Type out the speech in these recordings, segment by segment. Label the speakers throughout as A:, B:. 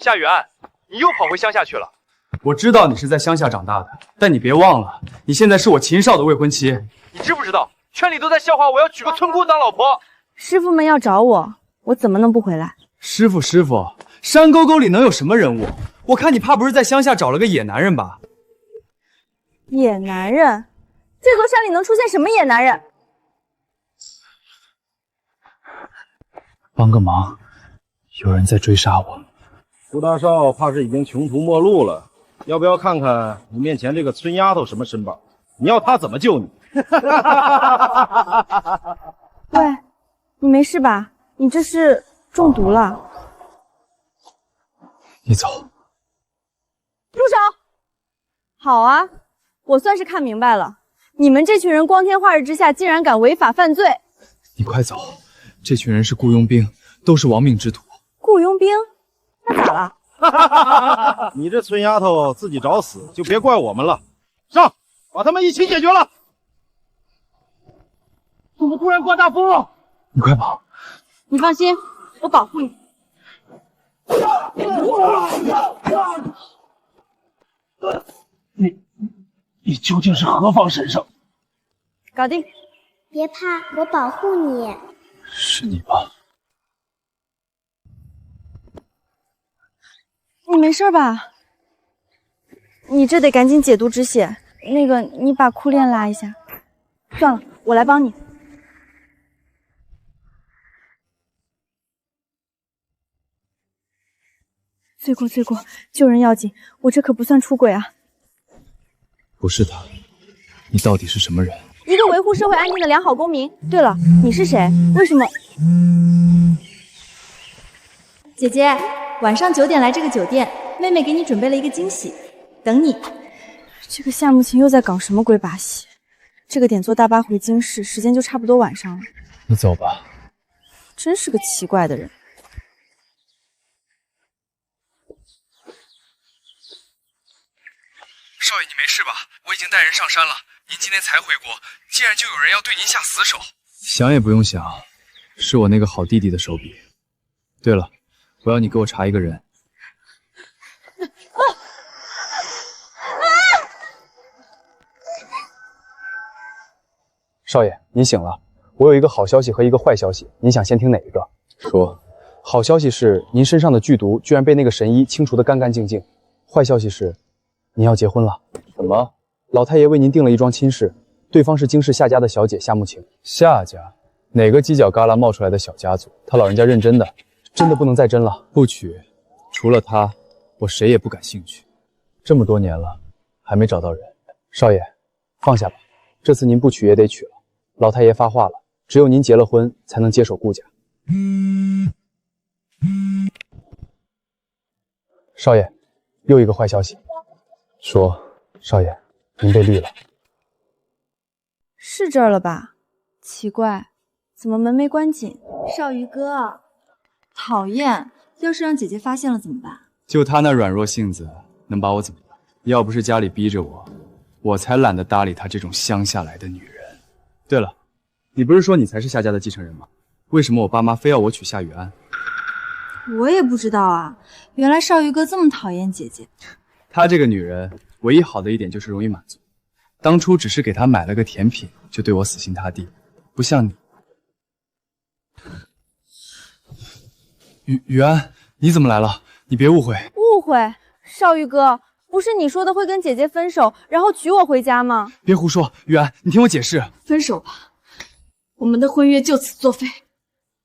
A: 夏雨安，你又跑回乡下去了。
B: 我知道你是在乡下长大的，但你别忘了，你现在是我秦少的未婚妻。
A: 你知不知道，圈里都在笑话我要娶个村姑当老婆。
C: 师傅们要找我，我怎么能不回来？
B: 师傅，山沟沟里能有什么人物？我看你怕不是在乡下找了个野男人吧？
C: 野男人？这座山里能出现什么野男人？
B: 帮个忙，有人在追杀我。
D: 胡大少怕是已经穷途末路了，要不要看看你面前这个村丫头什么身板？你要她怎么救你？
C: 喂，你没事吧？你这是中毒了。
B: 你走。
C: 住手！好啊，我算是看明白了，你们这群人光天化日之下竟然敢违法犯罪！
B: 你快走，这群人是雇佣兵，都是亡命之徒。
C: 雇佣兵？那咋了？
D: 你这村丫头自己找死，就别怪我们了。上，把他们一起解决了。
A: 怎么突然刮大风了？
B: 你快跑！
C: 你放心，我保护你。
A: 你究竟是何方神圣？
C: 搞定。
E: 别怕，我保护你。
B: 是你吧？
C: 你没事吧？你这得赶紧解毒止血。那个，你把裤链拉一下。算了，我来帮你。罪过，救人要紧，我这可不算出轨啊。
B: 不是他，你到底是什么人？
C: 一个维护社会安定的良好公民。对了，你是谁？为什么？
F: 姐姐，晚上9点来这个酒店，妹妹给你准备了一个惊喜，等你。
C: 这个夏木晴又在搞什么鬼把戏？这个点坐大巴回京市，时间就差不多晚上了。
B: 你走吧。
C: 真是个奇怪的人。
B: 少爷，你没事吧？我已经带人上山了。您今天才回国，竟然就有人要对您下死手。想也不用想，是我那个好弟弟的手笔。对了，我要你给我查一个人。少爷，您醒了。我有一个好消息和一个坏消息，您想先听哪一个？说。好消息是您身上的剧毒居然被那个神医清除得干干净净。坏消息是，您要结婚了。怎么？老太爷为您定了一桩亲事，对方是京市夏家的小姐夏木晴。夏家？哪个犄角旮旯冒出来的小家族？他老人家认真的，真的不能再真了。不娶，除了他，我谁也不感兴趣。这么多年了，还没找到人。少爷，放下吧，这次您不娶也得娶了。老太爷发话了，只有您结了婚，才能接手顾家。少爷，又一个坏消息。说，少爷，您被绿了。
C: 是这儿了吧？奇怪，怎么门没关紧？
F: 少宇哥，讨厌！要是让姐姐发现了怎么办？
B: 就他那软弱性子，能把我怎么办？要不是家里逼着我，我才懒得搭理他这种乡下来的女人。对了，你不是说你才是夏家的继承人吗？为什么我爸妈非要我娶夏雨安？
F: 我也不知道啊，原来少宇哥这么讨厌姐姐。
B: 她这个女人唯一好的一点就是容易满足，当初只是给她买了个甜品，就对我死心塌地，不像你。雨安，你怎么来了？你别误会。
C: 误会？少宇哥，不是你说的会跟姐姐分手，然后娶我回家吗？
B: 别胡说，雨安，你听我解释。
F: 分手吧，我们的婚约就此作废。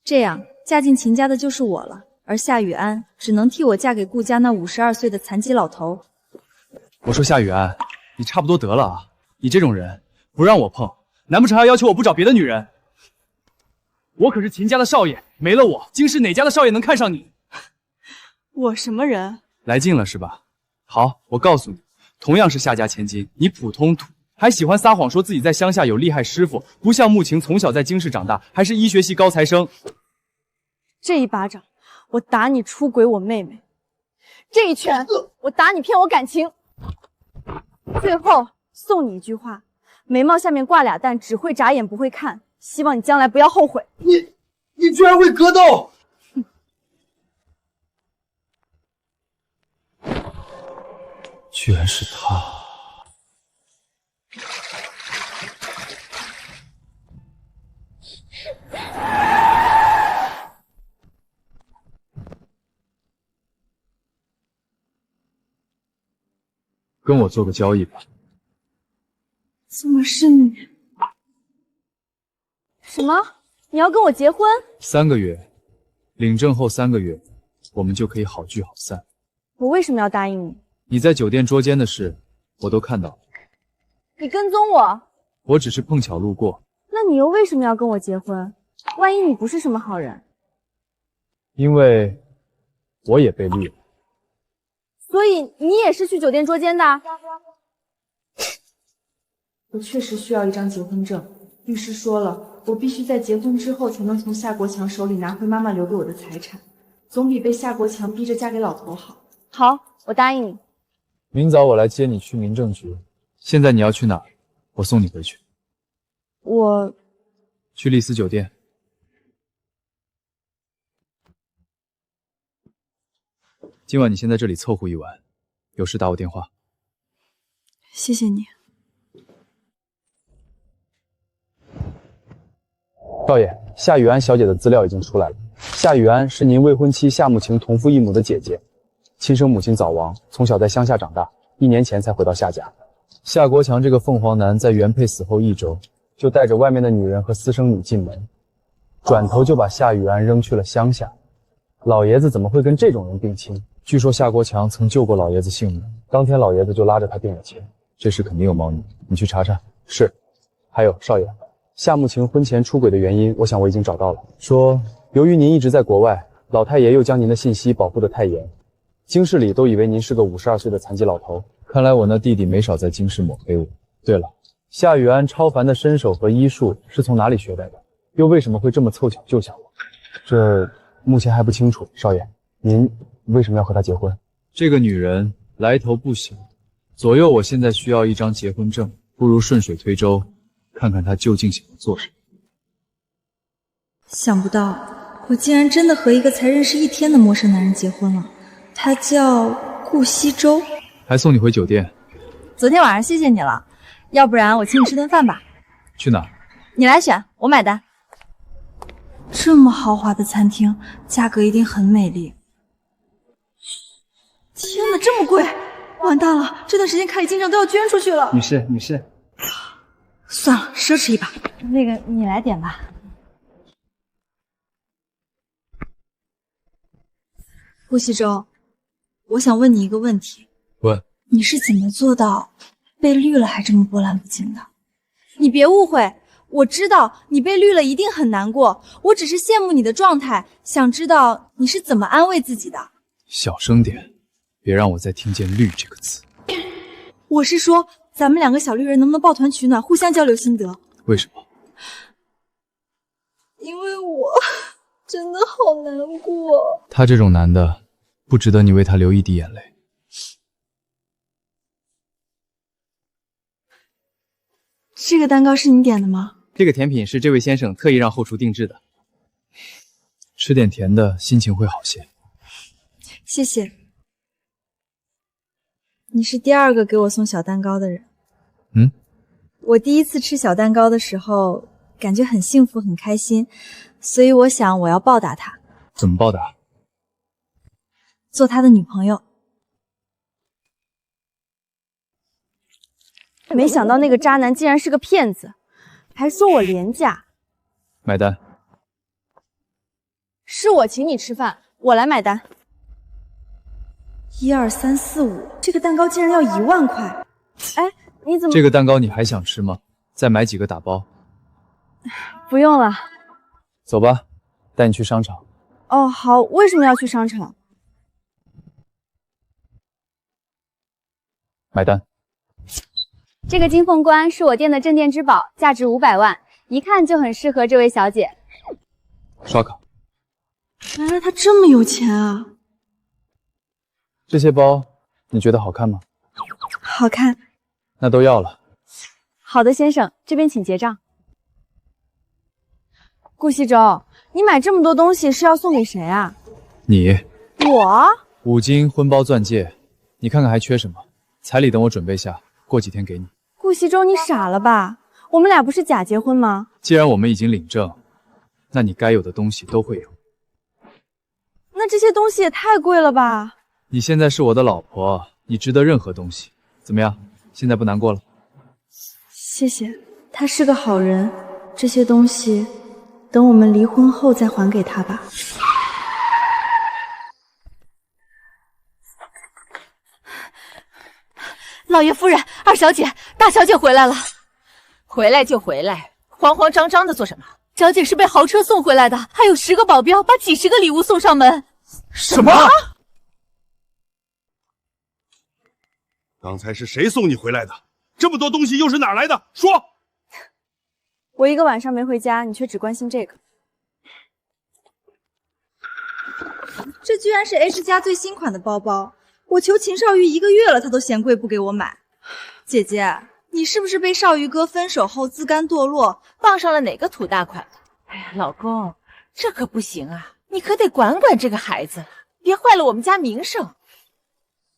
F: 这样，嫁进秦家的就是我了。而夏雨安只能替我嫁给顾家那52岁的残疾老头。
B: 我说夏雨安，你差不多得了啊！你这种人不让我碰，难不成还要求我不找别的女人？我可是秦家的少爷，没了我，京市哪家的少爷能看上你？
C: 我什么人？
B: 来劲了是吧？好，我告诉你，同样是夏家千金，你普通土，还喜欢撒谎说自己在乡下有厉害师傅，不像慕晴从小在京市长大，还是医学系高材生。
C: 这一巴掌，我打你出轨我妹妹；这一拳，我打你骗我感情。最后送你一句话：眉毛下面挂俩蛋，只会眨眼不会看。希望你将来不要后悔。
B: 你居然会格斗！居然是他！跟我做个交易吧。
C: 怎么是你？什么？你要跟我结婚
B: ？3个月，领证后3个月，我们就可以好聚好散。
C: 我为什么要答应你？
B: 你在酒店捉奸的事，我都看到了。
C: 你跟踪我？
B: 我只是碰巧路过。
C: 那你又为什么要跟我结婚？万一你不是什么好人？
B: 因为我也被绿了。
C: 所以你也是去酒店捉奸的？我确实需要一张结婚证。律师说了，我必须在结婚之后才能从夏国强手里拿回妈妈留给我的财产，总比被夏国强逼着嫁给老头好。好，我答应你。
B: 明早我来接你去民政局。现在你要去哪儿？我送你回去。
C: 我
B: 去丽思酒店。今晚你先在这里凑合一晚，有事打我电话。
C: 谢谢你。
B: 少爷，夏雨安小姐的资料已经出来了。夏雨安是您未婚妻夏慕晴同父异母的姐姐，亲生母亲早亡，从小在乡下长大，1年前才回到夏家。夏国强这个凤凰男在原配死后1周，就带着外面的女人和私生女进门，转头就把夏雨安扔去了乡下。老爷子怎么会跟这种人定亲？据说夏国强曾救过老爷子性命，当天老爷子就拉着他定了亲。这事肯定有猫腻，你去查查。是。还有少爷，夏慕晴婚前出轨的原因，我想我已经找到了。说由于您一直在国外，老太爷又将您的信息保护得太严，京市里都以为您是个52岁的残疾老头。看来我那弟弟没少在京市抹黑我。对了，夏雨安超凡的身手和医术是从哪里学来的？又为什么会这么凑巧救下我？这目前还不清楚。少爷，您为什么要和她结婚？这个女人来头不小，左右我现在需要一张结婚证，不如顺水推舟，看看她究竟想要做什么。
F: 想不到我竟然真的和一个才认识1天的陌生男人结婚了。他叫顾西周。
B: 还送你回酒店。
F: 昨天晚上谢谢你了，要不然我请你吃顿饭吧。
B: 去哪儿？
F: 你来选，我买单。这么豪华的餐厅，价格一定很美丽。天哪，这么贵！完蛋了，这段时间卡里进账都要捐出去了。
B: 女士。
F: 算了，奢侈一把。那个，你来点吧。顾西周，我想问你一个问题。
B: 问。
F: 你是怎么做到被绿了还这么波澜不惊的？你别误会，我知道你被绿了一定很难过，我只是羡慕你的状态，想知道你是怎么安慰自己的。
B: 小声点，别让我再听见绿这个词。
F: 我是说，咱们2个小绿人能不能抱团取暖，互相交流心得？
B: 为什么？
F: 因为我真的好难过。
B: 他这种男的，不值得你为他流1滴眼泪。
F: 这个蛋糕是你点的吗？
B: 这个甜品是这位先生特意让后厨定制的。吃点甜的，心情会好些。
F: 谢谢。你是第2个给我送小蛋糕的人。我第1次吃小蛋糕的时候，感觉很幸福很开心，所以我想我要报答他。
B: 怎么报答？
F: 做他的女朋友。
C: 没想到那个渣男竟然是个骗子，还说我廉价。
B: 买单。
C: 是我请你吃饭，我来买单。
F: 1、2、3、4、5，这个蛋糕竟然要1万块！
C: 哎，你怎么？
B: 这个蛋糕你还想吃吗？再买几个打包。
C: 不用了。
B: 走吧，带你去商场。
C: 哦，好，为什么要去商场？
B: 买单。
C: 这个金凤冠是我店的镇店之宝，价值500万，一看就很适合这位小姐。
B: 刷卡。
F: 原来他这么有钱啊！
B: 这些包你觉得好看吗？
F: 好看。
B: 那都要了。
C: 好的，先生，这边请结账。顾西周，你买这么多东西是要送给谁啊？
B: 你。
C: 我？
B: 5金婚包钻戒，你看看还缺什么？彩礼等我准备下，过几天给你。
C: 顾惜舟，你傻了吧？我们俩不是假结婚吗？
B: 既然我们已经领证，那你该有的东西都会有。
C: 那这些东西也太贵了吧？
B: 你现在是我的老婆，你值得任何东西。怎么样？现在不难过了？
C: 谢谢，他是个好人。这些东西，等我们离婚后再还给他吧。
F: 老爷夫人、二小姐、大小姐回来了。
G: 回来就回来，慌慌张张的做什么？
F: 小姐是被豪车送回来的，还有10个保镖，把几10个礼物送上门。
D: 什么？刚才是谁送你回来的？这么多东西又是哪来的？说！
C: 我一个晚上没回家，你却只关心这个。
F: 这居然是 H 家最新款的包包，我求秦少瑜1个月了，他都嫌贵不给我买。姐姐，你是不是被少瑜哥分手后自甘堕落，
G: 傍上了哪个土大款？哎呀，老公，这可不行啊，你可得管管这个孩子，别坏了我们家名声。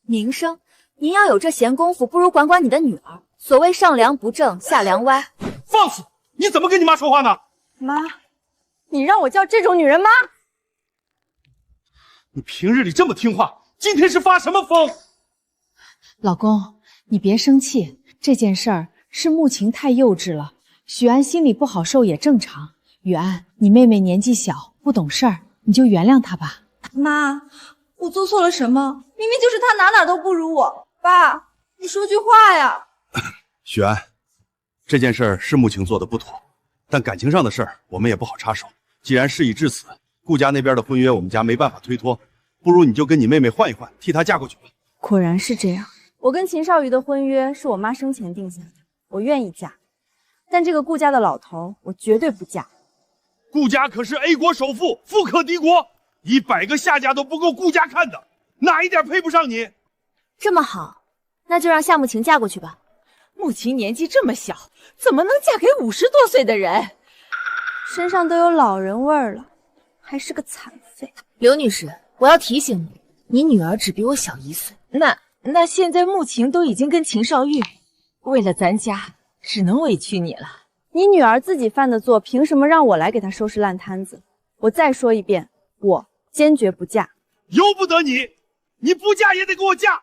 F: 名声？您要有这闲工夫，不如管管你的女儿。所谓上梁不正下梁歪。
D: 放肆！你怎么跟你妈说话呢？
C: 妈，你让我叫这种女人妈？
D: 你平日里这么听话，今天是发什么疯？
G: 老公，你别生气，这件事儿是穆晴太幼稚了，许安心里不好受也正常。雨安，你妹妹年纪小，不懂事儿，你就原谅她吧。
F: 妈，我做错了什么？明明就是她哪都不如我。爸，你说句话呀。
D: 许安，这件事儿是穆晴做的不妥，但感情上的事儿我们也不好插手。既然事已至此，顾家那边的婚约我们家没办法推脱，不如你就跟你妹妹换一换，替她嫁过去吧。
C: 果然是这样。我跟秦少瑜的婚约是我妈生前定下的，我愿意嫁，但这个顾家的老头，我绝对不嫁。
D: 顾家可是 A 国首富，富可敌国，100个夏家都不够顾家看的，哪一点配不上你？
F: 这么好，那就让夏慕晴嫁过去吧。
G: 穆晴年纪这么小，怎么能嫁给50多岁的人？
C: 身上都有老人味儿了，还是个残废。
F: 刘女士，我要提醒你，你女儿只比我小1岁。
G: 那现在穆晴都已经跟秦少玉，为了咱家，只能委屈你了。
C: 你女儿自己犯的错，凭什么让我来给她收拾烂摊子？我再说一遍，我坚决不嫁。
D: 由不得你，你不嫁也得给我嫁。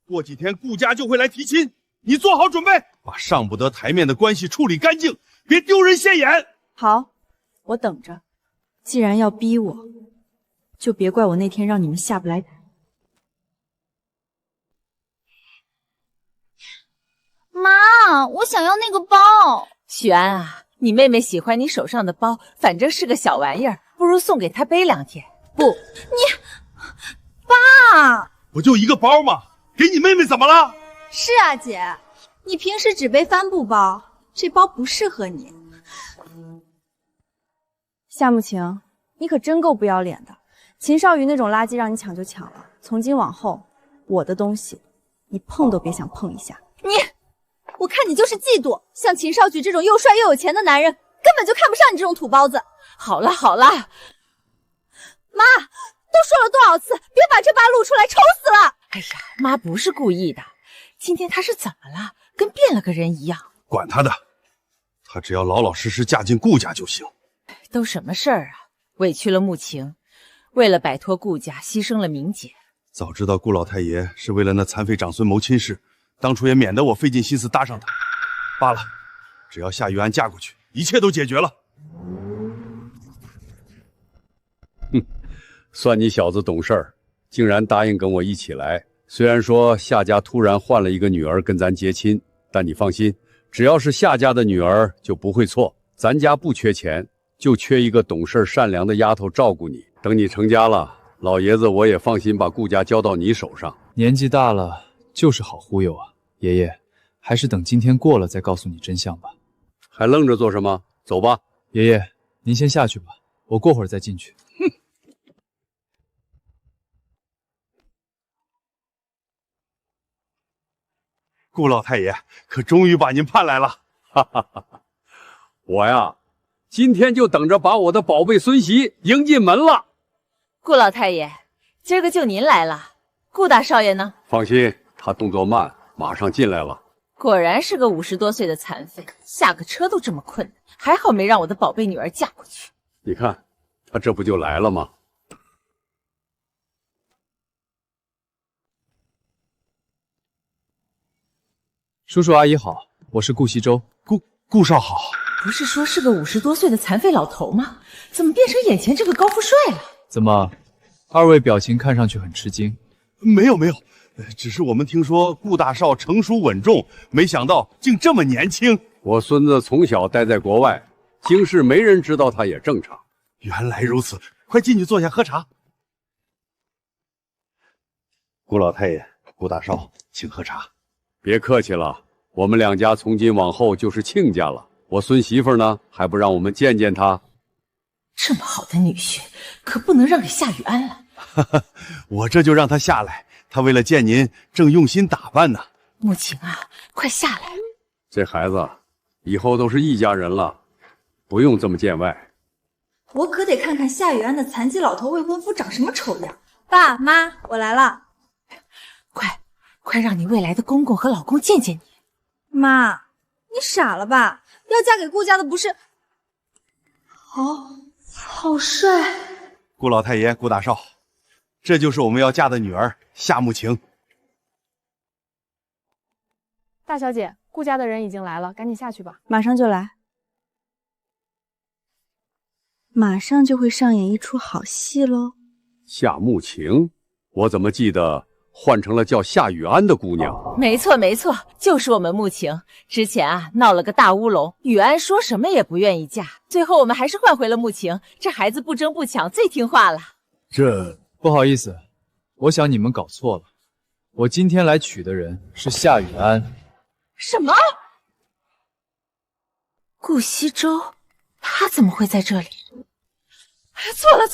D: 过几天顾家就会来提亲，你做好准备，把上不得台面的关系处理干净，别丢人现眼。
C: 好，我等着。既然要逼我，就别怪我那天让你们下不来台。
F: 妈，我想要那个包。
G: 许安啊，你妹妹喜欢你手上的包，反正是个小玩意儿，不如送给她背2天。不，
F: 爸，
D: 不就一个包吗？给你妹妹怎么了？
F: 是啊，姐，你平时只背帆布包，这包不适合你。
C: 夏慕晴，你可真够不要脸的！秦少瑜那种垃圾让你抢就抢了，从今往后，我的东西你碰都别想碰一下。
F: 我看你就是嫉妒，像秦少举这种又帅又有钱的男人，根本就看不上你这种土包子。
G: 好了好了，
F: 妈，都说了多少次，别把这疤露出来，丑死了！
G: 哎呀，妈不是故意的，今天她是怎么了？跟变了个人一样。
D: 管他的，她只要老老实实嫁进顾家就行。
G: 都什么事儿啊？委屈了穆晴，为了摆脱顾家，牺牲了明姐。
D: 早知道顾老太爷是为了那残废长孙谋亲事，当初也免得我费尽心思搭上他。罢了，只要夏玉安嫁过去，一切都解决了。
H: 哼，算你小子懂事儿，竟然答应跟我一起来。虽然说夏家突然换了一个女儿跟咱结亲，但你放心，只要是夏家的女儿就不会错。咱家不缺钱，就缺一个懂事善良的丫头照顾你。等你成家了，老爷子我也放心把顾家交到你手上。
B: 年纪大了就是好忽悠啊，爷爷，还是等今天过了再告诉你真相吧。
H: 还愣着做什么？走吧。
B: 爷爷，您先下去吧，我过会儿再进去。
D: 顾老太爷可终于把您盼来了。
H: 哈哈哈哈！我呀，今天就等着把我的宝贝孙媳迎进门了。
G: 顾老太爷，今儿个就您来了，顾大少爷呢？
H: 放心，他动作慢，马上进来了。
I: 果然是个50多岁的残废，下个车都这么困难，还好没让我的宝贝女儿嫁过去。
H: 你看，他这不就来了吗？
B: 叔叔阿姨好，我是顾西周。
D: 顾少好。
I: 不是说是个50多岁的残废老头吗？怎么变成眼前这个高富帅了？
B: 怎么，二位表情看上去很吃惊？
D: 没有，只是我们听说顾大少成熟稳重，没想到竟这么年轻。
H: 我孙子从小待在国外，京市没人知道他也正常。
D: 原来如此，快进去坐下喝茶。顾老太爷、顾大少，请喝茶。
H: 别客气了，我们两家从今往后就是亲家了。我孙媳妇呢，还不让我们见见她？
I: 这么好的女婿，可不能让给夏雨安了。
D: 我这就让他下来，他为了见您，正用心打扮呢。
I: 慕情啊，快下来！
H: 这孩子以后都是一家人了，不用这么见外。
F: 我可得看看夏雨安的残疾老头未婚夫长什么丑样。爸妈，我来了。
I: 快让你未来的公公和老公见见你。
F: 妈，你傻了吧？要嫁给顾家的不是……好帅！
D: 顾老太爷、顾大少，这就是我们要嫁的女儿夏慕情。
C: 大小姐，顾家的人已经来了，赶紧下去吧。
F: 马上就来。马上就会上演一出好戏喽。
H: 夏慕情，我怎么记得换成了叫夏雨安的姑娘？
I: 没错，就是我们慕情。之前啊，闹了个大乌龙，雨安说什么也不愿意嫁，最后我们还是换回了慕情。这孩子不争不抢，最听话了。
B: 这不好意思，我想你们搞错了。我今天来娶的人是夏雨安。
I: 什么？顾西周，他怎么会在这里？错了！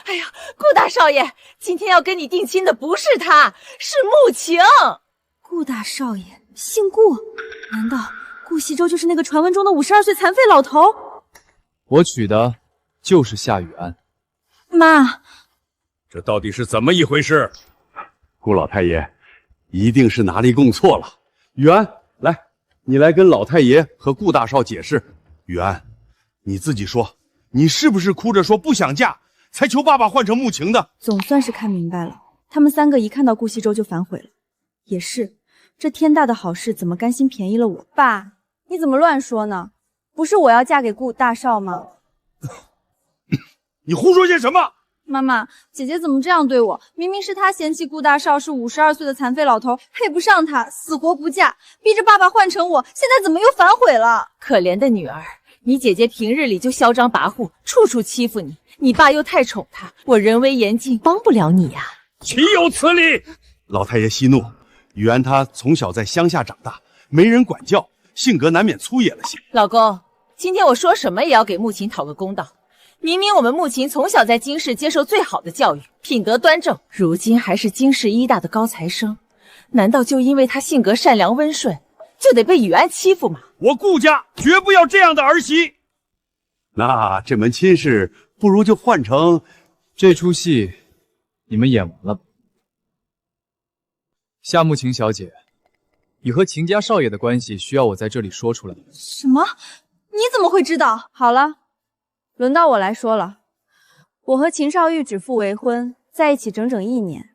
I: 哎呀，顾大少爷，今天要跟你定亲的不是他，是慕情。
F: 顾大少爷姓顾，难道顾西周就是那个传闻中的52岁残废老头？
B: 我娶的就是夏雨安。
F: 妈，
H: 这到底是怎么一回事？
D: 顾老太爷一定是哪里供错了。雨安，来，你来跟老太爷和顾大少解释。雨安，你自己说，你是不是哭着说不想嫁，才求爸爸换成慕情的？
F: 总算是看明白了，他们3个一看到顾西周就反悔了。也是，这天大的好事，怎么甘心便宜了我？
C: 爸，你怎么乱说呢？不是我要嫁给顾大少吗？
D: 你胡说些什么？
C: 妈妈，姐姐怎么这样对我？明明是她嫌弃顾大少是52岁的残废老头，配不上他，死活不嫁，逼着爸爸换成我，现在怎么又反悔了？
I: 可怜的女儿，你姐姐平日里就嚣张跋扈，处处欺负你，你爸又太宠她，我人微言轻，帮不了你呀。
H: 岂有此理！
D: 老太爷息怒，雨安她从小在乡下长大，没人管教，性格难免粗野了些。
I: 老公，今天我说什么也要给慕情讨个公道。明明我们慕情从小在京市接受最好的教育，品德端正，如今还是京市医大的高材生，难道就因为他性格善良温顺，就得被雨安欺负吗？
D: 我顾家绝不要这样的儿媳。那这门亲事不如就换成……
B: 这出戏你们演完了吧？夏慕情小姐，你和秦家少爷的关系需要我在这里说出来吗？
F: 什么？你怎么会知道？
C: 好了，轮到我来说了。我和秦少玉指腹为婚，在一起整整1年。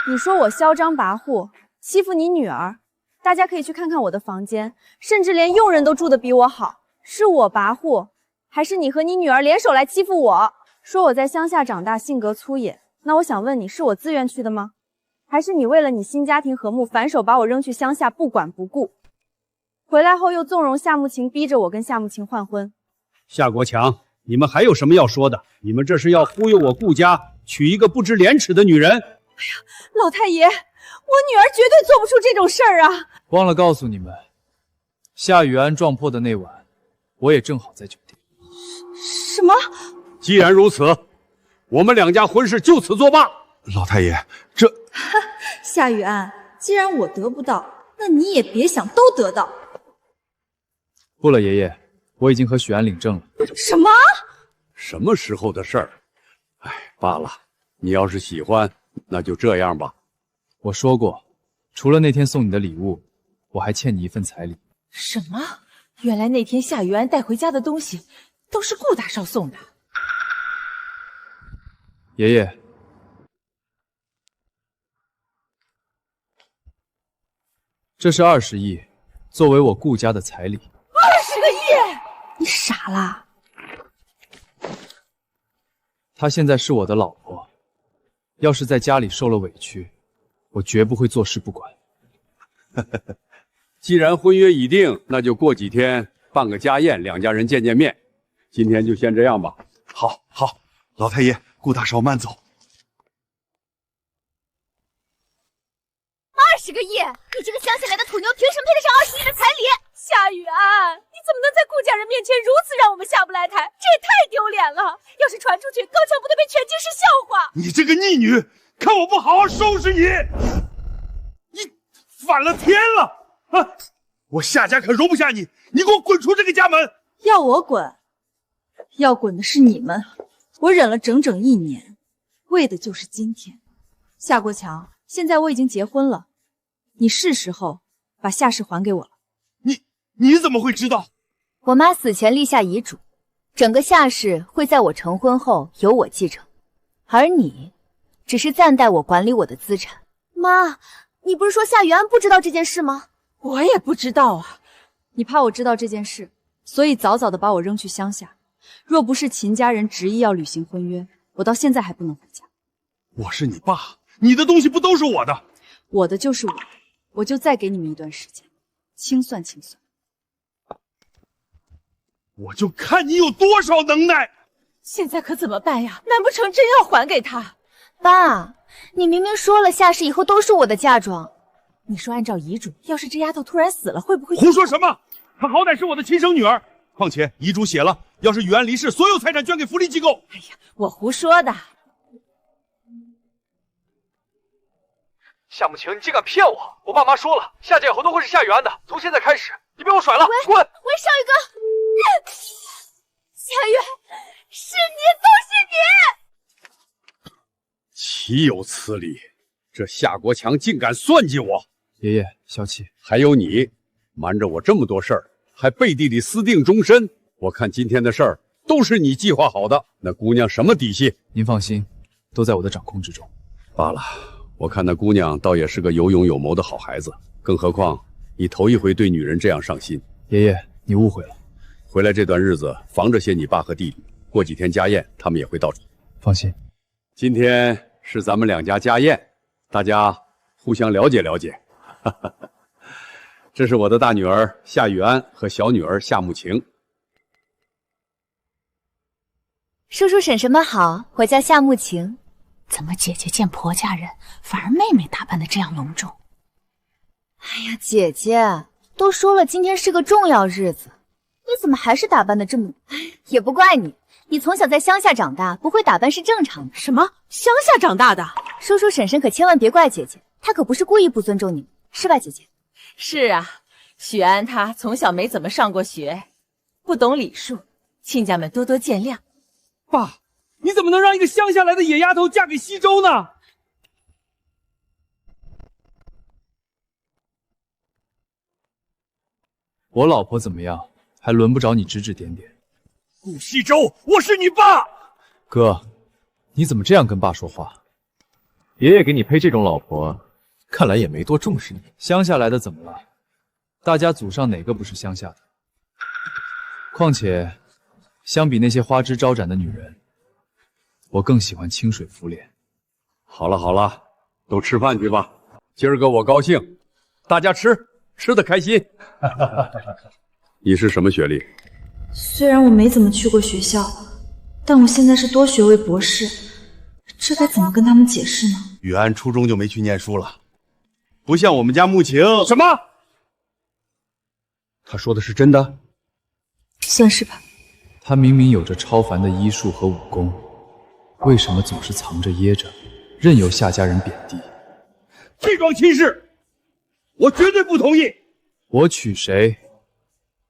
C: 你说我嚣张跋扈，欺负你女儿，大家可以去看看我的房间，甚至连佣人都住得比我好。是我跋扈，还是你和你女儿联手来欺负我？说我在乡下长大，性格粗野，那我想问你，是我自愿去的吗？还是你为了你新家庭和睦，反手把我扔去乡下，不管不顾？回来后又纵容夏慕情，逼着我跟夏慕情换婚。
J: 夏国强，你们还有什么要说的？你们这是要忽悠我顾家娶一个不知廉耻的女人？哎
C: 呀，老太爷，我女儿绝对做不出这种事儿啊！
B: 忘了告诉你们，夏雨安撞破的那晚，我也正好在酒店。
F: 什么？
H: 既然如此，我们两家婚事就此作罢。
D: 老太爷，这
F: 夏雨安，既然我得不到，那你也别想都得到。
B: 不了，爷爷，我已经和许安领证了。
F: 什么？
H: 什么时候的事儿？哎，罢了，你要是喜欢，那就这样吧。
B: 我说过，除了那天送你的礼物，我还欠你一份彩礼。
I: 什么？原来那天夏雨安带回家的东西都是顾大少送的。
B: 爷爷，这是20亿，作为我顾家的彩礼。
I: 20个亿！
F: 你傻啦？
B: 她现在是我的老婆，要是在家里受了委屈，我绝不会坐视不管。
H: 既然婚约已定，那就过几天办个家宴，两家人见见面。今天就先这样吧。
D: 好，好，老太爷，顾大少慢走。
C: 20个亿！你这个乡下来的土牛，凭什么配得上20亿的彩礼？
I: 夏雨安，你怎么能在顾家人面前如此让我们下不来台？这也太丢脸了！要是传出去，高墙部队被全京市笑话。
D: 你这个逆女，看我不好好收拾你！你反了天了啊！我夏家可容不下你，你给我滚出这个家门！
F: 要我滚，要滚的是你们。我忍了整整1年，为的就是今天。夏国强，现在我已经结婚了。 你是时候把夏氏还给我了。
D: 你怎么会知道？
C: 我妈死前立下遗嘱，整个夏氏会在我成婚后由我继承，而你只是暂代我管理我的资产。妈，你不是说夏雨安不知道这件事吗？
I: 我也不知道啊。
F: 你怕我知道这件事，所以早早的把我扔去乡下。若不是秦家人执意要履行婚约，我到现在还不能回家。
D: 我是你爸，你的东西不都是我的？
F: 我的就是我的。 我就再给你们一段时间，清算清算。
D: 我就看你有多少能耐！
I: 现在可怎么办呀？难不成真要还给他？
C: 爸，你明明说了夏氏以后都是我的嫁妆。
I: 你说按照遗嘱，要是这丫头突然死了，会不会？
D: 胡说什么？她好歹是我的亲生女儿，况且遗嘱写了，要是雨安离世，所有财产捐给福利机构。
I: 哎呀，我胡说的。
A: 夏慕晴，你竟敢骗我！我爸妈说了，夏家以后都会是夏雨安的。从现在开始，你被我甩了，滚！
C: 喂，少宇哥，夏雨，是你，都是你！
H: 岂有此理！这夏国强竟敢算计我！
B: 爷爷，消气。
H: 还有你，瞒着我这么多事儿，还背地里私定终身。我看今天的事儿都是你计划好的。那姑娘什么底细？
B: 您放心，都在我的掌控之中。
H: 罢了。 我看那姑娘倒也是个有勇有谋的好孩子，更何况你头一回对女人这样上心。
B: 爷爷，你误会了。
H: 回来这段日子，防着些你爸和弟弟。过几天家宴，他们也会到场。
B: 放心，
H: 今天是咱们两家家宴，大家互相了解了解。这是我的大女儿夏雨安和小女儿夏慕晴。
C: 叔叔婶婶们好，我叫夏慕晴。
G: 怎么姐姐见婆家人，反而妹妹打扮的这样隆重？
C: 哎呀，姐姐，都说了今天是个重要日子，你怎么还是打扮的这么……也不怪你，你从小在乡下长大，不会打扮是正常的。
I: 什么？乡下长大的？
C: 叔叔婶婶可千万别怪姐姐，她可不是故意不尊重你，是吧，姐姐？
I: 是啊，许安她从小没怎么上过学，不懂礼数，亲家们多多见谅。
J: 爸。 你怎么能让一个乡下来的野丫头嫁给西周呢？
B: 我老婆怎么样，还轮不着你指指点点。
D: 顾西周，我是你爸。
B: 哥，你怎么这样跟爸说话？
K: 爷爷给你配这种老婆，看来也没多重视你。
B: 乡下来的怎么了？大家祖上哪个不是乡下的？况且，相比那些花枝招展的女人。 我更喜欢清水浮脸。
H: 好了好了，都吃饭去吧。今儿个我高兴，大家吃得开心。你是什么学历？
F: 虽然我没怎么去过学校，但我现在是多学位博士，这该怎么跟他们解释呢？
D: 雨安初中就没去念书了，不像我们家慕晴。
J: 什么？
H: 他说的是真的？
F: 算是吧。
B: 他明明有着超凡的医术和武功。 为什么总是藏着掖着，任由夏家人贬低？
D: 这桩亲事，我绝对不同意。
B: 我娶谁，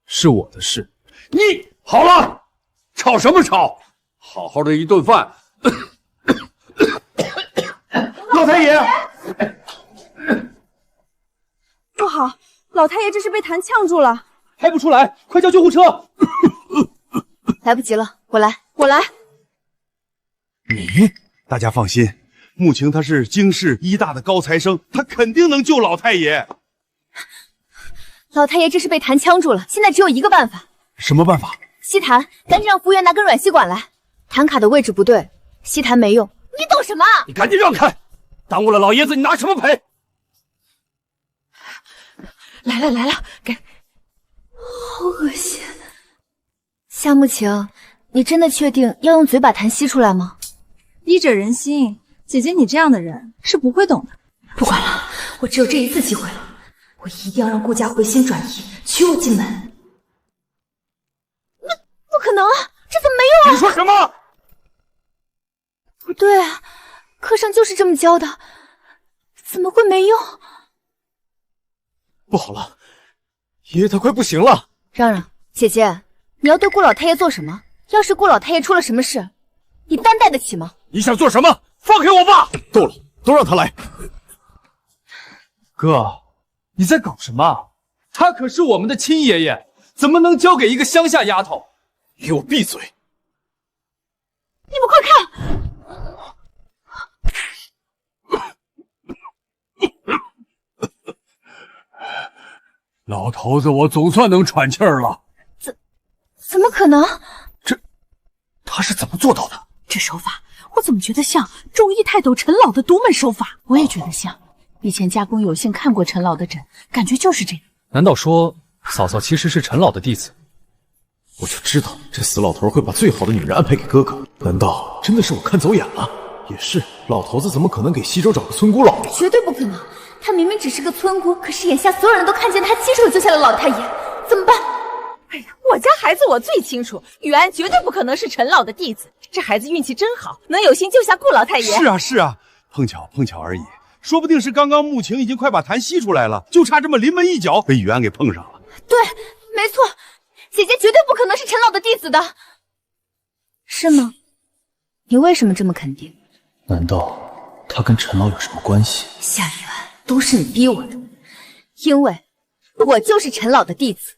B: 是我的事。
D: 你
H: 好了，吵什么吵？好好的一顿饭。
D: 老太爷，
F: 不好，
C: 老太爷这是被痰呛住了，
B: 还不出来，快叫救护车！
C: 来不及了，我来。
D: 你，大家放心，穆晴她是京市医大的高材生，她肯定能救老太爷。
C: 老太爷这是被痰呛住了，现在只有一个办法。
D: 什么办法？
C: 吸痰，赶紧让服务员拿根软吸管来。痰卡的位置不对，吸痰没用。你懂什么？
J: 你赶紧让开，耽误了老爷子，你拿什么赔？
I: 来了，给。
C: 好恶心！夏慕晴，你真的确定要用嘴把痰吸出来吗？
F: 医者仁心，姐姐你这样的人是不会懂的。
C: 不管了，我只有这一次机会了，我一定要让顾家回心转意，娶我进门。不可能啊，这怎么没用啊？
J: 你说什么？
C: 不对啊，课上就是这么教的，怎么会没用？
K: 不好了，爷爷他快不行了！
C: 让让，姐姐，你要对顾老太爷做什么？要是顾老太爷出了什么事，你担待得起吗？
J: 你想做什么？放开我爸！
K: 够了，都让他来。
B: 哥，你在搞什么？他可是我们的亲爷爷，怎么能交给一个乡下丫头？
K: 给我闭嘴！
C: 你们快看！
J: 老头子，我总算能喘气儿了。
C: 怎么可能？
J: 他是怎么做到的？
G: 这手法我怎么觉得像中医泰斗陈老的独门手法？我也觉得像。以前家公有幸看过陈老的诊，感觉就是这样。
B: 难道说嫂嫂其实是陈老的弟子？
K: 我就知道这死老头会把最好的女人安排给哥哥。难道真的是我看走眼了？也是，老头子怎么可能给西周找个村姑老婆？
C: 绝对不可能！他明明只是个村姑，可是眼下所有人都看见他亲手救下了老太爷，怎么办？
I: 哎呀，我家孩子我最清楚，雨安绝对不可能是陈老的弟子。这孩子运气真好，能有幸救下顾老太爷。
D: 是啊，碰巧而已。说不定是刚刚穆晴已经快把痰吸出来了，就差这么临门一脚被雨安给碰上了。
C: 对，没错，姐姐绝对不可能是陈老的弟子的，是吗？你为什么这么肯定？
B: 难道他跟陈老有什么关系？
C: 夏雨安，都是你逼我的，因为我就是陈老的弟子。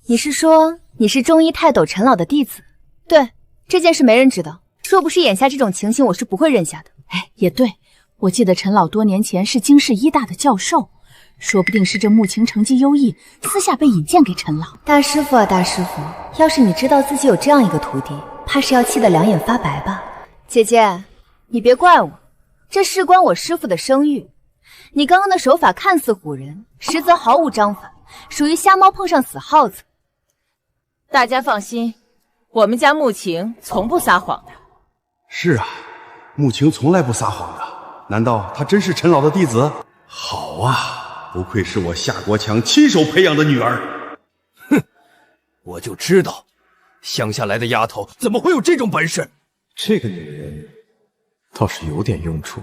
C: 你是说你是中医泰斗陈老的弟子？对，这件事没人知道。若不是眼下这种情形，我是不会认下的。
G: 哎，也对，我记得陈老多年前是京市医大的教授，说不定是这穆晴成绩优异，私下被引荐给陈老。
C: 大师傅啊，大师傅，要是你知道自己有这样一个徒弟，怕是要气得两眼发白吧？姐姐，你别怪我，这事关我师傅的声誉。你刚刚的手法看似唬人，实则毫无章法，属于瞎猫碰上死耗子。
I: 大家放心，我们家穆晴从不撒谎的。
D: 是啊，穆晴从来不撒谎的。难道她真是陈老的弟子？好啊，不愧是我夏国强亲手培养的女儿。
J: 哼，我就知道，乡下来的丫头怎么会有这种本事？
K: 这个女人倒是有点用处。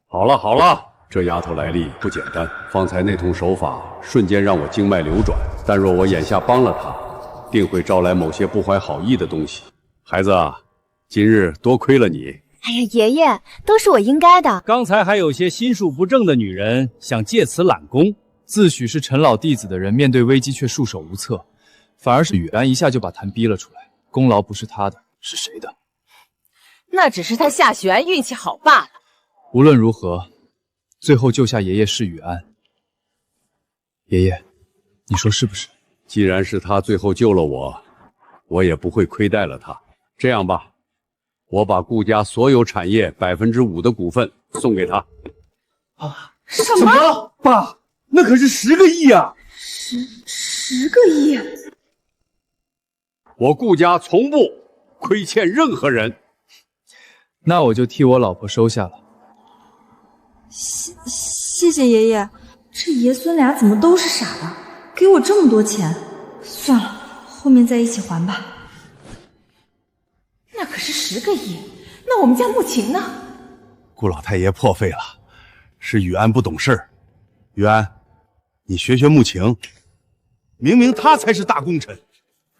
H: 好了，这丫头来历不简单，方才那通手法瞬间让我经脉流转，但若我眼下帮了她，定会招来某些不怀好意的东西。孩子啊，今日多亏了你。
C: 哎呀，爷爷，都是我应该的。
B: 刚才还有些心术不正的女人想借此揽功，自诩是陈老弟子的人，面对危机却束手无策，反而是雨安一下就把痰逼了出来，功劳不是他的，是谁的？
I: 那只是他夏许安运气好罢了。
B: 无论如何，最后救下爷爷是雨安。爷爷，你说是不是？
H: 既然是他最后救了我，我也不会亏待了他。这样吧，我把顾家所有产业5%的股份送给他。
B: 啊？
I: 什么？
B: 爸，那可是10个亿啊
G: ！10个亿！
H: 我顾家从不亏欠任何人。
B: 那我就替我老婆收下了。
F: 谢谢爷爷，这爷孙俩怎么都是傻的，给我这么多钱？算了，后面再一起还吧。
I: 那可是10个亿，那我们家穆晴呢？
D: 顾老太爷破费了，是雨安不懂事儿。雨安，你学学穆晴，明明她才是大功臣，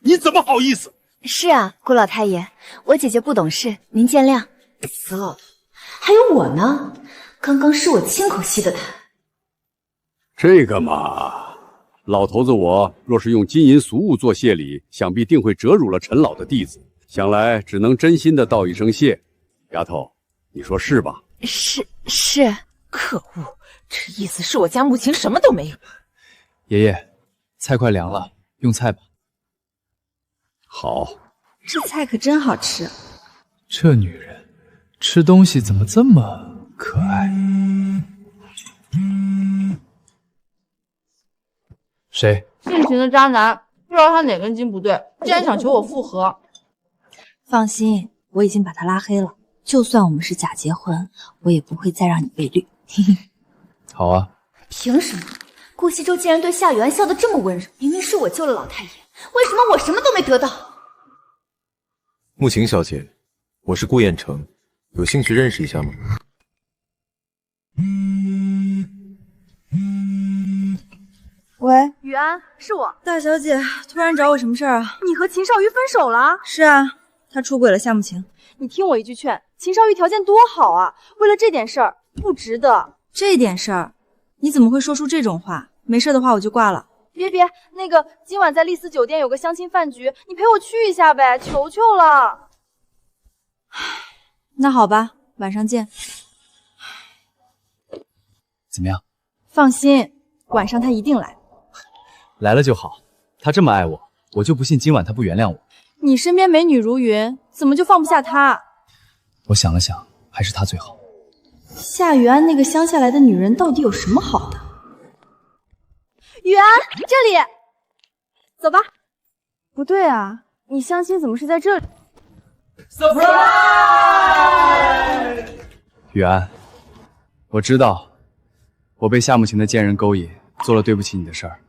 D: 你怎么好意思？
C: 是啊，顾老太爷，我姐姐不懂事，您见谅。死老头，还有我呢？
F: 刚刚是我亲口吸的痰。
H: 这个嘛，老头子我若是用金银俗物做谢礼，想必定会折辱了陈老的弟子。想来只能真心的道一声谢。丫头，你说是吧？
F: 是。
I: 可恶，这意思是我家穆晴什么都没有。
B: 爷爷，菜快凉了，用菜吧。
H: 好，
F: 这菜可真好吃。
L: 这女人吃东西怎么这么可爱？
B: 谁？
C: 姓秦的渣男，不知道他哪根筋不对，竟然想求我复合。
F: 放心，我已经把他拉黑了。就算我们是假结婚，我也不会再让你被绿。
B: 好啊。
F: 凭什么？顾惜舟竟然对夏雨安笑得这么温柔？明明是我救了老太爷，为什么我什么都没得到？
K: 穆晴小姐，我是顾彦成，有兴趣认识一下吗？
C: 喂，雨安，是我。
F: 大小姐，突然找我什么事儿啊？
C: 你和秦少瑜分手了？
F: 是啊，他出轨了夏慕晴。
C: 你听我一句劝，秦少瑜条件多好啊，为了这点事儿不值得。
F: 这点事儿，你怎么会说出这种话？没事的话我就挂了。
C: 别，那个今晚在丽思酒店有个相亲饭局，你陪我去一下呗，求求了。
F: 那好吧，晚上见。
B: 怎么样？
C: 放心，晚上他一定来。
B: 来了就好。他这么爱我，我就不信今晚他不原谅我。
C: 你身边美女如云，怎么就放不下他？
B: 我想了想，还是他最好。
F: 夏雨安那个乡下来的女人到底有什么好的？
C: 雨安，这里，走吧。不对啊，你相亲怎么是在这里
B: ？Surprise！ 雨安，我知道我被夏慕晴的贱人勾引，做了对不起你的事儿。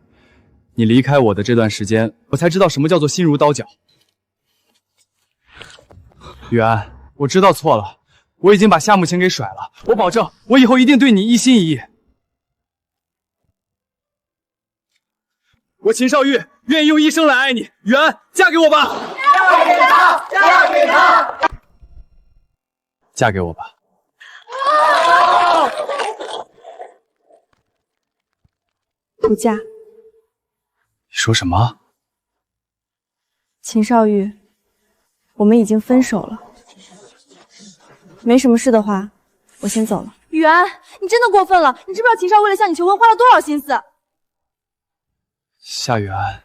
B: 你离开我的这段时间，我才知道什么叫做心如刀绞。雨安，我知道错了，我已经把夏慕晴给甩了，我保证，我以后一定对你一心一意。我秦少玉愿意用一生来爱你，雨安，嫁给我吧！嫁给他！嫁给他！嫁给我吧！
C: 不嫁。
B: 你说什么？
C: 秦少玉，我们已经分手了。没什么事的话，我先走了。雨安，你真的过分了！你知不知道秦少为了向你求婚花了多少心思？
B: 夏雨安，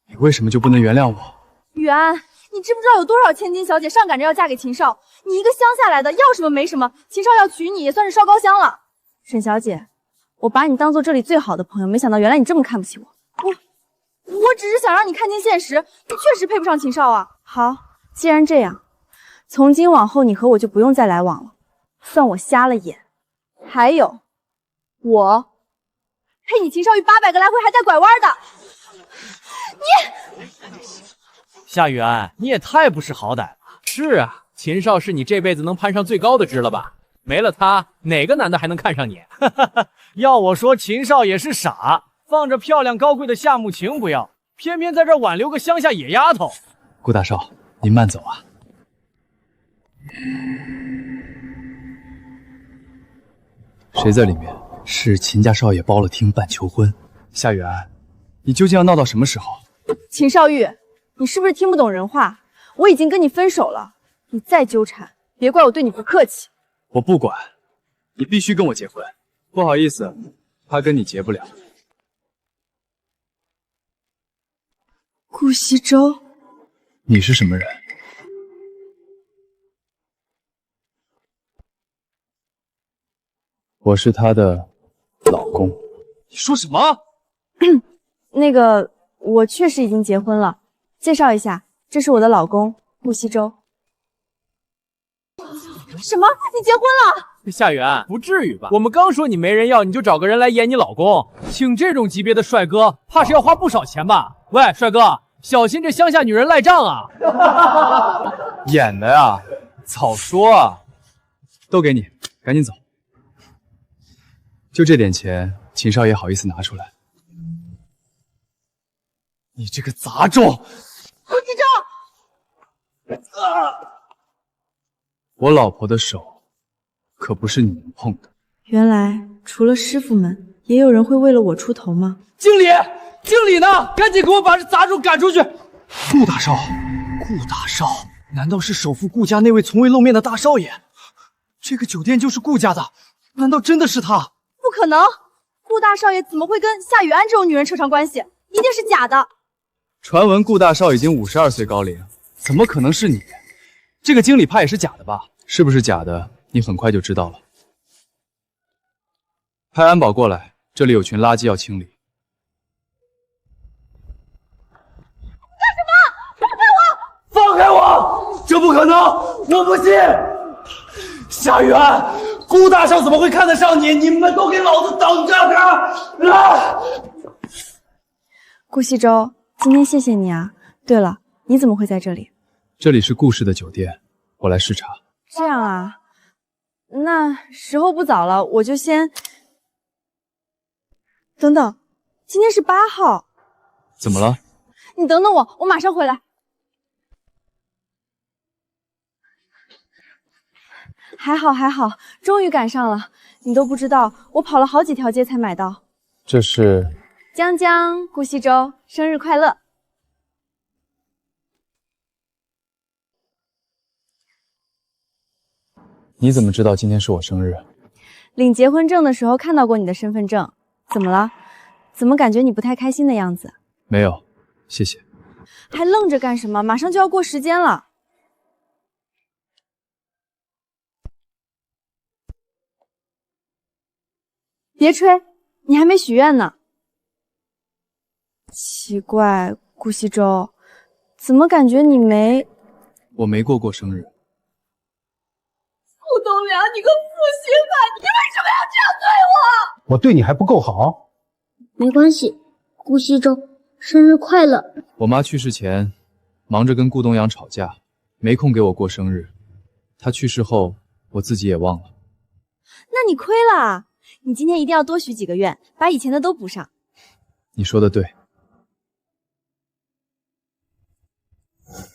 B: 你为什么就不能原谅我？
C: 雨安，你知不知道有多少千金小姐上赶着要嫁给秦少？你一个乡下来的，要什么没什么，秦少要娶你也算是烧高香了。沈小姐，我把你当做这里最好的朋友，没想到原来你这么看不起我。我只是想让你看清现实，你确实配不上秦少啊。好，既然这样，从今往后你和我就不用再来往了，算我瞎了眼。还有，我配你秦少玉800个来回还带拐弯的。你
M: 夏雨安，你也太不识好歹了。是啊，秦少是你这辈子能攀上最高的枝了吧？没了他，哪个男的还能看上你？要我说，秦少也是傻，放着漂亮高贵的夏慕晴不要，偏偏在这挽留个乡下野丫头。
B: 顾大少，您慢走啊。谁在里面？是秦家少爷包了厅办求婚。夏雨安，你究竟要闹到什么时候？
C: 秦少玉，你是不是听不懂人话？我已经跟你分手了，你再纠缠，别怪我对你不客气。
B: 我不管，你必须跟我结婚。不好意思，他跟你结不了。
F: 顾惜舟，
B: 你是什么人？我是她的老公。你说什么？
C: 那个，我确实已经结婚了。介绍一下，这是我的老公顾惜舟。什么？你结婚了？
M: 夏雨，不至于吧？我们刚说你没人要，你就找个人来演你老公，请这种级别的帅哥，怕是要花不少钱吧？喂，帅哥，小心这乡下女人赖账啊！
B: 演的呀，早说啊！都给你，赶紧走。就这点钱，秦少爷好意思拿出来？你这个杂种！
C: 顾惜舟！
B: 我老婆的手可不是你能碰的。
C: 原来除了师傅们，也有人会为了我出头吗？
M: 经理，经理呢？赶紧给我把这杂种赶出去！
L: 顾大少，顾大少，难道是首富顾家那位从未露面的大少爷？这个酒店就是顾家的，难道真的是他？
C: 不可能，顾大少爷怎么会跟夏雨安这种女人扯上关系？一定是假的。
B: 传闻顾大少已经52岁高龄，怎么可能是你？这个经理怕也是假的吧？是不是假的？你很快就知道了。派安保过来，这里有群垃圾要清理。
L: 放开我！这不可能，我不信！夏雨安，顾大少怎么会看得上你？你们都给老子等着他！啊！
C: 顾西周，今天谢谢你啊。对了，你怎么会在这里？
B: 这里是顾氏的酒店，我来视察。
C: 这样啊，那时候不早了，我就先……等等，今天是8号。
B: 怎么了？
C: 你等等我，我马上回来。还好还好，终于赶上了。你都不知道，我跑了好几条街才买到。
B: 这是
C: 江江，顾西周，生日快乐！
B: 你怎么知道今天是我生日？
C: 领结婚证的时候看到过你的身份证。怎么了？怎么感觉你不太开心的样子？
B: 没有，谢谢。
C: 还愣着干什么？马上就要过时间了。别吹，你还没许愿呢。奇怪，顾西周，怎么感觉你没……
B: 我没过生日。
I: 顾东良，你个负心汉，你为什么要这样对我？
N: 我对你还不够好？
E: 没关系，顾西周，生日快乐！
B: 我妈去世前，忙着跟顾东阳吵架，没空给我过生日。她去世后，我自己也忘了。
C: 那你亏了，你今天一定要多许几个愿，把以前的都补上。
B: 你说的对。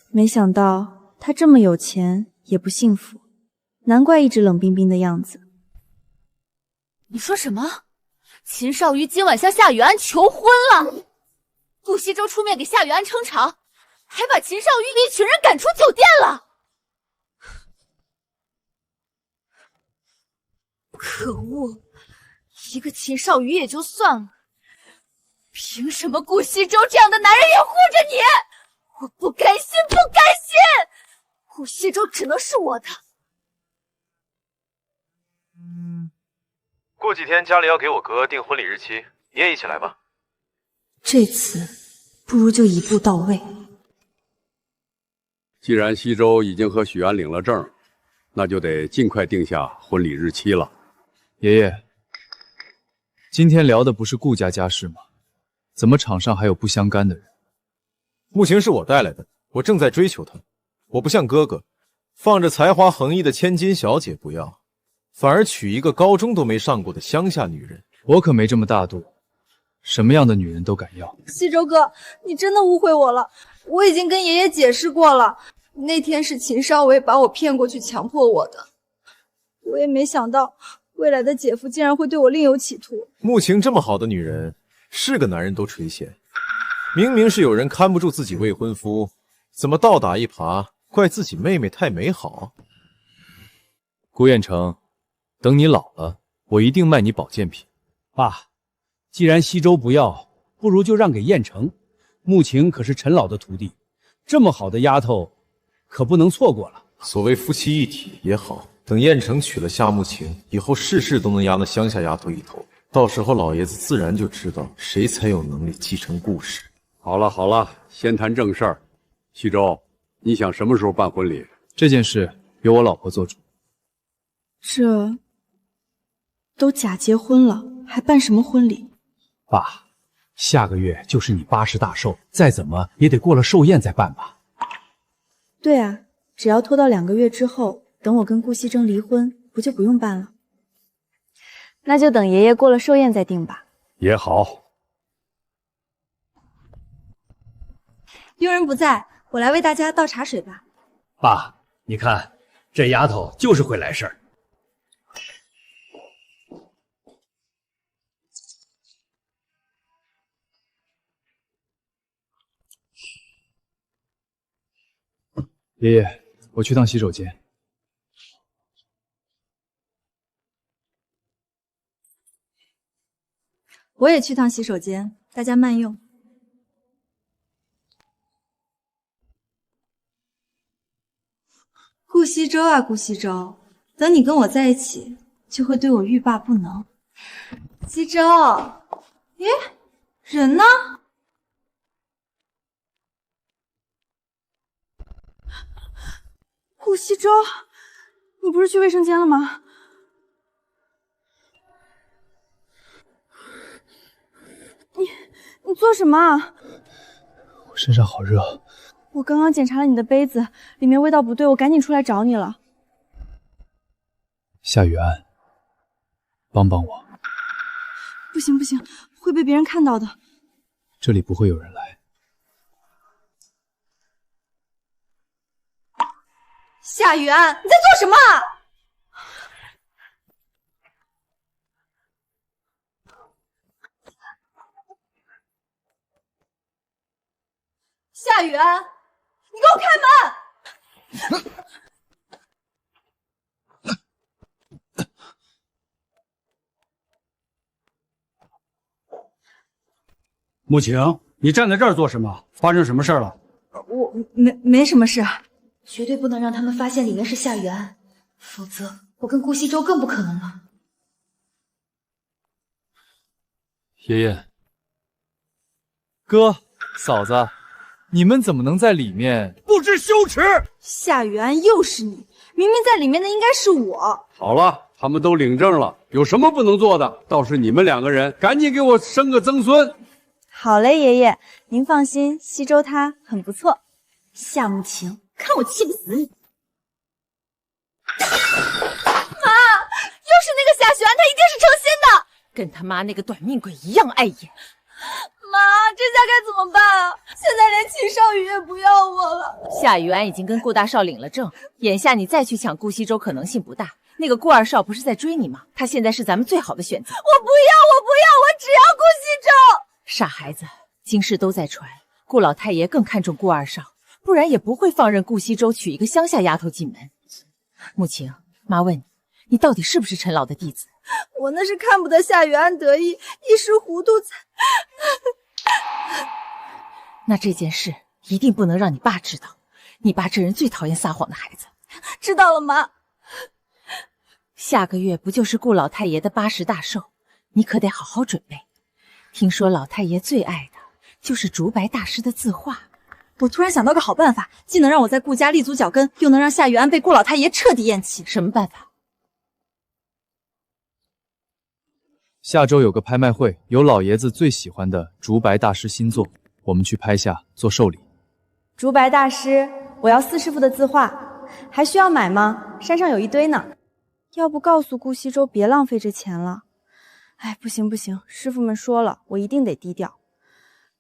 C: 没想到他这么有钱，也不幸福，难怪一直冷冰冰的样子。
F: 你说什么？秦少瑜今晚向夏雨安求婚了？顾西周出面给夏雨安撑场，还把秦少瑜一群人赶出酒店了。可恶！一个秦少瑜也就算了，凭什么顾西周这样的男人也护着你？我不甘心，不甘心！顾西周只能是我的。
A: 过几天家里要给我哥定婚礼日期，你也一起来吧。
C: 这次不如就一步到位。
H: 既然西周已经和许安领了证，那就得尽快定下婚礼日期了。
B: 爷爷，今天聊的不是顾家家事吗？怎么场上还有不相干的人？
K: 慕晴是我带来的，我正在追求她。我不像哥哥，放着才华横溢的千金小姐不要，反而娶一个高中都没上过的乡下女人。
B: 我可没这么大度，什么样的女人都敢要。
F: 西周哥，你真的误会我了，我已经跟爷爷解释过了，那天是秦少伟把我骗过去强迫我的，我也没想到未来的姐夫竟然会对我另有企图。
K: 慕晴这么好的女人，是个男人都垂涎。明明是有人看不住自己未婚夫，怎么倒打一耙，怪自己妹妹太美好？
B: 顾彦成，等你老了，我一定卖你保健品。
J: 爸，既然西周不要，不如就让给彦成。慕晴可是陈老的徒弟，这么好的丫头，可不能错过了。
K: 所谓夫妻一体也好，等彦成娶了夏慕晴，以后事事都能压那乡下丫头一头。到时候老爷子自然就知道谁才有能力继承顾氏。
H: 好了好了，先谈正事儿。西周，你想什么时候办婚礼？
B: 这件事由我老婆做主。
C: 这都假结婚了，还办什么婚礼？
J: 爸，下个月就是你80大寿，再怎么也得过了寿宴再办吧。
C: 对啊，只要拖到2个月之后，等我跟顾西征离婚，不就不用办了？那就等爷爷过了寿宴再定吧。
H: 也好。
F: 佣人不在，我来为大家倒茶水吧。
J: 爸，你看这丫头就是会来事儿。
B: 爷爷，我去趟洗手间。
F: 我也去趟洗手间，大家慢用。顾西周啊，顾西周，等你跟我在一起，就会对我欲罢不能。西周，咦，人呢？
C: 顾西周，你不是去卫生间了吗？你做什么啊？
B: 我身上好热。
C: 我刚刚检查了你的杯子，里面味道不对，我赶紧出来找你了。
B: 夏雨安，帮帮我。
C: 不行不行，会被别人看到的。
B: 这里不会有人来。
F: 夏雨安，你在做什么？夏雨安，你给我开门！
J: 慕晴，你站在这儿做什么？发生什么事了？
F: 我没什么事。
E: 绝对不能让他们发现里面是夏雨安，否则我跟顾西周更不可能了。
K: 爷爷，哥，嫂子，你们怎么能在里面？
J: 不知羞耻！
F: 夏雨安，又是你！明明在里面的应该是我。
H: 好了，他们都领证了，有什么不能做的？倒是你们两个人，赶紧给我生个曾孙。
C: 好嘞，爷爷，您放心，西周他很不错。
E: 夏慕晴，看我气不死你！
F: 妈，又是那个夏许安，他一定是诚心的，
I: 跟他妈那个短命鬼一样碍眼。
F: 妈，这下该怎么办啊？现在连秦少宇也不要我了。
I: 夏雨安已经跟顾大少领了证，眼下你再去抢顾西周可能性不大。那个顾二少不是在追你吗？他现在是咱们最好的选择。
F: 我不要，我只要顾西周。
I: 傻孩子，京师都在传，顾老太爷更看重顾二少，不然也不会放任顾西周娶一个乡下丫头进门。慕晴，妈问你，你到底是不是陈老的弟子？
F: 我那是看不得夏雨安得意，一时糊涂才……
I: 那这件事一定不能让你爸知道，你爸这人最讨厌撒谎的孩子。
F: 知道了，妈。
I: 下个月不就是顾老太爷的80大寿，你可得好好准备。听说老太爷最爱的就是竹白大师的字画。
F: 我突然想到个好办法，既能让我在顾家立足脚跟，又能让夏雨安被顾老太爷彻底厌弃。
I: 什么办法？
B: 下周有个拍卖会，有老爷子最喜欢的竹白大师新作，我们去拍下做寿礼。
C: 竹白大师，我要四师傅的字画，还需要买吗？山上有一堆呢。要不告诉顾西周别浪费这钱了。哎，不行不行，师傅们说了，我一定得低调。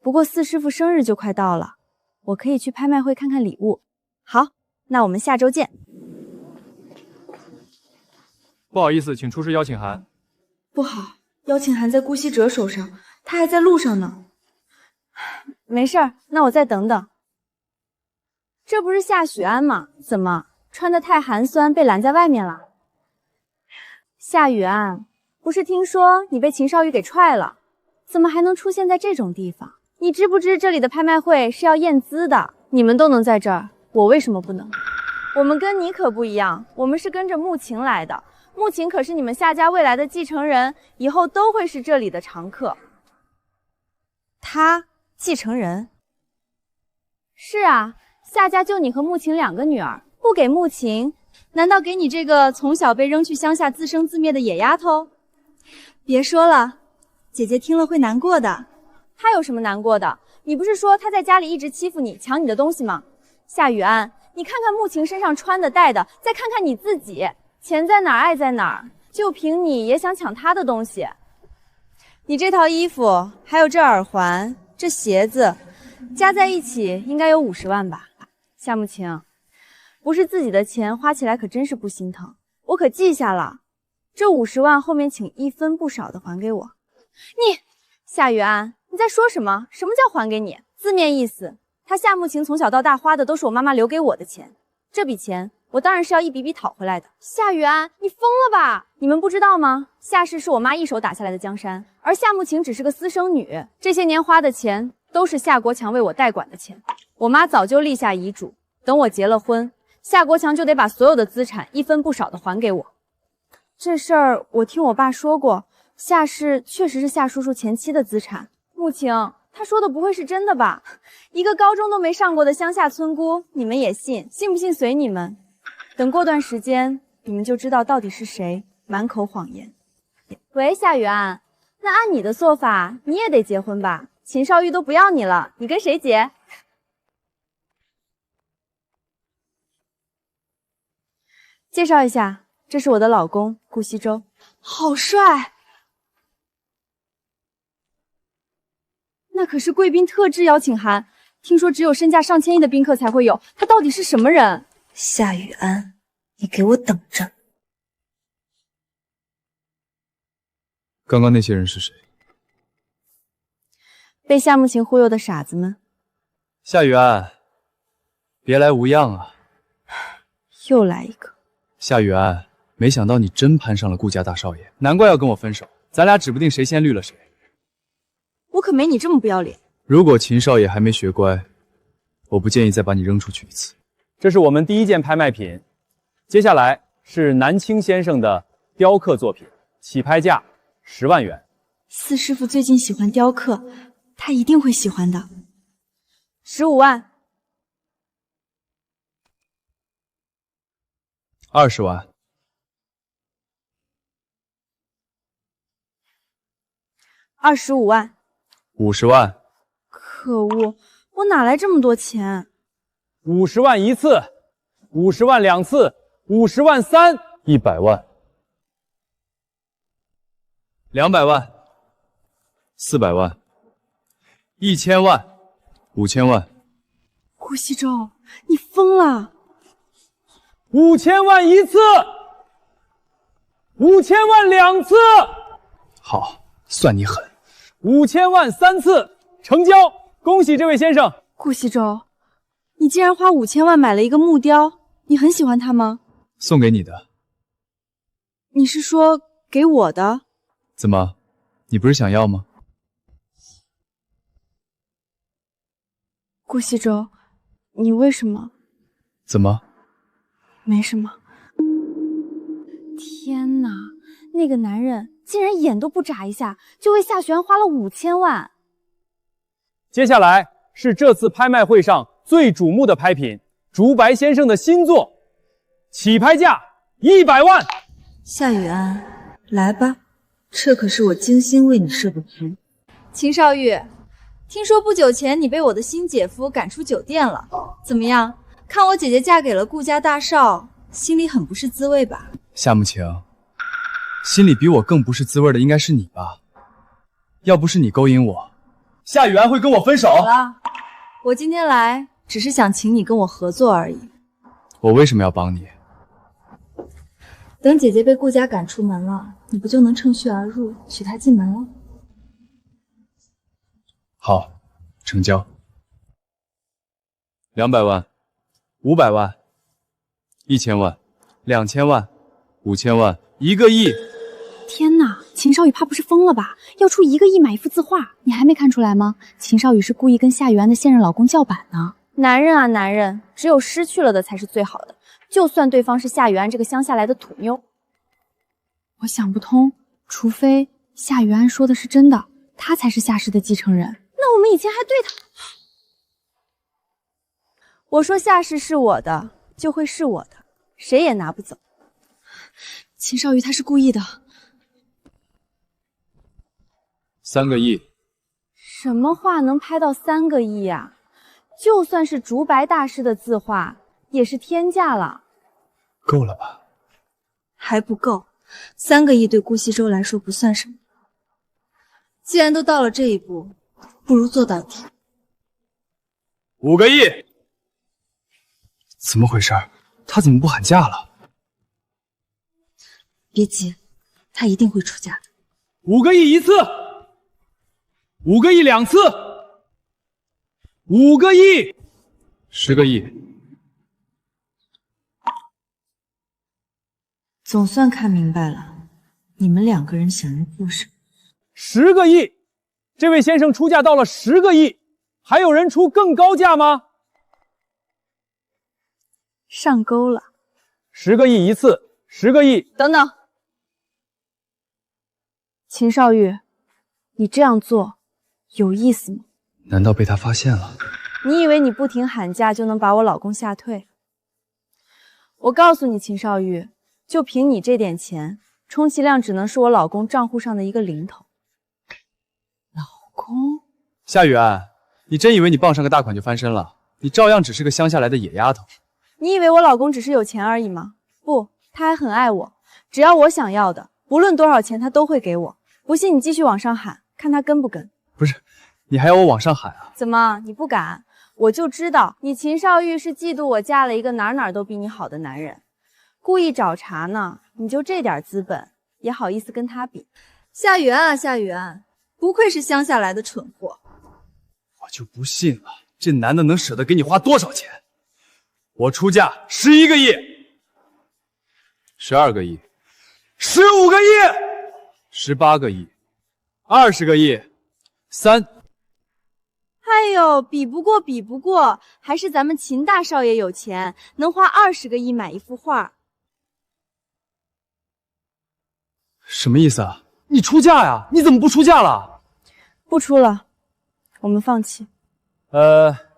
C: 不过四师傅生日就快到了，我可以去拍卖会看看礼物。好，那我们下周见。
K: 不好意思，请出示邀请函。
F: 不好，邀请函在顾西哲手上，他还在路上呢。
C: 没事儿，那我再等等。这不是夏许安吗？怎么穿得太寒酸，被拦在外面了？夏雨安，不是听说你被秦少宇给踹了，怎么还能出现在这种地方？你知不知这里的拍卖会是要验资的？你们都能在这儿，我为什么不能？我们跟你可不一样，我们是跟着慕晴来的。慕晴可是你们夏家未来的继承人，以后都会是这里的常客。他继承人？是啊，夏家就你和慕晴2个女儿，不给慕晴，难道给你这个从小被扔去乡下自生自灭的野丫头？
F: 别说了，姐姐听了会难过的。
C: 她有什么难过的？你不是说她在家里一直欺负你，抢你的东西吗？夏雨安，你看看慕晴身上穿的戴的，再看看你自己，钱在哪儿爱在哪儿，就凭你也想抢她的东西？你这套衣服，还有这耳环，这鞋子，加在一起应该有50万吧？夏慕晴，不是自己的钱花起来可真是不心疼，我可记下了，这50万后面请1分不少的还给我。你，夏雨安，你在说什么？什么叫还给你？字面意思，他夏慕晴从小到大花的都是我妈妈留给我的钱，这笔钱我当然是要一笔笔讨回来的。夏雨安，你疯了吧？你们不知道吗？夏氏是我妈一手打下来的江山，而夏慕晴只是个私生女，这些年花的钱都是夏国强为我代管的钱。我妈早就立下遗嘱，等我结了婚，夏国强就得把所有的资产一分不少的还给我。这事儿我听我爸说过，夏氏确实是夏叔叔前妻的资产。慕晴，他说的不会是真的吧？一个高中都没上过的乡下村姑，你们也信？信不信随你们。等过段时间，你们就知道到底是谁满口谎言。喂，夏雨安，那按你的做法，你也得结婚吧？秦少玉都不要你了，你跟谁结？介绍一下，这是我的老公顾西周。
F: 好帅！
C: 那可是贵宾特制邀请函，听说只有身价上千亿的宾客才会有。他到底是什么人？
E: 夏雨安，你给我等着！
B: 刚刚那些人是谁？
C: 被夏慕晴忽悠的傻子们。
B: 夏雨安，别来无恙啊！
C: 又来一个。
B: 夏雨安，没想到你真攀上了顾家大少爷，难怪要跟我分手。咱俩指不定谁先绿了谁。
C: 我可没你这么不要脸。
B: 如果秦少爷还没学乖，我不建议再把你扔出去一次。这是我们第一件拍卖品，接下来是南青先生的雕刻作品，起拍价10万元。
F: 四师傅最近喜欢雕刻，他一定会喜欢的。
C: 15万。
B: 20万。
C: 25万。
B: 50万。
C: 可恶，我哪来这么多钱
J: ？50万一次，50万2次，50万3，
B: 100万，200万，400万，1000万，5000万。
C: 顾西周，你疯了
J: ！5000万一次，5000万2次，
B: 好，算你狠。
J: 5000万3次，成交！恭喜这位先生。
C: 顾西周，你竟然花5000万买了一个木雕，你很喜欢它吗？
B: 送给你的。
C: 你是说给我的？
B: 怎么，你不是想要吗？
C: 顾西周，你为什么？
B: 怎么？
C: 没什么。天哪，那个男人竟然眼都不眨一下，就为夏璇花了5000万。
J: 接下来是这次拍卖会上最瞩目的拍品，竹白先生的新作，起拍价100万。
E: 夏雨安，来吧，这可是我精心为你设的局。
F: 秦少玉，听说不久前你被我的新姐夫赶出酒店了，怎么样？看我姐姐嫁给了顾家大少，心里很不是滋味吧？
B: 夏慕晴，心里比我更不是滋味的应该是你吧？要不是你勾引我，夏雨安会跟我分手。
F: 好了，我今天来只是想请你跟我合作而已。
B: 我为什么要帮你？
E: 等姐姐被顾家赶出门了，你不就能趁虚而入，娶她进门了？
B: 好，成交。200万，500万，1000万，2000万，5000万，1个亿！
C: 天哪，秦少宇怕不是疯了吧？要出1个亿买一幅字画，你还没看出来吗？秦少宇是故意跟夏雨安的现任老公叫板呢。男人啊男人，只有失去了的才是最好的。就算对方是夏雨安这个乡下来的土妞，我想不通，除非夏雨安说的是真的，他才是夏氏的继承人。那我们以前还对他……我说夏氏是我的，就会是我的，谁也拿不走。秦少宇他是故意的。
B: 3个亿。
C: 什么画能拍到3个亿呀？就算是竹白大师的字画，也是天价了。
B: 够了吧？
E: 还不够，3个亿对顾西周来说不算什么。既然都到了这一步，不如做到底。
B: 5个亿。怎么回事？他怎么不喊价了？
E: 别急，他一定会出价的。
J: 5个亿一次，5个亿2次，5个亿
B: ，10个亿
E: 总算看明白了，你们两个人想要做什么。
J: 10个亿，这位先生出价到了10个亿，还有人出更高价吗？
C: 上钩了。
J: 10个亿一次，10个亿。
C: 等等，秦少玉，你这样做有意思吗？
B: 难道被他发现了？
C: 你以为你不停喊价就能把我老公吓退？我告诉你，秦少玉，就凭你这点钱，充其量只能是我老公账户上的一个零头。老公，
B: 夏雨安，你真以为你傍上个大款就翻身了？你照样只是个乡下来的野丫头。
C: 你以为我老公只是有钱而已吗？不，他还很爱我，只要我想要的，无论多少钱他都会给我。不信你继续往上喊，看他跟不跟。
B: 不是，你还要我往上喊啊？
C: 怎么，你不敢？我就知道你秦少玉是嫉妒我嫁了一个哪哪都比你好的男人，故意找茬呢。你就这点资本，也好意思跟他比？
E: 夏雨安啊，夏雨安，不愧是乡下来的蠢货。
B: 我就不信了，这男的能舍得给你花多少钱？我出价11个亿，12个亿，15个亿，18个亿，20个亿，3。
C: 哎呦，比不过，比不过，还是咱们秦大少爷有钱，能花20个亿买一幅画。
B: 什么意思啊？你出价呀？你怎么不出价了？
C: 不出了，我们放弃。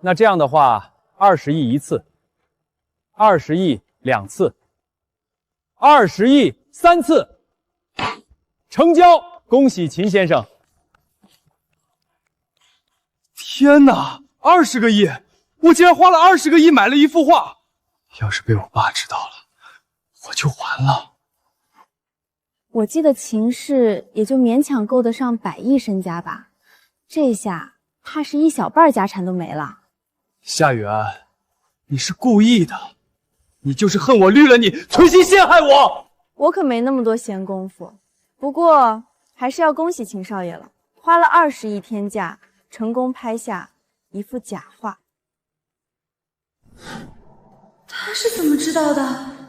J: 那这样的话，20亿一次，20亿2次，20亿3次，成交！恭喜秦先生。
B: 天哪，20个亿！我竟然花了20个亿买了一幅画，要是被我爸知道了，我就完了。
C: 我记得秦氏也就勉强够得上100亿身家吧，这下怕是一小半家产都没了。
B: 夏雨安，你是故意的，你就是恨我绿了你，存心陷害我。
C: 我可没那么多闲工夫，不过还是要恭喜秦少爷了，花了20亿天价，成功拍下一幅假画。
E: 他是怎么知道的？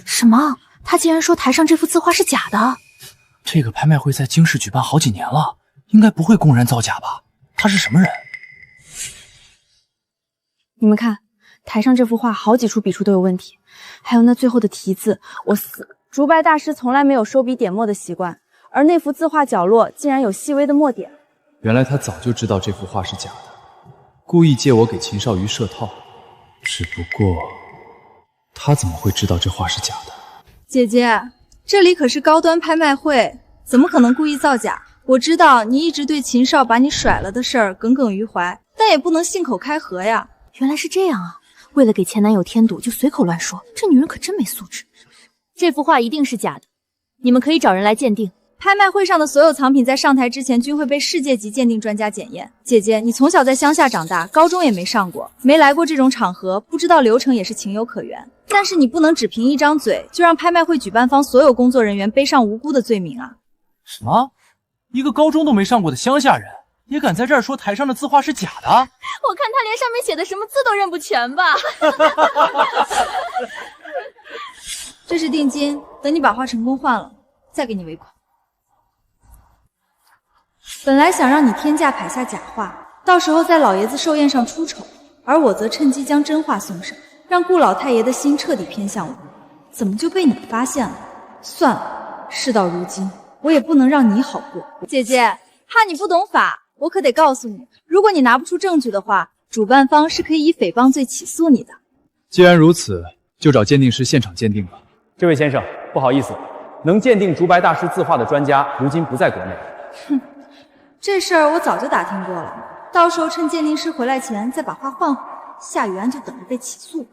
O: 什么？他竟然说台上这幅字画是假的？
L: 这个拍卖会在京市举办好几年了，应该不会公然造假吧？他是什么人？
C: 你们看，台上这幅画好几处笔触都有问题，还有那最后的题字，我死！竹白大师从来没有收笔点墨的习惯，而那幅字画角落竟然有细微的墨点。
B: 原来他早就知道这幅画是假的，故意借我给秦少瑜设套。只不过，他怎么会知道这画是假的？
E: 姐姐，这里可是高端拍卖会，怎么可能故意造假？我知道你一直对秦少把你甩了的事儿耿耿于怀，但也不能信口开河呀。
O: 原来是这样啊！为了给前男友添堵就随口乱说，这女人可真没素质。这幅画一定是假的，你们可以找人来鉴定。
E: 拍卖会上的所有藏品在上台之前均会被世界级鉴定专家检验。姐姐，你从小在乡下长大，高中也没上过，没来过这种场合，不知道流程也是情有可原。但是你不能只凭一张嘴就让拍卖会举办方所有工作人员背上无辜的罪名啊！
L: 什么？一个高中都没上过的乡下人，也敢在这儿说台上的字画是假的？
O: 我看他连上面写的什么字都认不全吧？
E: 这是定金，等你把画成功换了，再给你尾款。本来想让你天价拍下假画，到时候在老爷子寿宴上出丑，而我则趁机将真画送上，让顾老太爷的心彻底偏向我。怎么就被你发现了？算了，事到如今，我也不能让你好过。姐姐，怕你不懂法，我可得告诉你，如果你拿不出证据的话，主办方是可以以诽谤罪起诉你的。
B: 既然如此，就找鉴定师现场鉴定吧。
J: 这位先生，不好意思，能鉴定竹白大师字画的专家如今不在国内。
E: 哼，这事儿我早就打听过了，到时候趁鉴定师回来前再把画换回来，夏雨安就等着被起诉。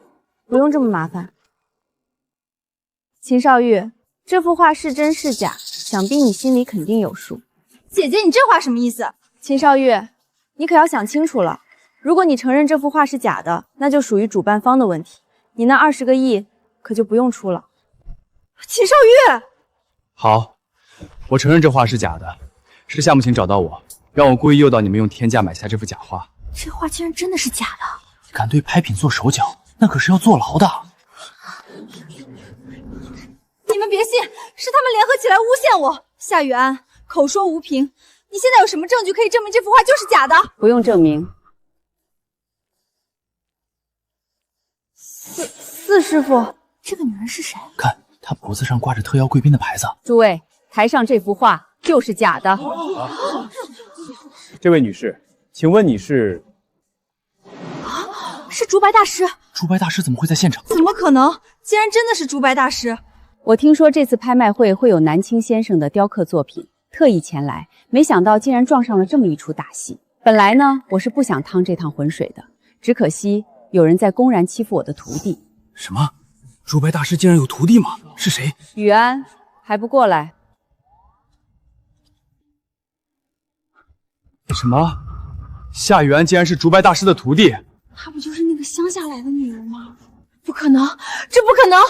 C: 不用这么麻烦。秦少玉，这幅画是真是假，想必你心里肯定有数。
E: 姐姐，你这话什么意思？
C: 秦少玉，你可要想清楚了。如果你承认这幅画是假的，那就属于主办方的问题，你那20个亿可就不用出了。
E: 秦少玉，
B: 好，我承认这画是假的，是夏木晴找到我，让我故意诱导你们用天价买下这幅假画。
O: 这画竟然真的是假的！
L: 敢对拍品做手脚，那可是要坐牢的。
F: 你们别信，是他们联合起来诬陷我。夏雨安口说无凭，你现在有什么证据可以证明这幅画就是假的？
P: 不用证明。
F: 四师傅，
O: 这个女人是谁？
L: 看，她脖子上挂着特邀贵宾的牌子。
P: 诸位，台上这幅画就是假的。
J: 这位女士，请问你是？
F: 是竹白大师。
L: 竹白大师怎么会在现场？
F: 怎么可能？竟然真的是竹白大师！
P: 我听说这次拍卖会会有南青先生的雕刻作品，特意前来，没想到竟然撞上了这么一出大戏。本来呢，我是不想趟这趟浑水的，只可惜有人在公然欺负我的徒弟。
L: 什么？竹白大师竟然有徒弟吗？是谁？
P: 雨安，还不过来？
B: 什么？夏雨安竟然是竹白大师的徒弟？
F: 她不就是那个乡下来的女人吗？不可能，这不可能！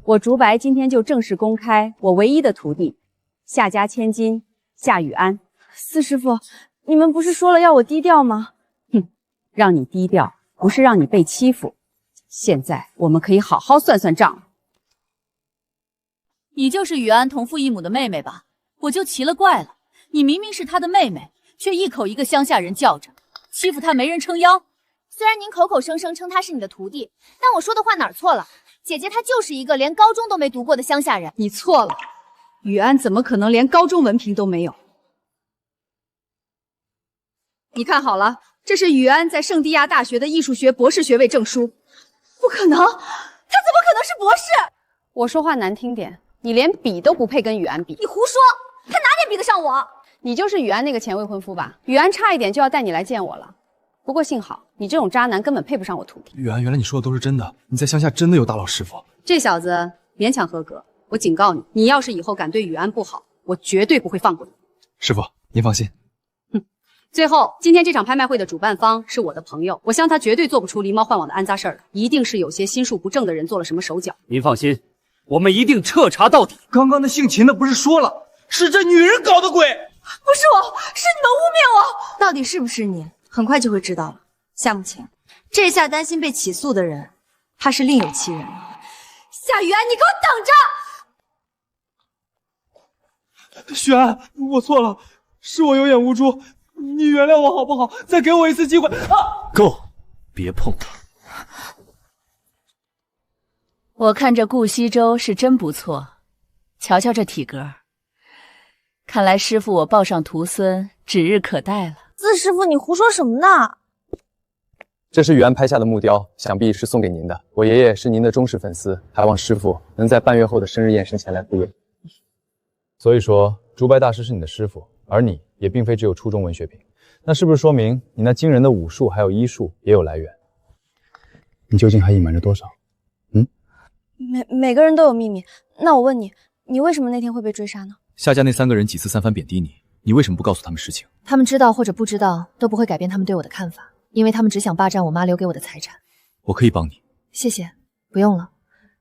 P: 我竹白今天就正式公开我唯一的徒弟，夏家千金夏雨安。
F: 四师傅，你们不是说了要我低调吗？
P: 哼，让你低调，不是让你被欺负。现在我们可以好好算算账。
O: 你就是雨安同父异母的妹妹吧？我就奇了怪了，你明明是她的妹妹，却一口一个乡下人叫着，欺负她没人撑腰。
Q: 虽然您口口声声称他是你的徒弟，但我说的话哪儿错了？姐姐她就是一个连高中都没读过的乡下人。
P: 你错了，雨安怎么可能连高中文凭都没有？你看好了，这是雨安在圣地亚大学的艺术学博士学位证书。
F: 不可能，他怎么可能是博士？
P: 我说话难听点，你连比都不配跟雨安比。
Q: 你胡说，他哪点比得上我？
P: 你就是雨安那个前未婚夫吧？雨安差一点就要带你来见我了。不过幸好，你这种渣男根本配不上我徒弟。
B: 雨安，原来你说的都是真的，你在乡下真的有大老师傅。
P: 这小子勉强合格，我警告你，你要是以后敢对雨安不好，我绝对不会放过你。
B: 师傅，您放心。
P: 最后，今天这场拍卖会的主办方是我的朋友，我相他绝对做不出狸猫换网的安扎事儿，一定是有些心术不正的人做了什么手脚。
M: 您放心，我们一定彻查到底。
L: 刚刚那姓秦的不是说了，是这女人搞的鬼？
F: 不是我，是你们污蔑我！到底是不是你？很快就会知道了。夏慕晴，这下担心被起诉的人，他是另有其人。夏雨安，你给我等着！
L: 许安，我错了，是我有眼无珠，你原谅我好不好？再给我一次机会啊！
M: 够，别碰他。
O: 我看这顾西周是真不错，瞧瞧这体格，看来师傅我抱上徒孙指日可待了。
F: 四师傅，你胡说什么呢？
B: 这是雨安拍下的木雕，想必是送给您的。我爷爷是您的忠实粉丝，还望师傅能在半月后的生日宴上前来赴宴。所以说，竹白大师是你的师傅，而你也并非只有初中文学凭，那是不是说明你那惊人的武术还有医术也有来源？你究竟还隐瞒着多少？
F: 每个人都有秘密。那我问你，你为什么那天会被追杀呢？
L: 夏家那3个人几次3番贬低你，你为什么不告诉他们实情？
O: 他们知道或者不知道，都不会改变他们对我的看法，因为他们只想霸占我妈留给我的财产。
L: 我可以帮你。
O: 谢谢，不用了，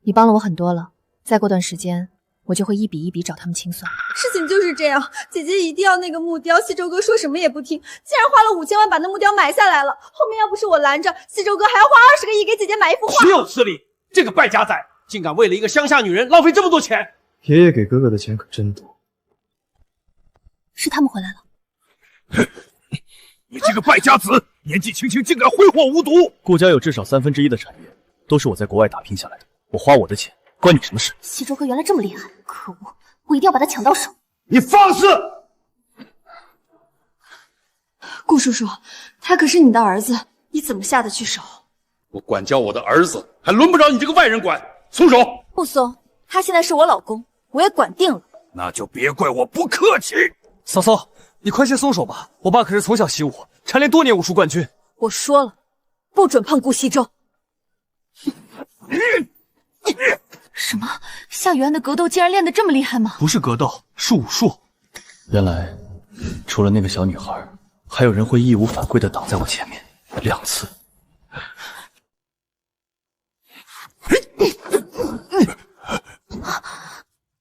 O: 你帮了我很多了。再过段时间，我就会一笔一笔找他们清算。
F: 事情就是这样，姐姐一定要那个木雕，西周哥说什么也不听，竟然花了5000万把那木雕买下来了。后面要不是我拦着，西周哥还要花20个亿给姐姐买一幅画。
M: 岂有此理！这个败家仔竟敢为了一个乡下女人浪费这么多钱！
B: 爷爷给哥哥的钱可真多。
O: 是他们回来了。
D: 你这个败家子，年纪轻轻竟敢挥霍无毒！
L: 顾家有至少1/3的产业，都是我在国外打拼下来的，我花我的钱，关你什么事？
Q: 西周哥原来这么厉害，可恶！我一定要把他抢到手。
D: 你放肆！
F: 顾叔叔，他可是你的儿子，你怎么下得去手？
D: 我管教我的儿子，还轮不着你这个外人管！松手！
F: 不松，他现在是我老公，我也管定了。
D: 那就别怪我不客气。
L: 嫂嫂，你快些松手吧，我爸可是从小习武，蝉联多年武术冠军。
F: 我说了，不准碰顾西周。
O: 什么？夏雨安的格斗竟然练得这么厉害吗？
L: 不是格斗，是武术。原来，除了那个小女孩，还有人会义无反顾地挡在我前面2次。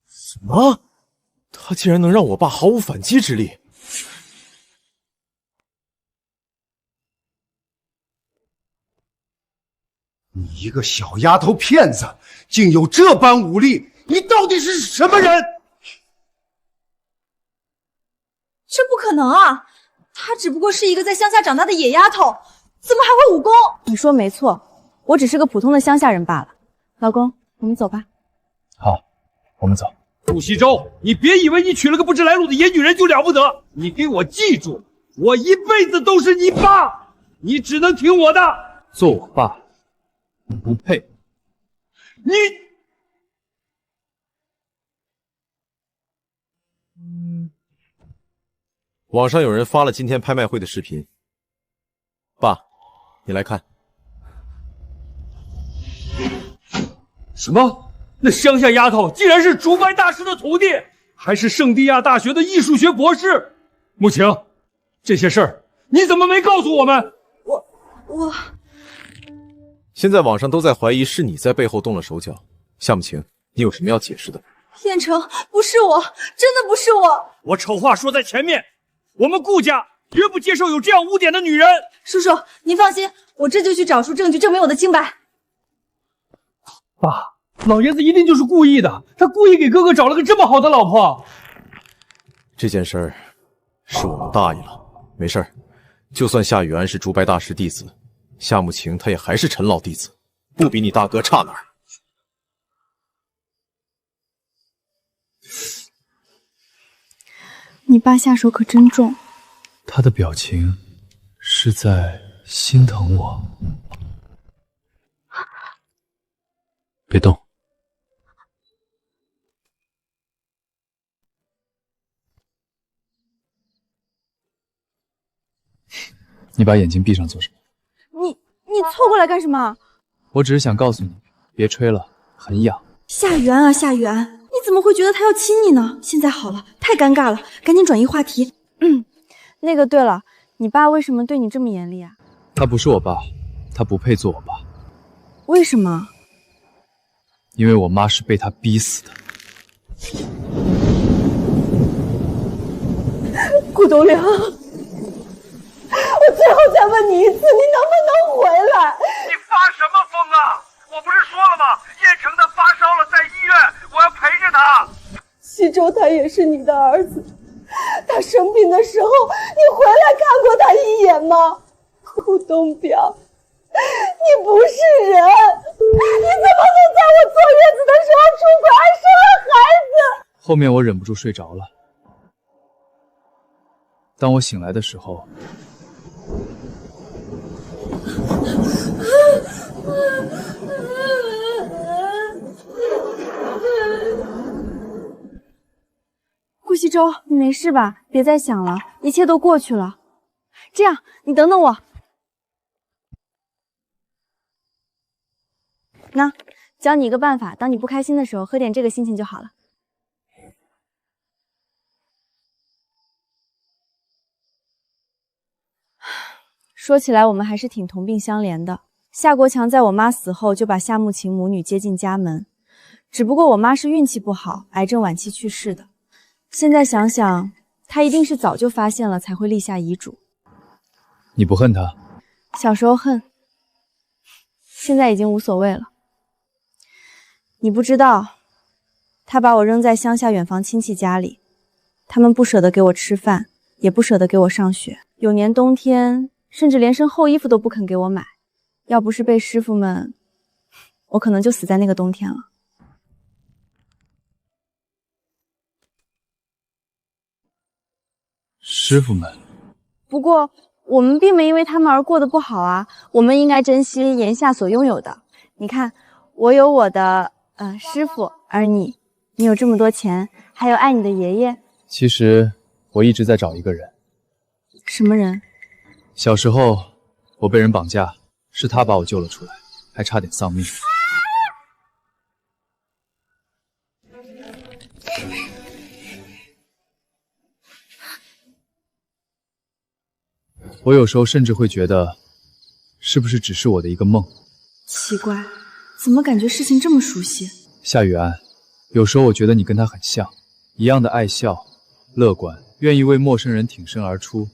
L: 什么？他竟然能让我爸毫无反击之力？
D: 你一个小丫头片子，竟有这般武力，你到底是什么人？
F: 这不可能啊！她只不过是一个在乡下长大的野丫头，怎么还会武功？
C: 你说没错，我只是个普通的乡下人罢了。老公，我们走吧。
B: 好，我们走。
J: 顾西周，你别以为你娶了个不知来路的野女人就了不得！你给我记住，我一辈子都是你爸，你只能听我的。
B: 做我爸，你不配。
J: 你。
K: 网上有人发了今天拍卖会的视频，爸，你来看。
J: 什么？那乡下丫头竟然是竹白大师的徒弟，还是圣地亚大学的艺术学博士。慕情，这些事儿你怎么没告诉我们？
F: 我……
K: 现在网上都在怀疑是你在背后动了手脚，夏慕情，你有什么要解释的？
F: 燕城，不是我，真的不是我。
J: 我丑话说在前面，我们顾家绝不接受有这样污点的女人。
F: 叔叔，您放心，我这就去找出证据证明我的清白。
J: 爸，老爷子一定就是故意的，他故意给哥哥找了个这么好的老婆。
K: 这件事儿是我们大意了，没事儿。就算夏雨安是竹白大师弟子，夏慕情他也还是陈老弟子，不比你大哥差哪儿。
C: 你爸下手可真重。
B: 他的表情是在心疼我。别动。你把眼睛闭上做什么？
C: 你凑过来干什么？
B: 我只是想告诉你，别吹了，很痒。
F: 夏雨安啊，夏雨安，你怎么会觉得他要亲你呢？现在好了，太尴尬了，赶紧转移话题。
C: 那个，对了，你爸为什么对你这么严厉啊？
B: 他不是我爸，他不配做我爸。
C: 为什么？
B: 因为我妈是被他逼死的。
C: 顾东良，我最后再问你一次，你能不能回来？
A: 你发什么疯啊！我不是说了吗？燕城他发烧了，在医院，我要陪着他。
C: 西周他也是你的儿子，他生病的时候，你回来看过他一眼吗？顾东表，你不是人，你怎么能在我坐月子的时候出轨，还生了孩子？
B: 后面我忍不住睡着了。当我醒来的时候，
C: 顾西周，你没事吧？别再想了，一切都过去了。这样，你等等我。那，教你一个办法，当你不开心的时候，喝点这个，心情就好了。说起来，我们还是挺同病相怜的。夏国强在我妈死后就把夏慕情母女接进家门，只不过我妈是运气不好，癌症晚期去世的。现在想想，她一定是早就发现了，才会立下遗嘱。
B: 你不恨他？
C: 小时候恨，现在已经无所谓了。你不知道，他把我扔在乡下远房亲戚家里，他们不舍得给我吃饭，也不舍得给我上学，有年冬天甚至连身厚衣服都不肯给我买。要不是被师傅们，我可能就死在那个冬天了。
B: 师傅们？
C: 不过我们并没因为他们而过得不好啊，我们应该珍惜眼下所拥有的。你看，我有我的师傅，而你有这么多钱，还有爱你的爷爷。
B: 其实我一直在找一个人。
C: 什么人？
B: 小时候我被人绑架，是他把我救了出来，还差点丧命。我有时候甚至会觉得，是不是只是我的一个梦？
F: 奇怪，怎么感觉事情这么熟悉？
B: 夏雨安，有时候我觉得你跟他很像，一样的爱笑、乐观，愿意为陌生人挺身而出，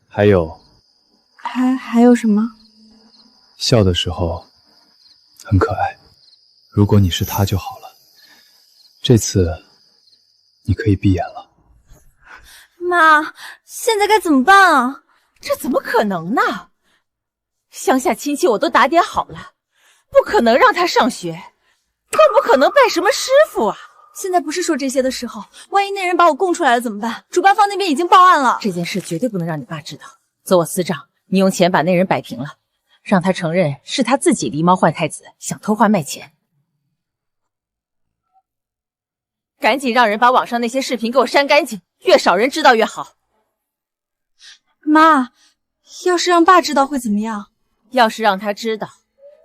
B: 还有
C: 什么？
B: 笑的时候很可爱。如果你是他就好了。这次你可以闭眼了。
F: 妈，现在该怎么办啊？
I: 这怎么可能呢？乡下亲戚我都打点好了，不可能让他上学，更不可能拜什么师傅啊！
F: 现在不是说这些的时候，万一那人把我供出来了怎么办？主办方那边已经报案了。
I: 这件事绝对不能让你爸知道。走我司账，你用钱把那人摆平了，让他承认是他自己狸猫换太子，想偷换卖钱。赶紧让人把网上那些视频给我删干净，越少人知道越好。
F: 妈，要是让爸知道会怎么样？
I: 要是让他知道，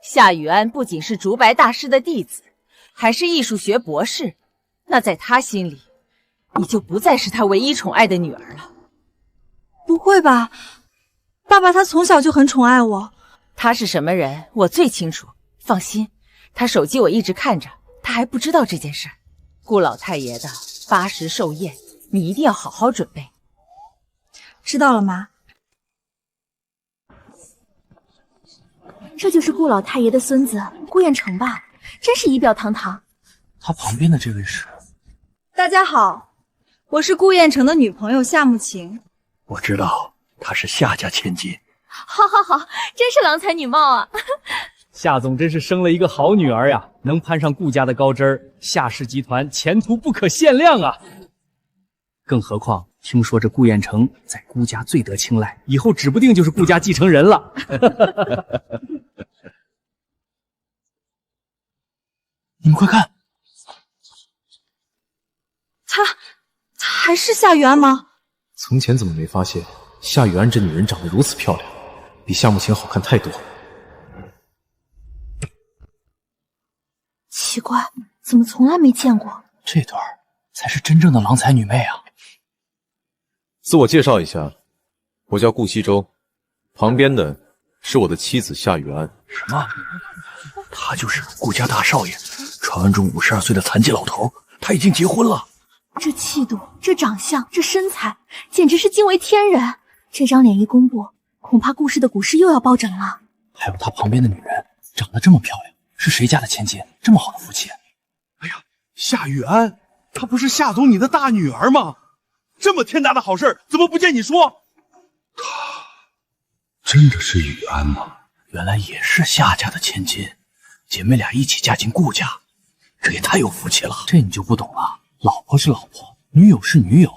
I: 夏雨安不仅是竹白大师的弟子，还是艺术学博士，那在他心里，你就不再是他唯一宠爱的女儿了。
F: 不会吧，爸爸他从小就很宠爱我。
I: 他是什么人，我最清楚。放心，他手机我一直看着，他还不知道这件事儿。顾老太爷的80寿宴，你一定要好好准备。
F: 知道了，妈。
Q: 这就是顾老太爷的孙子顾彦成吧？真是仪表堂堂。
L: 他旁边的这位是？
F: 大家好，我是顾彦成的女朋友夏慕晴。
L: 我知道她是夏家千金。
Q: 好，真是郎才女貌啊！
J: 夏总真是生了一个好女儿呀，能攀上顾家的高枝儿，夏氏集团前途不可限量啊！更何况听说这顾彦成在顾家最得青睐，以后指不定就是顾家继承人了。
L: 你们快看，
F: 他还是夏雨安吗？
K: 从前怎么没发现夏雨安这女人长得如此漂亮，比夏慕晴好看太多。
Q: 奇怪，怎么从来没见过？
L: 这对儿才是真正的郎才女魅啊！
K: 自我介绍一下，我叫顾西周，旁边的是我的妻子夏雨安。
L: 什么？他就是顾家大少爷，传闻中52岁的残疾老头，他已经结婚了。
Q: 这气度，这长相，这身材，简直是惊为天人。这张脸一公布，恐怕顾氏的股市又要暴涨了。
L: 还有他旁边的女人，长得这么漂亮，是谁家的千金？这么好的福气！
D: 哎呀，夏雨安，她不是夏总你的大女儿吗？这么天大的好事，怎么不见你说？
L: 真的是雨安吗？原来也是夏家的千金，姐妹俩一起嫁进顾家，这也太有福气了。这你就不懂了，老婆是老婆，女友是女友，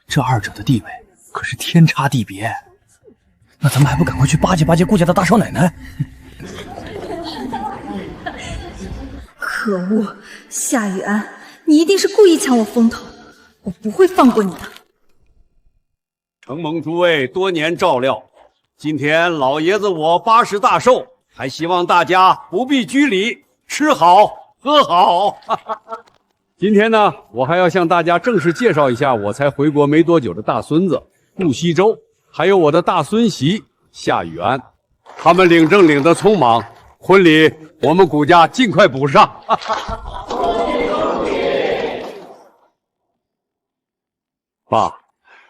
L: 这二者的地位可是天差地别。那咱们还不赶快去巴结巴结顾家的大少奶奶？
F: 可恶，夏雨安，你一定是故意抢我风头，我不会放过你的。
H: 承蒙诸位多年照料，今天老爷子我80大寿，还希望大家不必拘礼，吃好喝好。今天呢，我还要向大家正式介绍一下我才回国没多久的大孙子顾西周，还有我的大孙媳夏雨安。他们领证领得匆忙，婚礼我们顾家尽快补上。爸，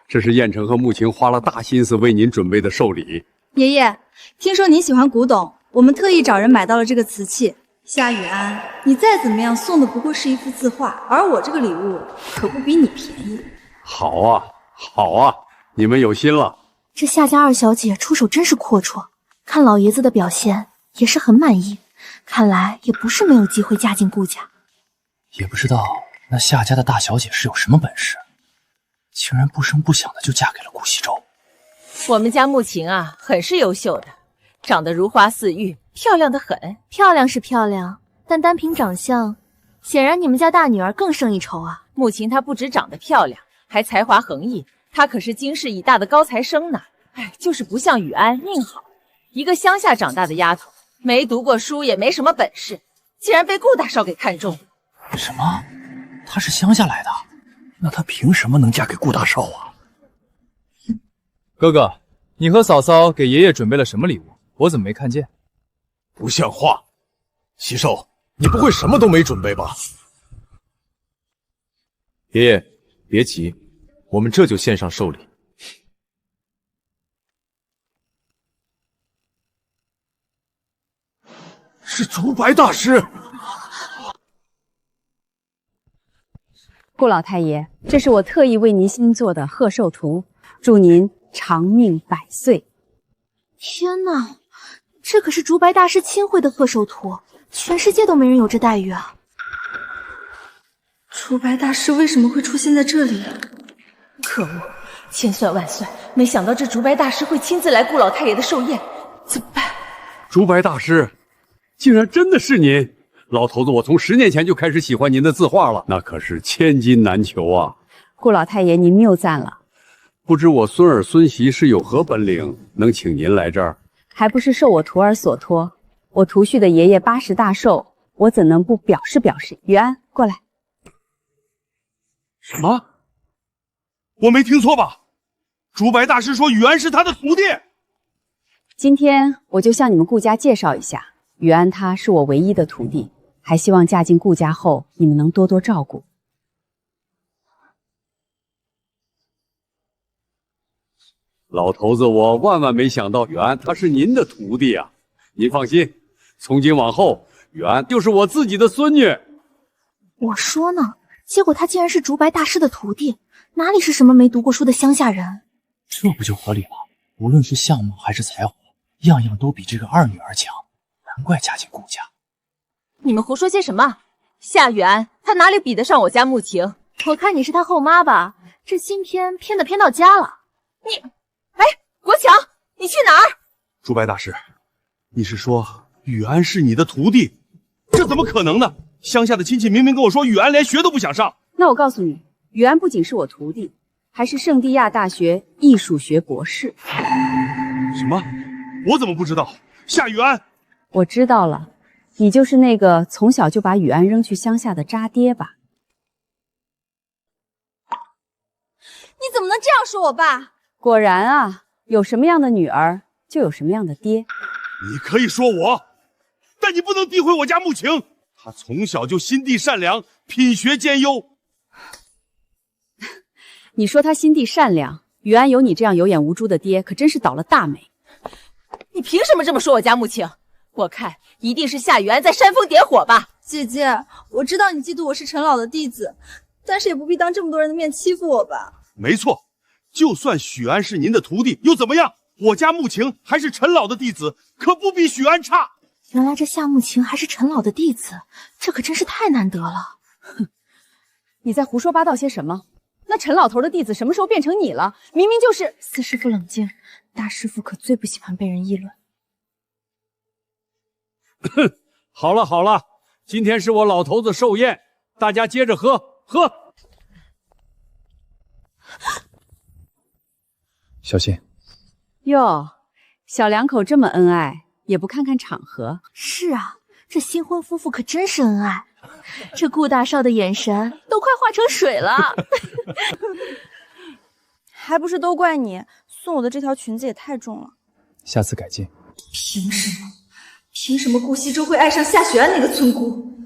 H: 这是燕城和慕晴花了大心思为您准备的寿礼。
F: 爷爷，听说您喜欢古董，我们特意找人买到了这个瓷器。夏雨安，你再怎么样送的不过是一幅字画，而我这个礼物可不比你便宜。
H: 好啊，好啊，你们有心了。
Q: 这夏家二小姐出手真是阔绰，看老爷子的表现也是很满意，看来也不是没有机会嫁进顾家。
L: 也不知道那夏家的大小姐是有什么本事，竟然不声不响的就嫁给了顾西周。
I: 我们家慕晴啊，很是优秀的，长得如花似玉，漂亮的很。
Q: 漂亮是漂亮，但单凭长相，显然你们家大女儿更胜一筹啊。
I: 慕晴她不止长得漂亮，还才华横溢，她可是经世已大的高材生呢。哎，就是不像雨安命好，一个乡下长大的丫头，没读过书，也没什么本事，竟然被顾大少给看中。
L: 什么？她是乡下来的？那她凭什么能嫁给顾大少啊？
B: 哥哥，你和嫂嫂给爷爷准备了什么礼物？我怎么没看见？
K: 不像话！西寿，你不会什么都没准备吧？爷爷，别急，我们这就献上寿礼。
D: 是竹白大师。
P: 顾老太爷，这是我特意为您新做的贺寿图，祝您长命百岁。
Q: 天哪，这可是竹白大师亲绘的贺寿图，全世界都没人有这待遇啊！
F: 竹白大师为什么会出现在这里？
I: 可恶，千算万算，没想到这竹白大师会亲自来顾老太爷的寿宴，怎么办？
H: 竹白大师，竟然真的是您！老头子，我从10年前就开始喜欢您的字画了，那可是千金难求啊！
P: 顾老太爷，您谬赞了。
H: 不知我孙儿孙媳是有何本领，能请您来这儿？
P: 还不是受我徒儿所托。我徒婿的爷爷80大寿，我怎能不表示表示？雨安，过来。
D: 什么？我没听错吧？竹白大师说雨安是他的徒弟。
P: 今天我就向你们顾家介绍一下，雨安他是我唯一的徒弟，还希望嫁进顾家后，你们能多多照顾。
H: 老头子，我万万没想到雨安他是您的徒弟啊！您放心，从今往后，雨安就是我自己的孙女。
Q: 我说呢，结果他竟然是竹白大师的徒弟，哪里是什么没读过书的乡下人？
L: 这不就合理了？无论是相貌还是才华，样样都比这个二女儿强，难怪嫁进顾家。
I: 你们胡说些什么？夏雨安她哪里比得上我家慕晴？
Q: 我看你是他后妈吧，这新偏的偏到家了。
I: 哎，国强，你去哪儿？
D: 竹白大师，你是说雨安是你的徒弟？这怎么可能呢？乡下的亲戚明明跟我说雨安连学都不想上。
P: 那我告诉你，雨安不仅是我徒弟，还是圣地亚大学艺术学博士。
D: 什么？我怎么不知道？夏雨安，
P: 我知道了，你就是那个从小就把雨安扔去乡下的渣爹吧？
F: 你怎么能这样说我爸？
P: 果然啊，有什么样的女儿，就有什么样的爹。
D: 你可以说我，但你不能诋毁我家慕晴。她从小就心地善良，品学兼优。
P: 你说她心地善良，雨安有你这样有眼无珠的爹，可真是倒了大霉。
I: 你凭什么这么说我家慕晴？我看一定是夏雨安在煽风点火吧。
F: 姐姐，我知道你嫉妒我是陈老的弟子，但是也不必当这么多人的面欺负我吧。
D: 没错，就算许安是您的徒弟又怎么样？我家慕晴还是陈老的弟子，可不比许安差。
Q: 原来这夏慕晴还是陈老的弟子，这可真是太难得了。
P: 哼，你在胡说八道些什么？那陈老头的弟子什么时候变成你了？明明就是……
Q: 四师傅冷静，大师傅可最不喜欢被人议论。
H: 哼，好了好了，今天是我老头子寿宴，大家接着喝。
B: 小心。
P: 哟，小两口这么恩爱，也不看看场合。
Q: 是啊，这新婚夫妇可真是恩爱。这顾大少的眼神都快化成水了。
C: 还不是都怪你，送我的这条裙子也太重了。
B: 下次改进。
F: 凭什么？凭什么顾西周会爱上夏雪安那个村姑？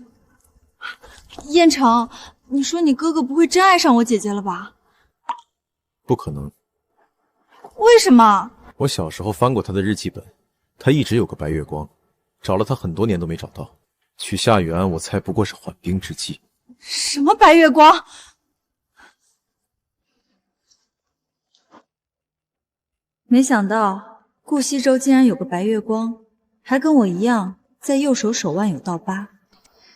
F: 燕城，你说你哥哥不会真爱上我姐姐了吧？
K: 不可能。
F: 为什么？
K: 我小时候翻过他的日记本，他一直有个白月光，找了他很多年都没找到。娶夏雨安，我猜不过是缓兵之计。
F: 什么白月光？没想到顾西周竟然有个白月光，还跟我一样，在右手手腕有道疤。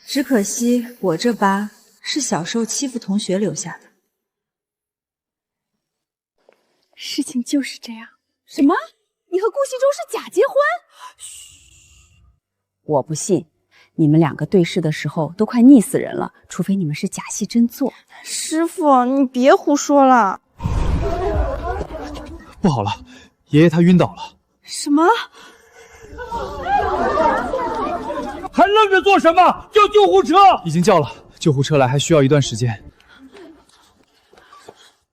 F: 只可惜我这疤是小时候欺负同学留下的。
C: 事情就是这样。什么？你和顾西周是假结婚？
P: 嘘，我不信。你们两个对视的时候都快腻死人了，除非你们是假戏真做。
C: 师傅，你别胡说了。
B: 不好了，爷爷他晕倒了。
C: 什么？
J: 还愣着做什么？叫救护车！
B: 已经叫了，救护车来还需要一段时间。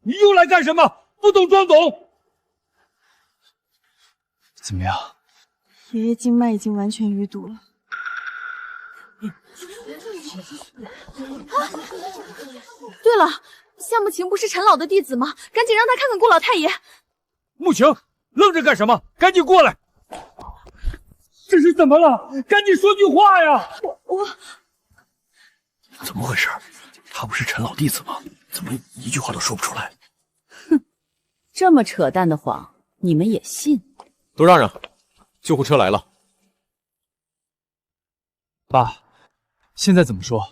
J: 你又来干什么？不懂装懂。
B: 怎么样？
C: 爷爷经脉已经完全淤堵了。
Q: 对了，夏慕晴不是陈老的弟子吗？赶紧让他看看顾老太爷。
J: 慕晴，愣着干什么？赶紧过来！这是怎么了？赶紧说句话呀！
L: 我怎么回事？他不是陈老弟子吗？怎么一句话都说不出来？
P: 哼，这么扯淡的谎，你们也信？
K: 都让让，救护车来了。
B: 爸，现在怎么说？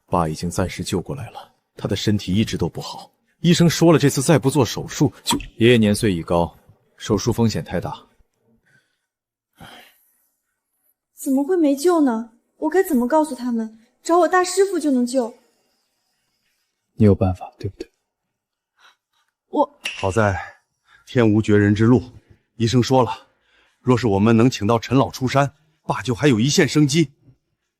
K: 爸已经暂时救过来了，他的身体一直都不好。医生说了，这次再不做手术就……爷爷年岁已高，手术风险太大。
C: 怎么会没救呢？我该怎么告诉他们？找我大师傅就能救？
B: 你有办法，对不对？
D: 好在天无绝人之路，医生说了，若是我们能请到陈老出山，爸就还有一线生机。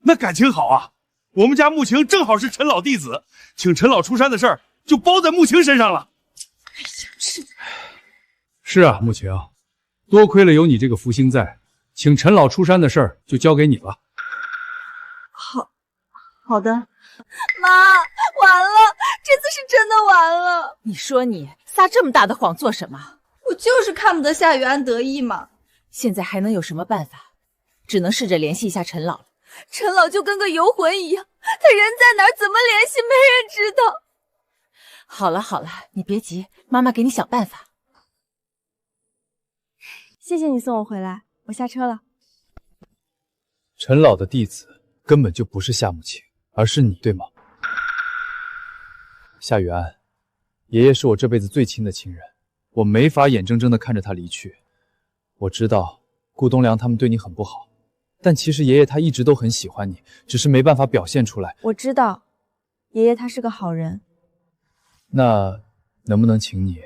D: 那感情好啊！我们家穆晴正好是陈老弟子，请陈老出山的事儿就包在穆晴身上了。
C: 哎呀，
J: 是啊，穆晴，多亏了有你这个福星在，请陈老出山的事儿就交给你了。
C: 好的。
F: 妈，完了，这次是真的完了。
I: 你说你撒这么大的谎做什么？
F: 我就是看不得夏雨安得意嘛。
I: 现在还能有什么办法？只能试着联系一下陈老了。
F: 陈老就跟个游魂一样，他人在哪儿，怎么联系，没人知道。
I: 好了好了，你别急，妈妈给你想办法。
C: 谢谢你送我回来，我下车了。
B: 陈老的弟子根本就不是夏慕晴，而是你，对吗？夏雨安，爷爷是我这辈子最亲的亲人，我没法眼睁睁地看着他离去。我知道顾东良他们对你很不好，但其实爷爷他一直都很喜欢你，只是没办法表现出来。
C: 我知道，爷爷他是个好人。
B: 那能不能请你？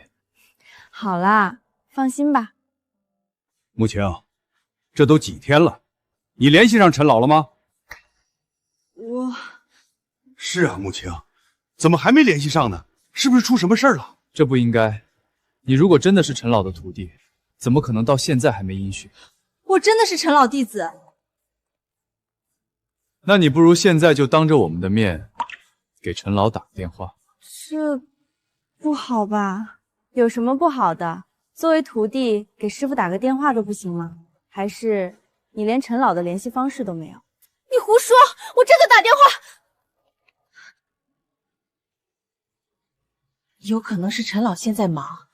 C: 好啦，放心吧。
H: 穆晴，这都几天了，你联系上陈老了吗？
D: 是啊，穆晴，怎么还没联系上呢？是不是出什么事儿了？
B: 这不应该。你如果真的是陈老的徒弟，怎么可能到现在还没音讯？
F: 我真的是陈老弟子。
B: 那你不如现在就当着我们的面给陈老打个电话。
C: 这不好吧？有什么不好的？作为徒弟，给师傅打个电话都不行吗？还是你连陈老的联系方式都没有？
F: 你胡说！我真的打电话。
I: 有可能是陈老现在忙。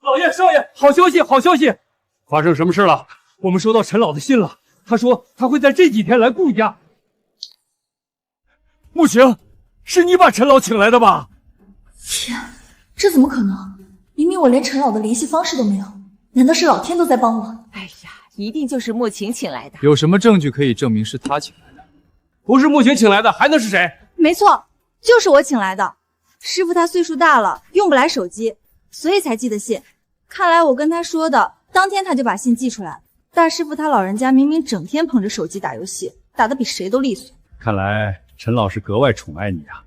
J: 老爷、少爷，好消息，好消息！发生什么事了？我们收到陈老的信了，他说他会在这几天来顾家。穆晴，是你把陈老请来的吧？
F: 天，这怎么可能？明明我连陈老的联系方式都没有，难道是老天都在帮我？
I: 哎呀，一定就是穆晴请来的。
B: 有什么证据可以证明是他请来的？
J: 不是穆晴请来的，还能是谁？
F: 没错，就是我请来的。师傅他岁数大了，用不来手机，所以才寄的信。看来我跟他说的，当天他就把信寄出来。大师傅他老人家明明整天捧着手机打游戏，打得比谁都利索。
H: 看来陈老是格外宠爱你啊！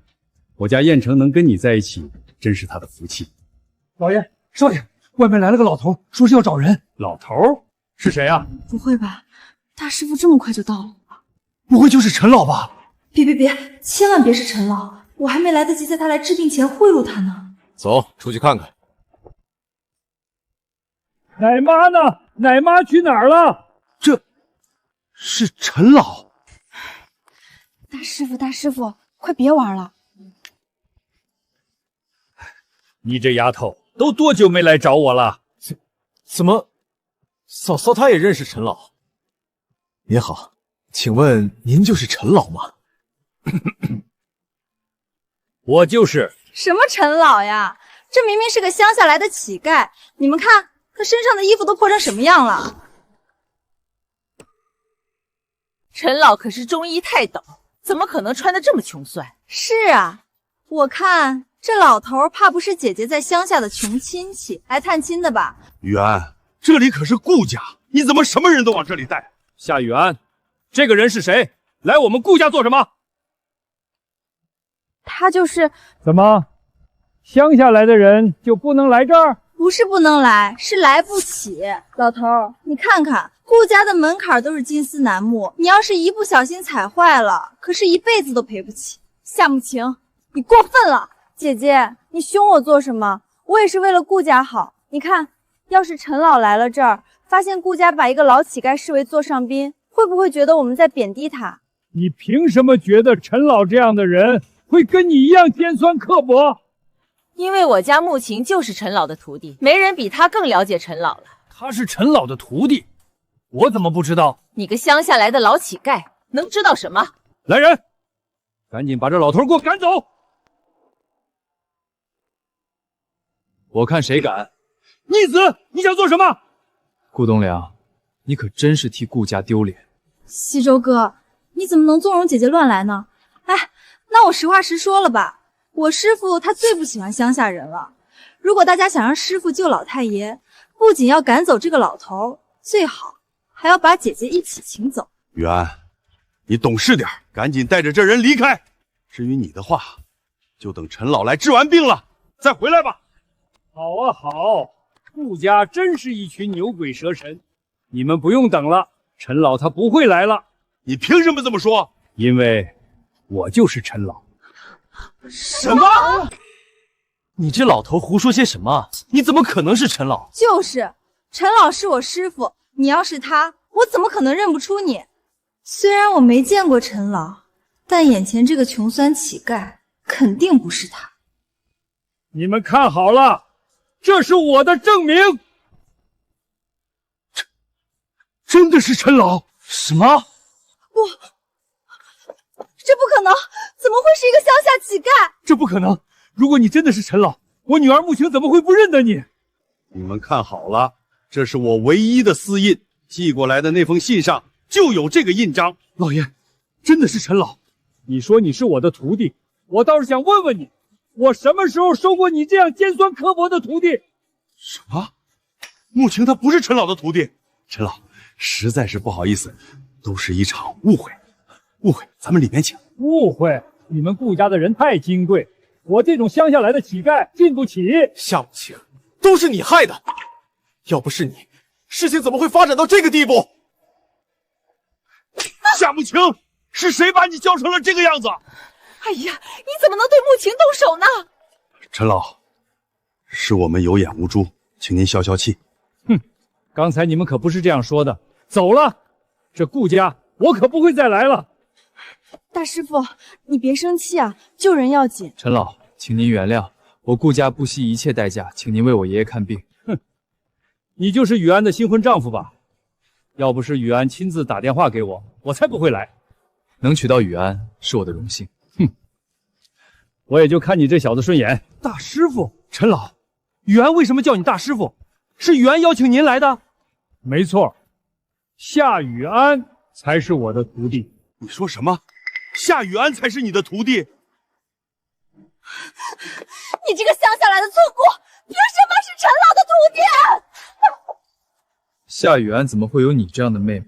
H: 我家燕城能跟你在一起，真是他的福气。
J: 老爷、少爷，外面来了个老头，说是要找人。老头是谁啊？
F: 不会吧，大师傅这么快就到了？
J: 不会就是陈老吧？
F: 别，千万别是陈老，我还没来得及在他来治病前贿赂他呢。
K: 走，出去看看。
J: 奶妈呢？奶妈去哪儿了？
D: 这是陈老。
F: 大师傅，快别玩了。
J: 你这丫头都多久没来找我了？
K: 怎么，嫂嫂她也认识陈老？您好，请问您就是陈老吗？
J: 我就是。
F: 什么陈老呀？这明明是个乡下来的乞丐，你们看他身上的衣服都破成什么样了？
I: 陈老可是中医泰斗，怎么可能穿得这么穷酸？
F: 是啊，我看这老头怕不是姐姐在乡下的穷亲戚来探亲的吧？
D: 雨安，这里可是顾家，你怎么什么人都往这里带？
J: 夏雨安，这个人是谁？来我们顾家做什么？
C: 他就是。
J: 怎么，乡下来的人就不能来这儿？
F: 不是不能来，是来不起。老头，你看看顾家的门槛都是金丝楠木，你要是一不小心踩坏了，可是一辈子都赔不起。夏慕晴，你过分了！
C: 姐姐，你凶我做什么？我也是为了顾家好。你看，要是陈老来了这儿，发现顾家把一个老乞丐视为座上宾，会不会觉得我们在贬低他？
J: 你凭什么觉得陈老这样的人会跟你一样尖酸刻薄？
I: 因为我家穆晴就是陈老的徒弟，没人比他更了解陈老了。
J: 他是陈老的徒弟，我怎么不知道？
I: 你个乡下来的老乞丐，能知道什么？
J: 来人，赶紧把这老头给我赶走！
B: 我看谁敢！
J: 逆子，你想做什么？
B: 顾东良，你可真是替顾家丢脸。
F: 西周哥，你怎么能纵容姐姐乱来呢？哎，那我实话实说了吧，我师父他最不喜欢乡下人了。如果大家想让师父救老太爷，不仅要赶走这个老头，最好还要把姐姐一起请走。
D: 雨安，你懂事点，赶紧带着这人离开。至于你的话，就等陈老来治完病了再回来吧。
J: 好啊好，顾家真是一群牛鬼蛇神，你们不用等了，陈老他不会来了。
D: 你凭什么这么说？
J: 因为我就是陈老。
L: 什么？你这老头胡说些什么？你怎么可能是陈老？
F: 就是陈老是我师父，你要是他，我怎么可能认不出你？虽然我没见过陈老，但眼前这个穷酸乞丐肯定不是他。
J: 你们看好了，这是我的证明。真的是陈老？
L: 什么？
F: 这不可能，怎么会是一个乡下乞丐？
J: 这不可能！如果你真的是陈老，我女儿穆晴怎么会不认得你？
D: 你们看好了，这是我唯一的私印，寄过来的那封信上就有这个印章。
J: 老爷，真的是陈老。你说你是我的徒弟，我倒是想问问你，我什么时候收过你这样尖酸刻薄的徒弟？
D: 什么？穆晴她不是陈老的徒弟？陈老，实在是不好意思，都是一场误会。误会，咱们里面请。
J: 误会？你们顾家的人太金贵，我这种乡下来的乞丐进不起。
K: 夏慕晴，都是你害的，要不是你，事情怎么会发展到这个地步？
D: 夏慕晴，是谁把你教成了这个样子？
I: 哎呀，你怎么能对穆晴动手呢？
D: 陈老，是我们有眼无珠，请您消消气。
J: 哼，刚才你们可不是这样说的。走了，这顾家我可不会再来了。
C: 大师傅，你别生气啊，救人要紧。
B: 陈老，请您原谅，我顾家不惜一切代价，请您为我爷爷看病。
J: 哼，你就是雨安的新婚丈夫吧？要不是雨安亲自打电话给我，我才不会来。
B: 能娶到雨安是我的荣幸。
J: 哼，我也就看你这小子顺眼。大师傅，陈老，雨安为什么叫你大师傅？是雨安邀请您来的？没错，夏雨安才是我的徒弟。
D: 你说什么？夏雨安才是你的徒弟？
F: 你这个乡下来的村姑，凭什么是陈老的徒弟？
B: 夏雨安怎么会有你这样的妹妹？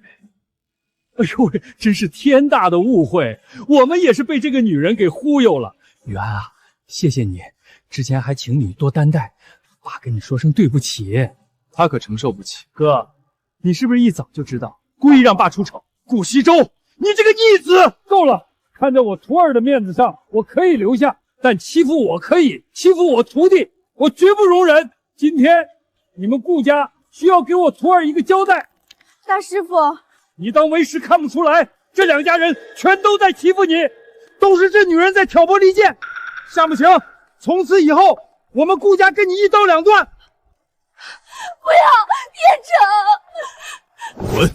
J: 哎呦喂，真是天大的误会！我们也是被这个女人给忽悠了。雨安啊，谢谢你，之前还请你多担待，爸跟你说声对不起。
B: 他可承受不起。
J: 哥，你是不是一早就知道，故意让爸出丑？顾西周，你这个逆子！够了！看在我徒儿的面子上，我可以留下，但欺负我可以，欺负我徒弟，我绝不容忍。今天你们顾家需要给我徒儿一个交代。
C: 大师傅，
J: 你当为师看不出来？这两家人全都在欺负你，都是这女人在挑拨离间。夏慕晴，从此以后我们顾家跟你一刀两断。
I: 不要，燕城！
D: 滚！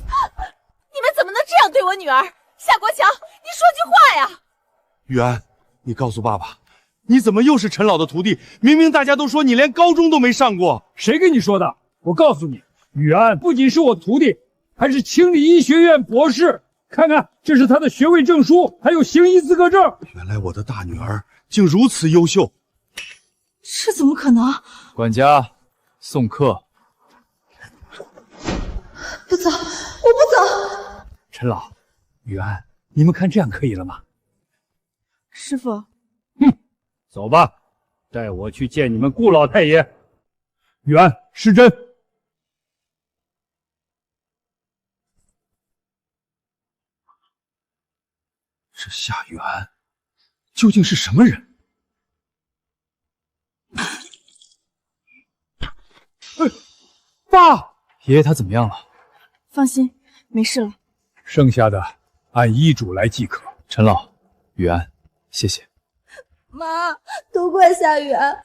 I: 你们怎么能这样对我女儿？夏国强，你说句话呀！
D: 雨安，你告诉爸爸，你怎么又是陈老的徒弟？明明大家都说你连高中都没上过。
J: 谁跟你说的？我告诉你，雨安不仅是我徒弟，还是清理医学院博士。看看，这是他的学位证书，还有行医资格证。
D: 原来我的大女儿竟如此优秀。
F: 这怎么可能？
B: 管家，送客。
F: 不走，我不走。
J: 陈老，雨安，你们看这样可以了吗？
C: 师傅，
J: 哼，走吧，带我去见你们顾老太爷。雨安，失真。
D: 这夏雨安究竟是什么人？
J: 爸，
B: 爷爷他怎么样了？
C: 放心，没事了。
H: 剩下的按医嘱来即可。
B: 陈老、雨安，谢谢。
F: 妈，都怪夏雨安，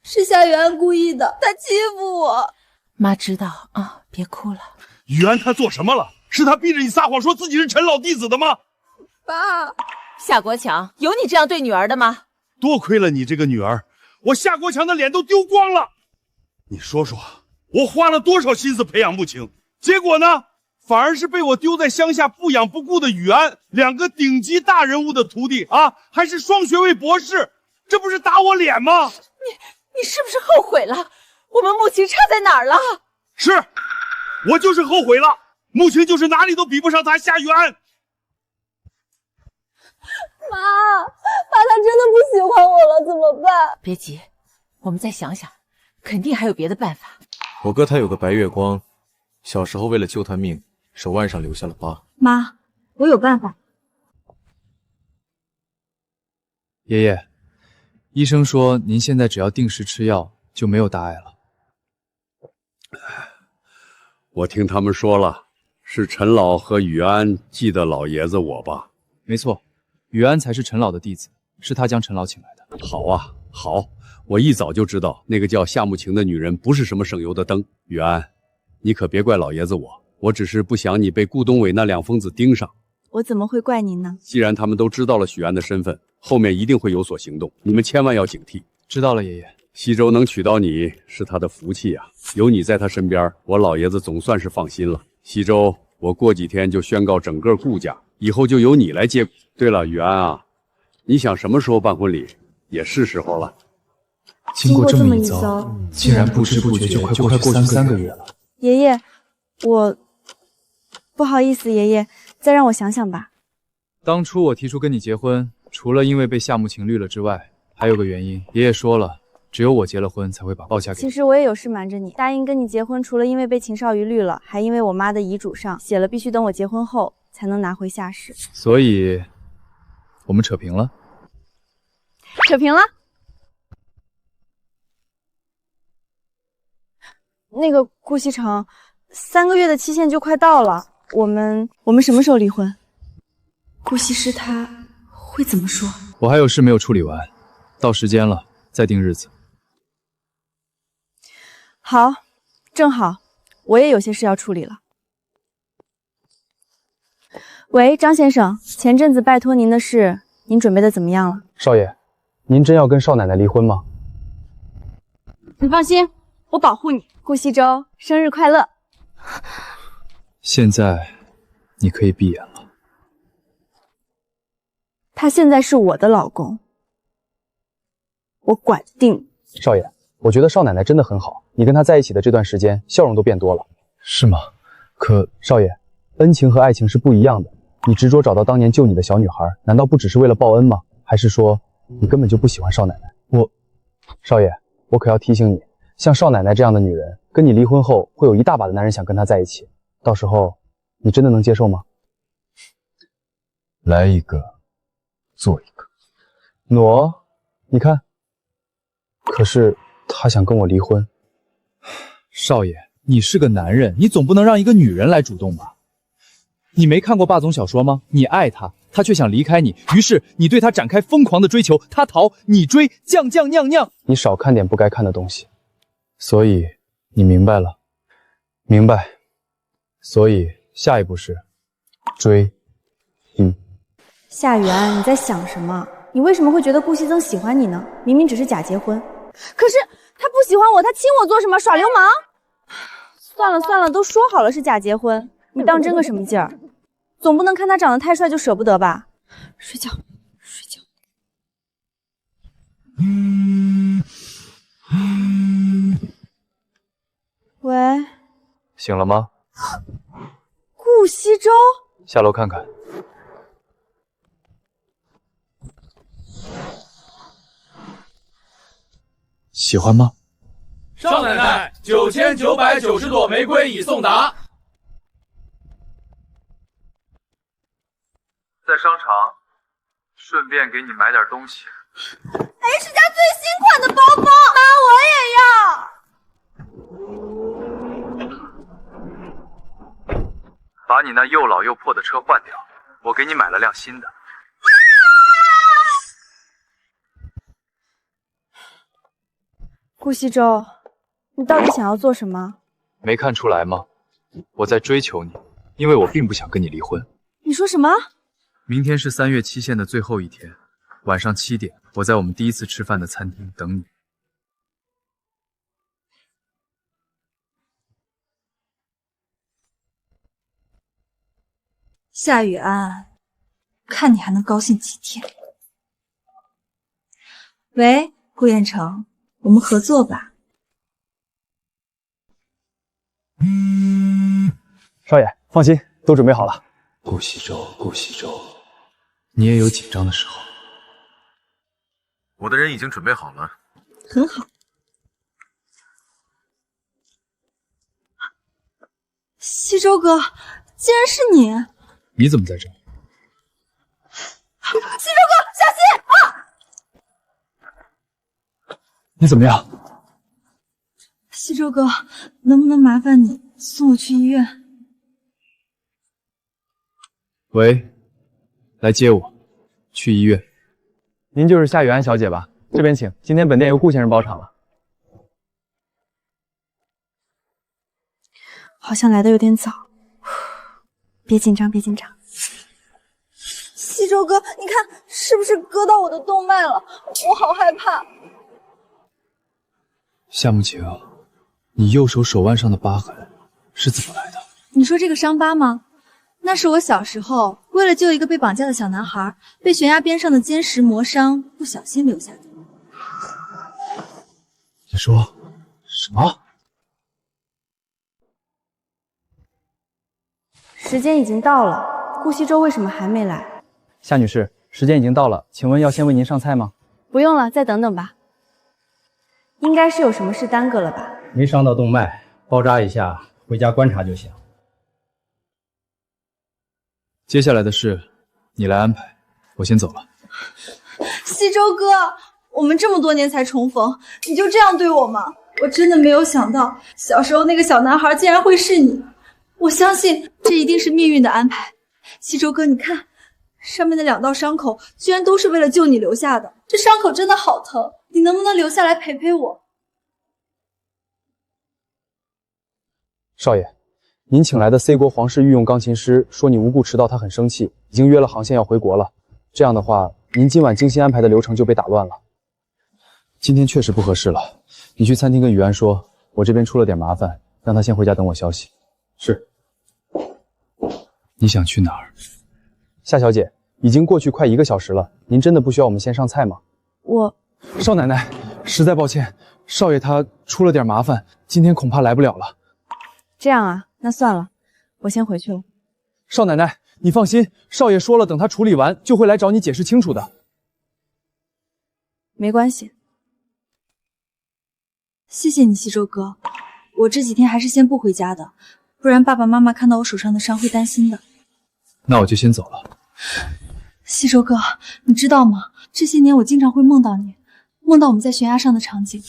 F: 是夏雨安故意的，他欺负我。
I: 妈知道啊，别哭了。
D: 雨安他做什么了？是他逼着你撒谎说自己是陈老弟子的吗？
F: 爸，
I: 夏国强，有你这样对女儿的吗？
D: 多亏了你这个女儿，我夏国强的脸都丢光了。你说说，我花了多少心思培养慕情，结果呢，反而是被我丢在乡下不养不顾的雨安，两个顶级大人物的徒弟啊，还是双学位博士，这不是打我脸吗？
I: 你是不是后悔了？我们慕情差在哪儿了？
D: 是，我就是后悔了。慕情就是哪里都比不上他夏雨安。
F: 妈，爸他真的不喜欢我了，怎么办？
I: 别急，我们再想想，肯定还有别的办法。
K: 我哥他有个白月光，小时候为了救他命，手腕上留下了疤。
C: 妈，我有办法。
B: 爷爷，医生说您现在只要定时吃药，就没有大碍了。
H: 我听他们说了，是陈老和雨安记得老爷子我吧？
B: 没错，雨安才是陈老的弟子，是他将陈老请来的。
H: 好啊，好，我一早就知道那个叫夏慕情的女人不是什么省油的灯。雨安，你可别怪老爷子我只是不想你被顾东伟那两疯子盯上。
C: 我怎么会怪您呢？
H: 既然他们都知道了许安的身份，后面一定会有所行动，你们千万要警惕。
B: 知道了，爷爷。
H: 西周能娶到你是他的福气啊，有你在他身边，我老爷子总算是放心了。西周，我过几天就宣告整个顾家，以后就由你来接。对了，雨安啊，你想什么时候办婚礼？也是时候了。
C: 经过这么一遭，
B: 竟然不知不觉就快过去3个月了。
C: 爷爷，我不好意思，爷爷，再让我想想吧。
B: 当初我提出跟你结婚，除了因为被夏慕情绿了之外，还有个原因，爷爷说了，只有我结了婚才会把报嫁给你。
C: 其实我也有事瞒着你，答应跟你结婚，除了因为被秦少瑜绿了，还因为我妈的遗嘱上写了必须等我结婚后才能拿回夏氏。
B: 所以，我们扯平了。
C: 扯平了。那个顾西城，3个月的期限就快到了，我们什么时候离婚？
F: 顾西施他会怎么说？
B: 我还有事没有处理完，到时间了再定日子。
C: 好，正好，我也有些事要处理了。喂，张先生，前阵子拜托您的事，您准备的怎么样了？
B: 少爷，您真要跟少奶奶离婚吗？
C: 你放心，我保护你。顾西周，生日快乐！
B: 现在你可以闭眼了。
C: 他现在是我的老公，我管定。
B: 少爷，我觉得少奶奶真的很好，你跟她在一起的这段时间，笑容都变多了。是吗？可少爷，恩情和爱情是不一样的。你执着找到当年救你的小女孩，难道不只是为了报恩吗？还是说你根本就不喜欢少奶奶？少爷，我可要提醒你，像少奶奶这样的女人，跟你离婚后会有一大把的男人想跟她在一起，到时候你真的能接受吗？来一个，做一个。挪，你看。可是他想跟我离婚。少爷，你是个男人，你总不能让一个女人来主动吧？你没看过霸总小说吗？你爱他，他却想离开你，于是你对他展开疯狂的追求，他逃，你追，酱酱酿酿。你少看点不该看的东西。所以你明白了？明白。所以下一步是追。
C: 夏雨安，你在想什么？你为什么会觉得顾西增喜欢你呢？明明只是假结婚。可是他不喜欢我，他亲我做什么？耍流氓？算了算了，都说好了是假结婚，你当真个什么劲儿？总不能看他长得太帅就舍不得吧？睡觉，睡觉。喂，
B: 醒了吗？
C: 顾西周，
B: 下楼看看。喜欢吗？
M: 少奶奶，9990朵玫瑰已送达。
R: 在商场，顺便给你买点东西。
F: H 家最新款的包包，妈，我也要。
R: 把你那又老又破的车换掉，我给你买了辆新的。
C: 顾西周，你到底想要做什么？
B: 没看出来吗？我在追求你，因为我并不想跟你离婚。
C: 你说什么？
B: 明天是3月期限的最后一天，晚上7点，我在我们第一次吃饭的餐厅等你。
F: 夏雨安，看你还能高兴几天？喂，顾彦成，我们合作吧。
B: 少爷，放心，都准备好了。
L: 顾西周，顾西周，
B: 你也有紧张的时候。
K: 我的人已经准备好了。
F: 很好。西周哥，竟然是你！
B: 你怎么在这？
F: 西周哥，小心啊！
B: 你怎么样？
F: 西周哥，能不能麻烦你送我去医院？
B: 喂，来接我，去医院。您就是夏雨安小姐吧？这边请，今天本店由顾先生包场了。
C: 好像来的有点早，别紧张，别紧张。
F: 西周哥，你看是不是割到我的动脉了？我好害怕。
B: 夏慕晴，你右手手腕上的疤痕是怎么来的？
F: 你说这个伤疤吗？那是我小时候为了救一个被绑架的小男孩，被悬崖边上的坚石磨伤，不小心留下的。
B: 你说什么？
C: 时间已经到了，顾西周为什么还没来？
B: 夏女士，时间已经到了，请问要先为您上菜吗？
C: 不用了，再等等吧。应该是有什么事耽搁了吧？
L: 没伤到动脉，包扎一下，回家观察就行。
B: 接下来的事你来安排，我先走了。
F: 西周哥，我们这么多年才重逢，你就这样对我吗？我真的没有想到，小时候那个小男孩竟然会是你。我相信这一定是命运的安排。西周哥，你看，上面的2道伤口居然都是为了救你留下的，这伤口真的好疼，你能不能留下来陪陪我？
B: 少爷，您请来的 C 国皇室御用钢琴师说你无故迟到，他很生气，已经约了航线要回国了。这样的话，您今晚精心安排的流程就被打乱了。今天确实不合适了，你去餐厅跟雨安说，我这边出了点麻烦，让他先回家等我消息。是。你想去哪儿？夏小姐，已经过去快1个小时了，您真的不需要我们先上菜吗？少奶奶，实在抱歉，少爷他出了点麻烦，今天恐怕来不了了。
C: 这样啊，那算了，我先回去了。
B: 少奶奶，你放心，少爷说了，等他处理完就会来找你解释清楚的。
C: 没关系。
F: 谢谢你，西周哥，我这几天还是先不回家的，不然爸爸妈妈看到我手上的伤会担心的。
B: 那我就先走了。
F: 西周哥，你知道吗？这些年我经常会梦到你，梦到我们在悬崖上的场景。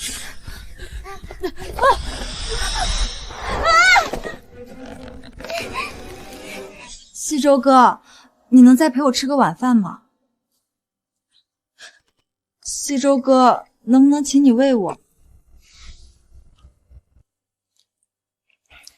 F: 西周哥，你能再陪我吃个晚饭吗？西周哥，能不能请你喂我？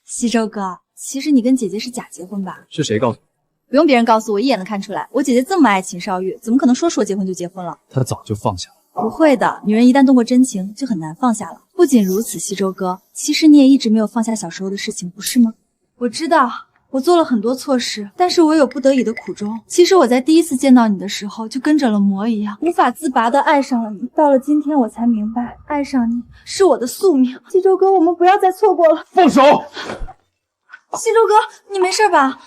F: 西周哥，其实你跟姐姐是假结婚吧？
B: 是谁告诉你？
F: 不用别人告诉我，一眼能看出来。我姐姐这么爱秦少玉，怎么可能说结婚就结婚了？
B: 他早就放下了。
F: 不会的，女人一旦动过真情，就很难放下了。不仅如此，西周哥，其实你也一直没有放下小时候的事情，不是吗？我知道，我做了很多错事，但是我有不得已的苦衷。其实我在第一次见到你的时候，就跟着了魔一样，无法自拔的爱上了你。到了今天，我才明白，爱上你是我的宿命。西周哥，我们不要再错过了。
B: 放手！
F: 西周哥，你没事吧？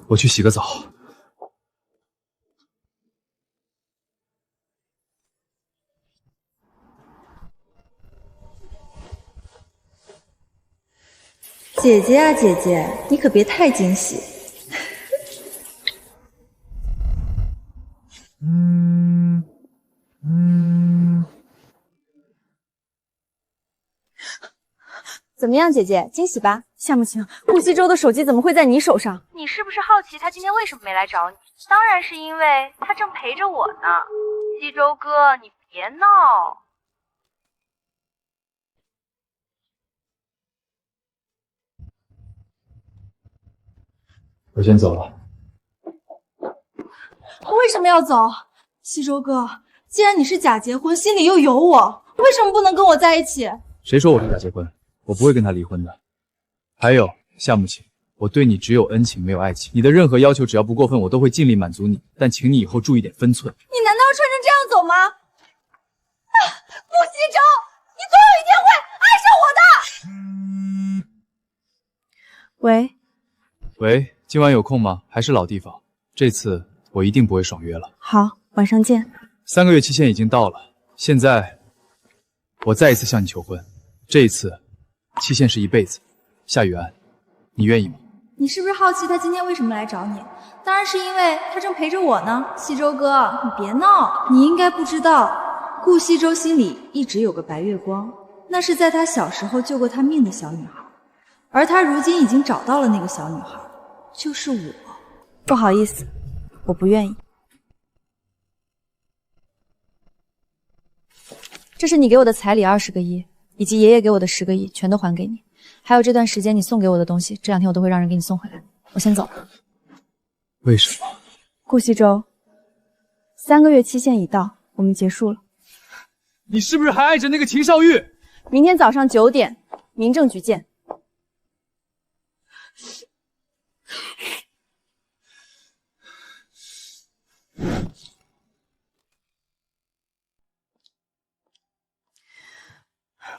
B: 我去洗个澡。
F: 姐姐啊，姐姐，你可别太惊喜。
C: 怎么样，姐姐，惊喜吧？夏慕晴，顾西周的手机怎么会在你手上？
Q: 你是不是好奇他今天为什么没来找你？当然是因为他正陪着我呢。西周哥，你别闹。
B: 我先走了。
F: 为什么要走？西周哥，既然你是假结婚，心里又有我，为什么不能跟我在一起？
B: 谁说我是假结婚？我不会跟他离婚的。还有夏慕晴，我对你只有恩情没有爱情，你的任何要求只要不过分，我都会尽力满足你。但请你以后注意点分寸。
F: 你难道要穿成这样走吗？顾西周，你总有一天会爱上我的。
C: 喂，
B: 喂，今晚有空吗？还是老地方？这次我一定不会爽约了。
C: 好，晚上见。
B: 3个月期限已经到了，现在我再一次向你求婚，这一次期限是1辈子。夏雨安，你愿意吗？
F: 你是不是好奇他今天为什么来找你？当然是因为他正陪着我呢。西周哥，你别闹，你应该不知道，顾西周心里一直有个白月光，那是在他小时候救过他命的小女孩，而他如今已经找到了那个小女孩，就是我。
C: 不好意思，我不愿意。这是你给我的彩礼20个亿，以及爷爷给我的10个亿，全都还给你。还有这段时间你送给我的东西，这2天我都会让人给你送回来。我先走了。
B: 为什么？
C: 顾西周，3个月期限已到，我们结束了。
J: 你是不是还爱着那个秦少玉？
C: 明天早上9点，民政局见。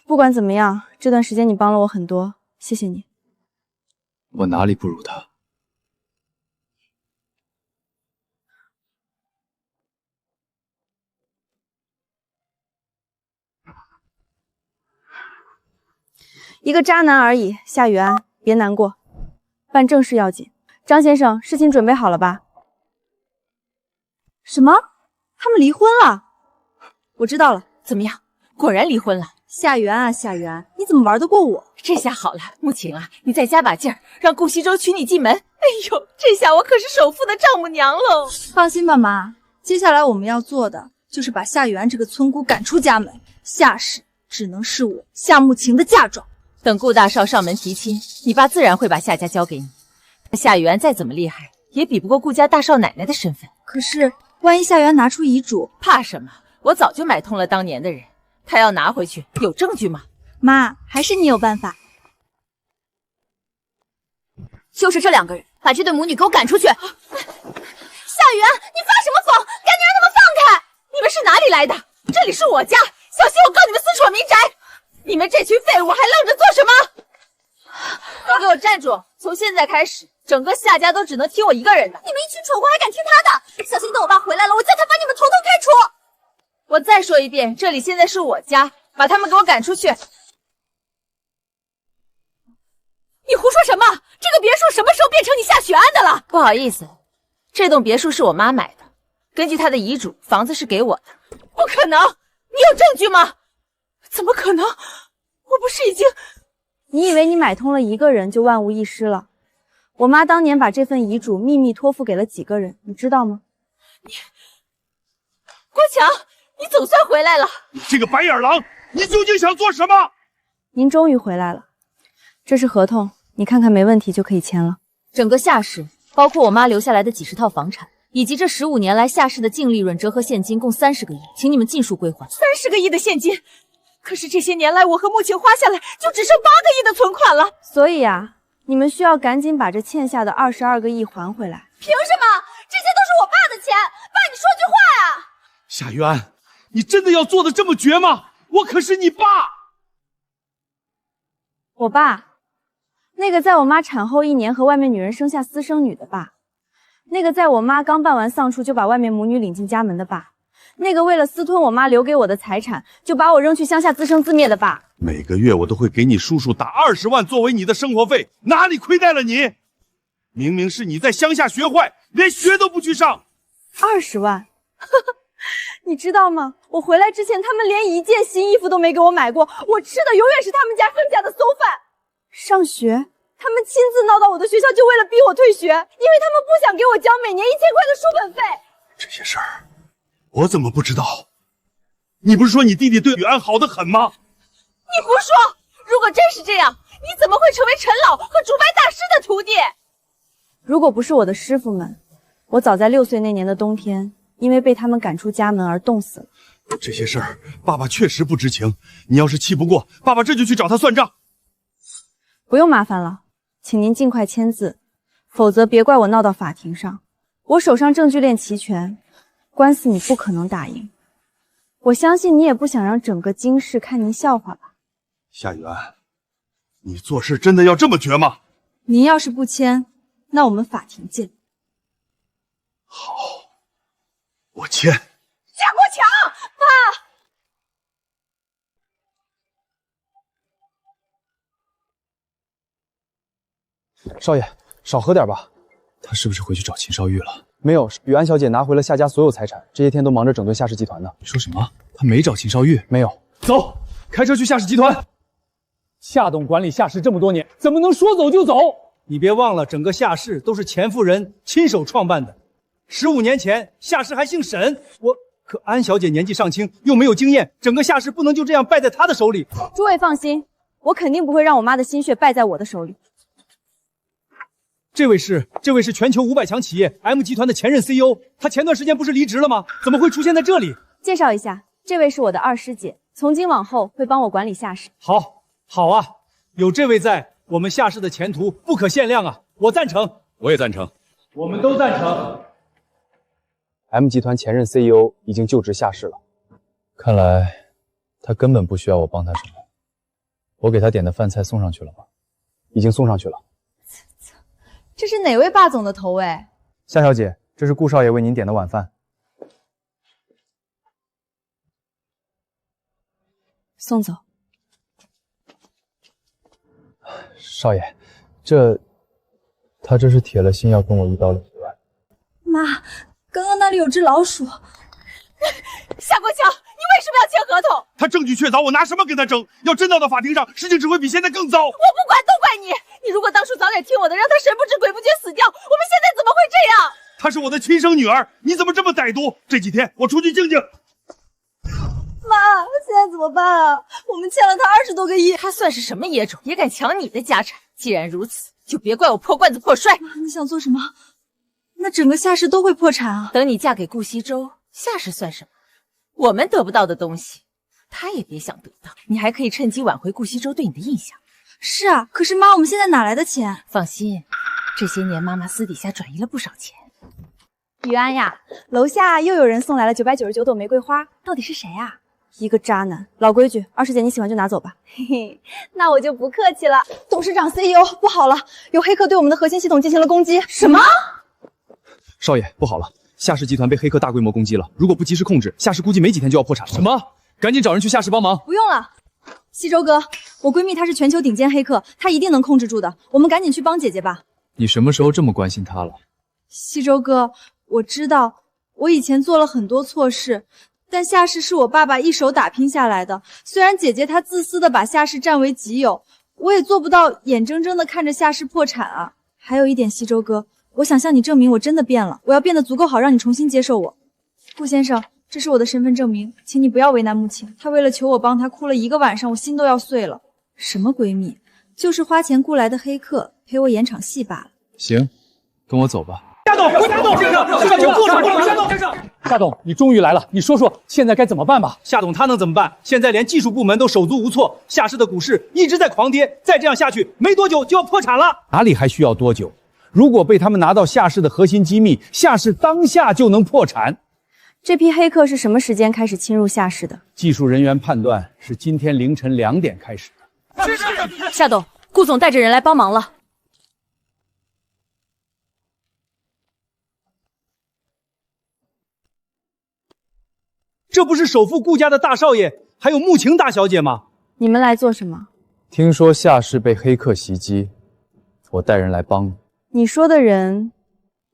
C: 不管怎么样，这段时间你帮了我很多，谢谢你。
B: 我哪里不如他？
C: 一个渣男而已，夏雨安，别难过，办正事要紧。张先生，事情准备好了吧？什么？他们离婚了？我知道了。
I: 怎么样？果然离婚了。
C: 夏雨安啊，夏雨安，你怎么玩得过我？
I: 这下好了，慕晴啊，你再加把劲儿，让顾西周娶你进门。哎呦，这下我可是首富的丈母娘喽！
F: 放心吧，妈，接下来我们要做的就是把夏雨安这个村姑赶出家门，夏氏只能是我夏慕晴的嫁妆。
I: 等顾大少上门提亲，你爸自然会把夏家交给你。夏雨安再怎么厉害，也比不过顾家大少奶奶的身份。
F: 可是，万一夏雨安拿出遗嘱，
I: 怕什么？我早就买通了当年的人。他要拿回去，有证据吗？
F: 妈，还是你有办法。
Q: 就是这2个人，把这对母女给我赶出去！夏雨安，你发什么疯？赶紧让他们放开！
I: 你们是哪里来的？这里是我家，小心我告你们私闯民宅！你们这群废物还愣着做什么？都给我站住！从现在开始，整个夏家都只能听我一个人的。
Q: 你们一群蠢货还敢听他的？小心等我爸回来了，我叫他把你们统统开除！
I: 我再说一遍，这里现在是我家，把他们给我赶出去！你胡说什么？这个别墅什么时候变成你夏许安的了？不好意思，这栋别墅是我妈买的，根据她的遗嘱，房子是给我的。不可能！你有证据吗？怎么可能？我不是已经……
C: 你以为你买通了一个人就万无一失了？我妈当年把这份遗嘱秘密托付给了几个人，你知道吗？
I: 郭强，你总算回来了！
D: 你这个白眼狼，你究竟想做什么？
C: 您终于回来了，这是合同，你看看没问题就可以签了。
O: 整个夏氏，包括我妈留下来的几10套房产，以及这15年来夏氏的净利润折合现金共30个亿，请你们尽数归还。
I: 30个亿的现金，可是这些年来我和慕晴花下来就只剩8个亿的存款了。
C: 所以啊，你们需要赶紧把这欠下的22个亿还回来。
Q: 凭什么？这些都是我爸的钱！爸，你说句话呀！
D: 夏雨安，你真的要做的这么绝吗？我可是你爸。
C: 我爸，那个在我妈产后1年和外面女人生下私生女的爸，那个在我妈刚办完丧事就把外面母女领进家门的爸，那个为了私吞我妈留给我的财产就把我扔去乡下自生自灭的爸。
D: 每个月我都会给你叔叔打20万作为你的生活费，哪里亏待了你？明明是你在乡下学坏，连学都不去上。
C: 20万？你知道吗？我回来之前，他们连1件新衣服都没给我买过，我吃的永远是他们家剩下的馊饭。上学？他们亲自闹到我的学校，就为了逼我退学，因为他们不想给我交每年1000块的书本费。
D: 这些事儿，我怎么不知道？你不是说你弟弟对雨安好得很吗？
I: 你胡说！如果真是这样，你怎么会成为陈老和竹白大师的徒弟？
C: 如果不是我的师傅们，我早在6岁那年的冬天，因为被他们赶出家门而冻死了。
D: 这些事儿，爸爸确实不知情。你要是气不过，爸爸这就去找他算账。
C: 不用麻烦了，请您尽快签字，否则别怪我闹到法庭上。我手上证据链齐全，官司你不可能打赢。我相信你也不想让整个京市看您笑话吧？
D: 夏雨安，你做事真的要这么绝吗？
F: 您要是不签，那我们法庭见。
D: 好，我签。
I: 夏国强，
B: 爸！少爷，少喝点吧。他是不是回去找秦少玉了？没有，雨安小姐拿回了夏家所有财产，这些天都忙着整顿夏氏集团呢。
L: 你说什么？他没找秦少玉？
B: 没有。
J: 走，开车去夏氏集团。夏董管理夏氏这么多年，怎么能说走就走？
M: 你别忘了，整个夏氏都是钱夫人亲手创办的。15年前，夏氏还姓沈。可安小姐年纪尚轻，又没有经验，整个夏氏不能就这样败在她的手里。
C: 诸位放心，我肯定不会让我妈的心血败在我的手里。
M: 这位是全球500强企业 M 集团的前任 CEO， 他前段时间不是离职了吗？怎么会出现在这里？
C: 介绍一下，这位是我的二师姐，从今往后会帮我管理夏氏。
M: 好啊，有这位在，我们夏氏的前途不可限量啊！我赞成，
H: 我也赞成，
M: 我们都赞成。
B: M 集团前任 CEO 已经就职夏氏了，看来他根本不需要我帮他什么。我给他点的饭菜送上去了吗？已经送上去了。
F: 这是哪位霸总的头哎？
B: 夏小姐，这是顾少爷为您点的晚饭。
C: 送走。
B: 少爷，他这是铁了心要跟我一刀两断。
F: 妈，刚刚那里有只老鼠。
I: 夏国强，你为什么要签合同？
D: 他证据确凿，我拿什么跟他争？要真闹到法庭上，事情只会比现在更糟。
I: 我不管，都怪你！你如果当初早点听我的，让他神不知鬼不觉死掉，我们现在怎么会这样？
D: 她是我的亲生女儿，你怎么这么歹毒？这几天我出去静静。
F: 妈，现在怎么办啊？我们欠了他20多个亿，
I: 他算是什么野种，也敢抢你的家产？既然如此，就别怪我破罐子破摔。
F: 妈，你想做什么？那整个夏氏都会破产啊！
I: 等你嫁给顾西周，夏氏算什么？我们得不到的东西，他也别想得到。你还可以趁机挽回顾西周对你的印象。
F: 是啊，可是妈，我们现在哪来的钱？
I: 放心，这些年妈妈私底下转移了不少钱。
C: 雨安呀，楼下又有人送来了999朵玫瑰花，到底是谁啊？一个渣男。老规矩，二师姐你喜欢就拿走吧。嘿嘿，那我就不客气了。
F: 董事长 CEO 不好了，有黑客对我们的核心系统进行了攻击。
I: 什么？
B: 少爷，不好了，夏氏集团被黑客大规模攻击了，如果不及时控制，夏氏估计没几天就要破产了。
J: 什么？赶紧找人去夏氏帮忙。
F: 不用了，西周哥，我闺蜜她是全球顶尖黑客，她一定能控制住的。我们赶紧去帮姐姐吧。
B: 你什么时候这么关心她了？
F: 西周哥，我知道我以前做了很多错事，但夏氏是我爸爸一手打拼下来的。虽然姐姐她自私的把夏氏占为己有，我也做不到眼睁睁的看着夏氏破产啊。还有一点，西周哥，我想向你证明我真的变了，我要变得足够好，让你重新接受我。顾先生，这是我的身份证明，请你不要为难慕情。她为了求我帮她，哭了1个晚上，我心都要碎了。什么闺蜜，就是花钱雇来的黑客，陪我演场戏罢了。
B: 行，跟我走吧。
J: 夏董先生，夏董，你终于来了，你说说现在该怎么办吧？
M: 夏董他能怎么办？现在连技术部门都手足无措，夏氏的股市一直在狂跌，再这样下去，没多久就要破产了。
J: 哪里还需要多久？如果被他们拿到夏氏的核心机密，夏氏当下就能破产。
C: 这批黑客是什么时间开始侵入夏氏的？
J: 技术人员判断是今天凌晨2点开始的。
C: 夏董，顾总带着人来帮忙了。
M: 这不是首富顾家的大少爷，还有慕情大小姐吗？
C: 你们来做什么？
B: 听说夏氏被黑客袭击，我带人来帮你。
C: 你说的人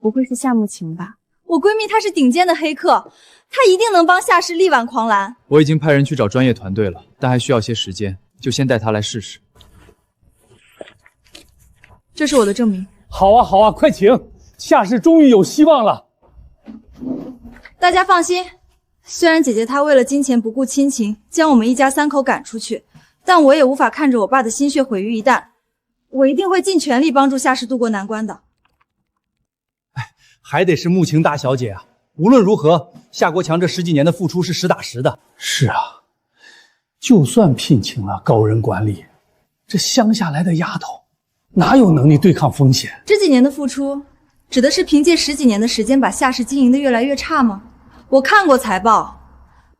C: 不会是夏慕情吧？
F: 我闺蜜她是顶尖的黑客，她一定能帮夏氏力挽狂澜。
B: 我已经派人去找专业团队了，但还需要些时间，就先带她来试试。
F: 这是我的证明。
J: 好啊，好啊，快请！夏氏终于有希望了。
F: 大家放心，虽然姐姐她为了金钱不顾亲情，将我们一家3口赶出去，但我也无法看着我爸的心血毁于一旦。我一定会尽全力帮助夏氏渡过难关的。
J: 还得是慕情大小姐啊！无论如何，夏国强这10几年的付出是实打实的。
N: 是啊，就算聘请了高人管理，这乡下来的丫头哪有能力对抗风险？
F: 这几年的付出，指的是凭借10几年的时间把夏氏经营的越来越差吗？我看过财报，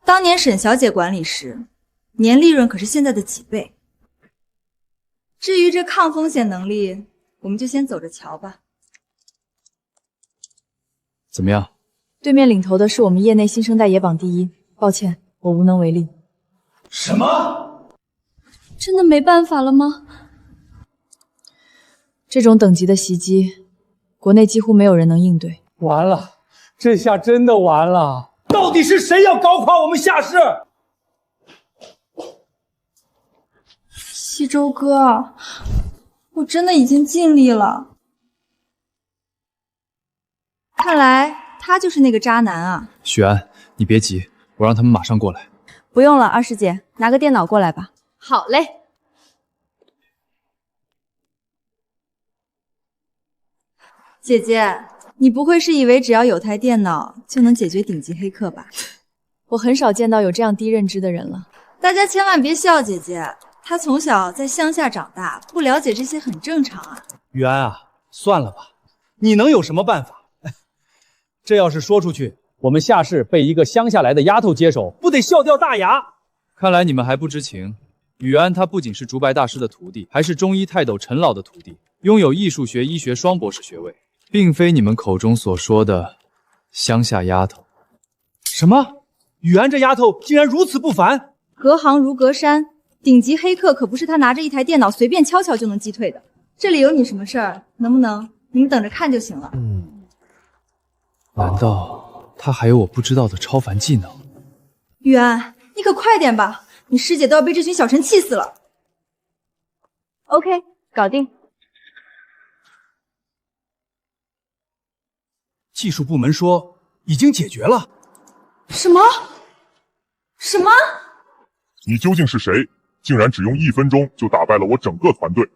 F: 当年沈小姐管理时，年利润可是现在的几倍。至于这抗风险能力，我们就先走着瞧吧。
B: 怎么样？
F: 对面领头的是我们业内新生代野榜第1，抱歉，我无能为力。
N: 什么？
F: 真的没办法了吗？这种等级的袭击，国内几乎没有人能应对。
J: 完了，这下真的完了！到底是谁要搞垮我们夏氏？
F: 西周哥，我真的已经尽力了。看来他就是那个渣男啊！
B: 许安，你别急，我让他们马上过来。
C: 不用了，二师姐，拿个电脑过来吧。
O: 好嘞。
F: 姐姐，你不会是以为只要有台电脑就能解决顶级黑客吧？我很少见到有这样低认知的人了。大家千万别笑姐姐，她从小在乡下长大，不了解这些很正常啊。
J: 雨安啊，算了吧，你能有什么办法？这要是说出去，我们夏氏被一个乡下来的丫头接手，不得笑掉大牙？
B: 看来你们还不知情，雨安他不仅是竹白大师的徒弟，还是中医泰斗陈老的徒弟，拥有艺术学、医学双博士学位，并非你们口中所说的乡下丫头。
J: 什么？雨安这丫头竟然如此不凡？
F: 隔行如隔山，顶级黑客可不是他拿着一台电脑随便敲敲就能击退的。这里有你什么事儿？能不能你们等着看就行了？
B: 难道他还有我不知道的超凡技能？
F: 雨安，你可快点吧，你师姐都要被这群小陈气死了。
C: OK， 搞定。
J: 技术部门说已经解决了。
F: 什么？什么？
S: 你究竟是谁？竟然只用1分钟就打败了我整个团队！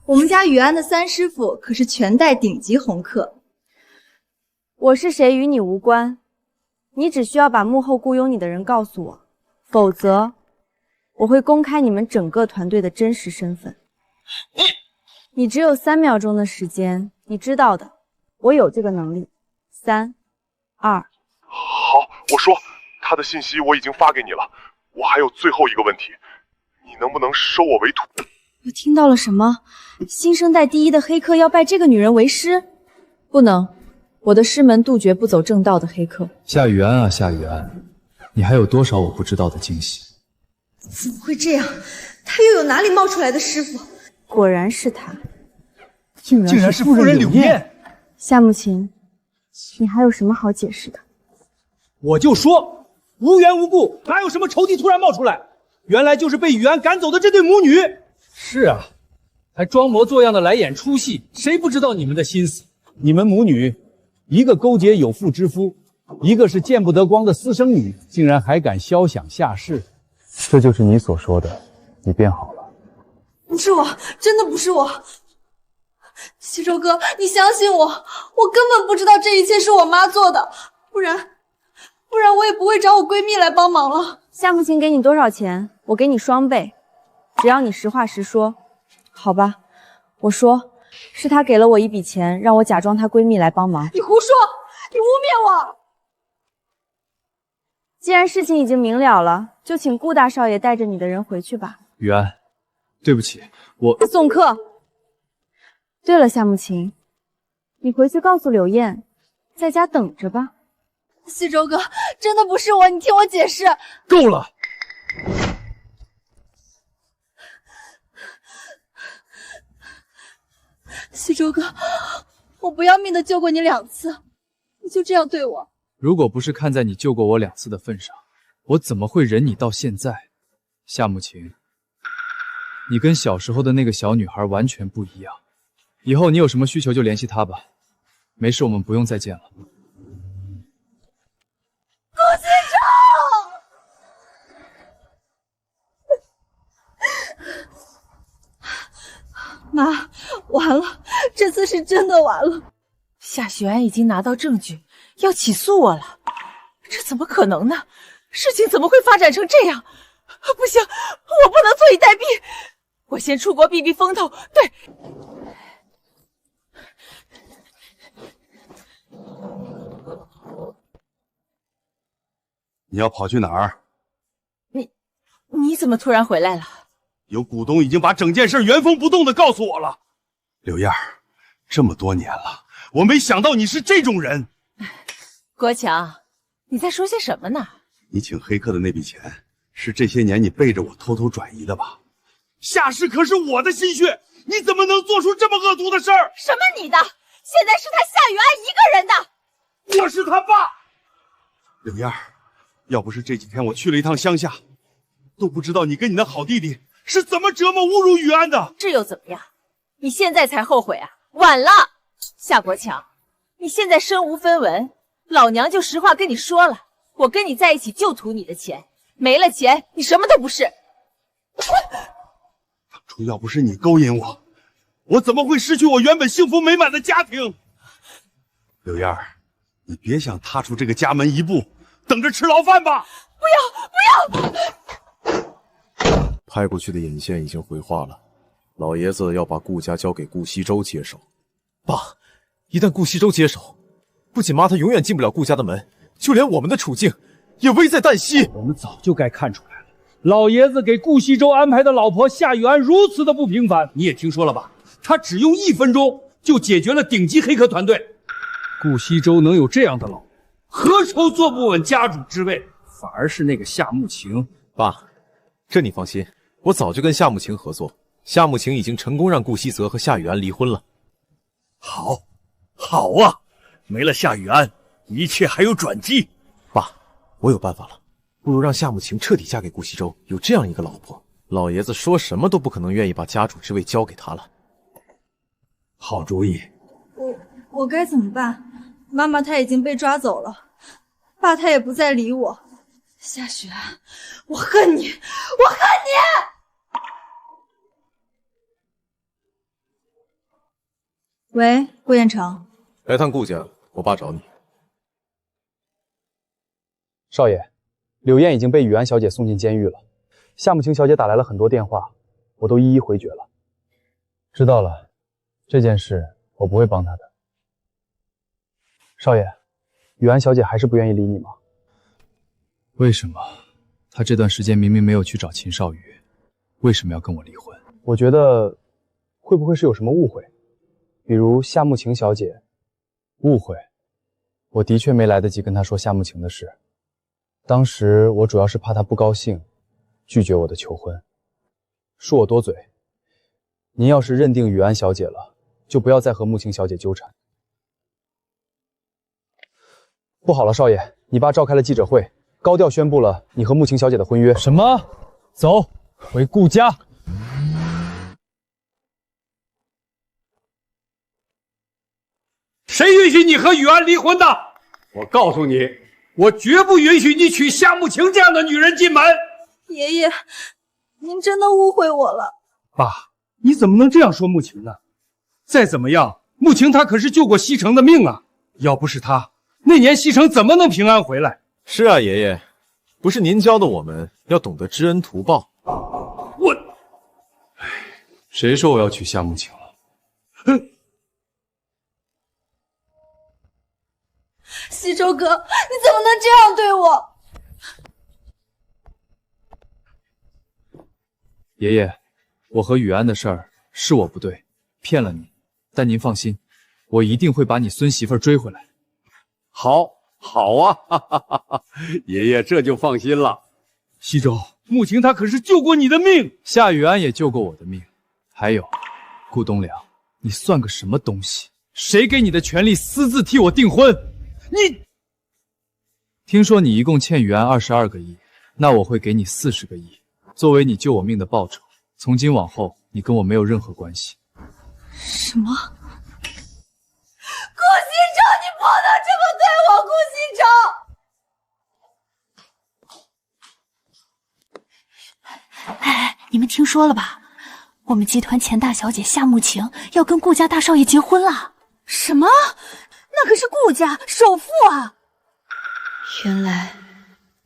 F: 我们家雨安的3师傅可是全带顶级红客。
C: 我是谁与你无关，你只需要把幕后雇佣你的人告诉我，否则我会公开你们整个团队的真实身份。你只有3秒钟的时间，你知道的，我有这个能力。3、2。
S: 好，我说，他的信息我已经发给你了。我还有最后一个问题，你能不能收我为徒？
F: 我听到了什么？新生代第1的黑客要拜这个女人为师？不能。我的师门杜绝不走正道的黑客。
B: 夏雨安啊，夏雨安，你还有多少我不知道的惊喜？
F: 怎么会这样？他又有哪里冒出来的师傅？
C: 果然是他，
J: 竟然是夫人柳燕。
C: 夏慕晴，你还有什么好解释的？
J: 我就说，无缘无故，哪有什么仇敌突然冒出来？原来就是被雨安赶走的这对母女。是啊，还装模作样的来演出戏，谁不知道你们的心思？你们母女。一个勾结有妇之夫，一个是见不得光的私生女，竟然还敢肖想夏氏。
B: 这就是你所说的，你变好了。
F: 不是我，真的不是我。西周哥，你相信我，我根本不知道这一切是我妈做的，不然我也不会找我闺蜜来帮忙了。
C: 夏慕晴给你多少钱，我给你双倍，只要你实话实说。好吧，我说。是她给了我一笔钱，让我假装她闺蜜来帮忙。
F: 你胡说！你污蔑我！
C: 既然事情已经明了了，就请顾大少爷带着你的人回去吧。
B: 雨安，对不起，我
C: 送客。对了，夏慕晴，你回去告诉柳燕，在家等着吧。
F: 西周哥，真的不是我，你听我解释。
J: 够了！
F: 西周哥，我不要命的救过你2次，你就这样对我？
B: 如果不是看在你救过我2次的份上，我怎么会忍你到现在？夏慕晴，你跟小时候的那个小女孩完全不一样。以后你有什么需求就联系他吧。没事，我们不用再见了。
F: 顾西州，妈，完了，这次是真的完了。
I: 夏许安已经拿到证据，要起诉我了，这怎么可能呢？事情怎么会发展成这样？不行，我不能坐以待毙，我先出国避避风头。对。
D: 你要跑去哪儿？
I: 你怎么突然回来了？
D: 有股东已经把整件事原封不动的告诉我了。柳燕儿，这么多年了，我没想到你是这种人。
I: 国强，你在说些什么呢？
D: 你请黑客的那笔钱，是这些年你背着我偷偷转移的吧？夏氏可是我的心血，你怎么能做出这么恶毒的事儿？
I: 什么你的？现在是他夏雨安一个人的。
D: 我是他爸。柳燕儿，要不是这几天我去了一趟乡下，都不知道你跟你的好弟弟是怎么折磨侮辱雨安的。
I: 这又怎么样？你现在才后悔啊？晚了。夏国强，你现在身无分文，老娘就实话跟你说了，我跟你在一起就图你的钱，没了钱你什么都不是。
D: 当初要不是你勾引我，我怎么会失去我原本幸福美满的家庭？柳燕儿，你别想踏出这个家门一步，等着吃牢饭吧！
I: 不要，不要！
K: 派过去的引线已经回话了，老爷子要把顾家交给顾西周接手。爸，一旦顾西周接手，不仅妈她永远进不了顾家的门，就连我们的处境也危在旦夕。
J: 我们早就该看出来了，老爷子给顾西周安排的老婆夏雨安如此的不平凡，你也听说了吧？他只用1分钟就解决了顶级黑客团队。顾西周能有这样的老婆，何愁坐不稳家主之位？反而是那个夏慕晴。
K: 爸，这你放心，我早就跟夏慕晴合作，夏慕晴已经成功让顾西泽和夏雨安离婚了。
L: 好，好啊！没了夏雨安，一切还有转机。
K: 爸，我有办法了，不如让夏慕晴彻底嫁给顾西周，有这样一个老婆，老爷子说什么都不可能愿意把家主之位交给他了。
L: 好主意。
F: 我该怎么办？妈妈她已经被抓走了，爸他也不再理我。夏雪，我恨你，我恨你！喂，顾彦成，
K: 来趟顾家，我爸找你。
B: 少爷，柳燕已经被雨安小姐送进监狱了，夏慕晴小姐打来了很多电话，我都一一回绝了。知道了，这件事我不会帮她的。少爷，雨安小姐还是不愿意理你吗？为什么？她这段时间明明没有去找秦少宇，为什么要跟我离婚？我觉得会不会是有什么误会？比如夏慕晴小姐。误会，我的确没来得及跟她说夏慕晴的事。当时我主要是怕她不高兴，拒绝我的求婚。恕我多嘴，您要是认定雨安小姐了，就不要再和慕晴小姐纠缠。不好了，少爷，你爸召开了记者会，高调宣布了你和慕晴小姐的婚约。
J: 什么？走，回顾家。谁允许你和雨安离婚的？我告诉你，我绝不允许你娶夏慕晴这样的女人进门。
F: 爷爷，您真的误会我了。
J: 爸，你怎么能这样说慕晴呢？再怎么样，慕晴她可是救过西城的命啊！要不是她，那年西城怎么能平安回来？
K: 是啊，爷爷，不是您教的我们要懂得知恩图报。
B: 谁说我要娶夏慕晴了？
F: 西周哥，你怎么能这样对我？
B: 爷爷，我和雨安的事儿是我不对，骗了你。但您放心，我一定会把你孙媳妇追回来。
H: 好，好啊，哈哈哈哈！爷爷这就放心了。
J: 西周，慕晴她可是救过你的命，
B: 夏雨安也救过我的命。还有，顾东良，你算个什么东西？谁给你的权利私自替我订婚？你听说你一共欠雨安22个亿，那我会给你40个亿，作为你救我命的报酬。从今往后，你跟我没有任何关系。
F: 什么？顾西周，你不能这么对我！顾西
Q: 周，哎，你们听说了吧？我们集团前大小姐夏慕晴要跟顾家大少爷结婚了。
F: 什么？那可是顾家首富啊！
E: 原来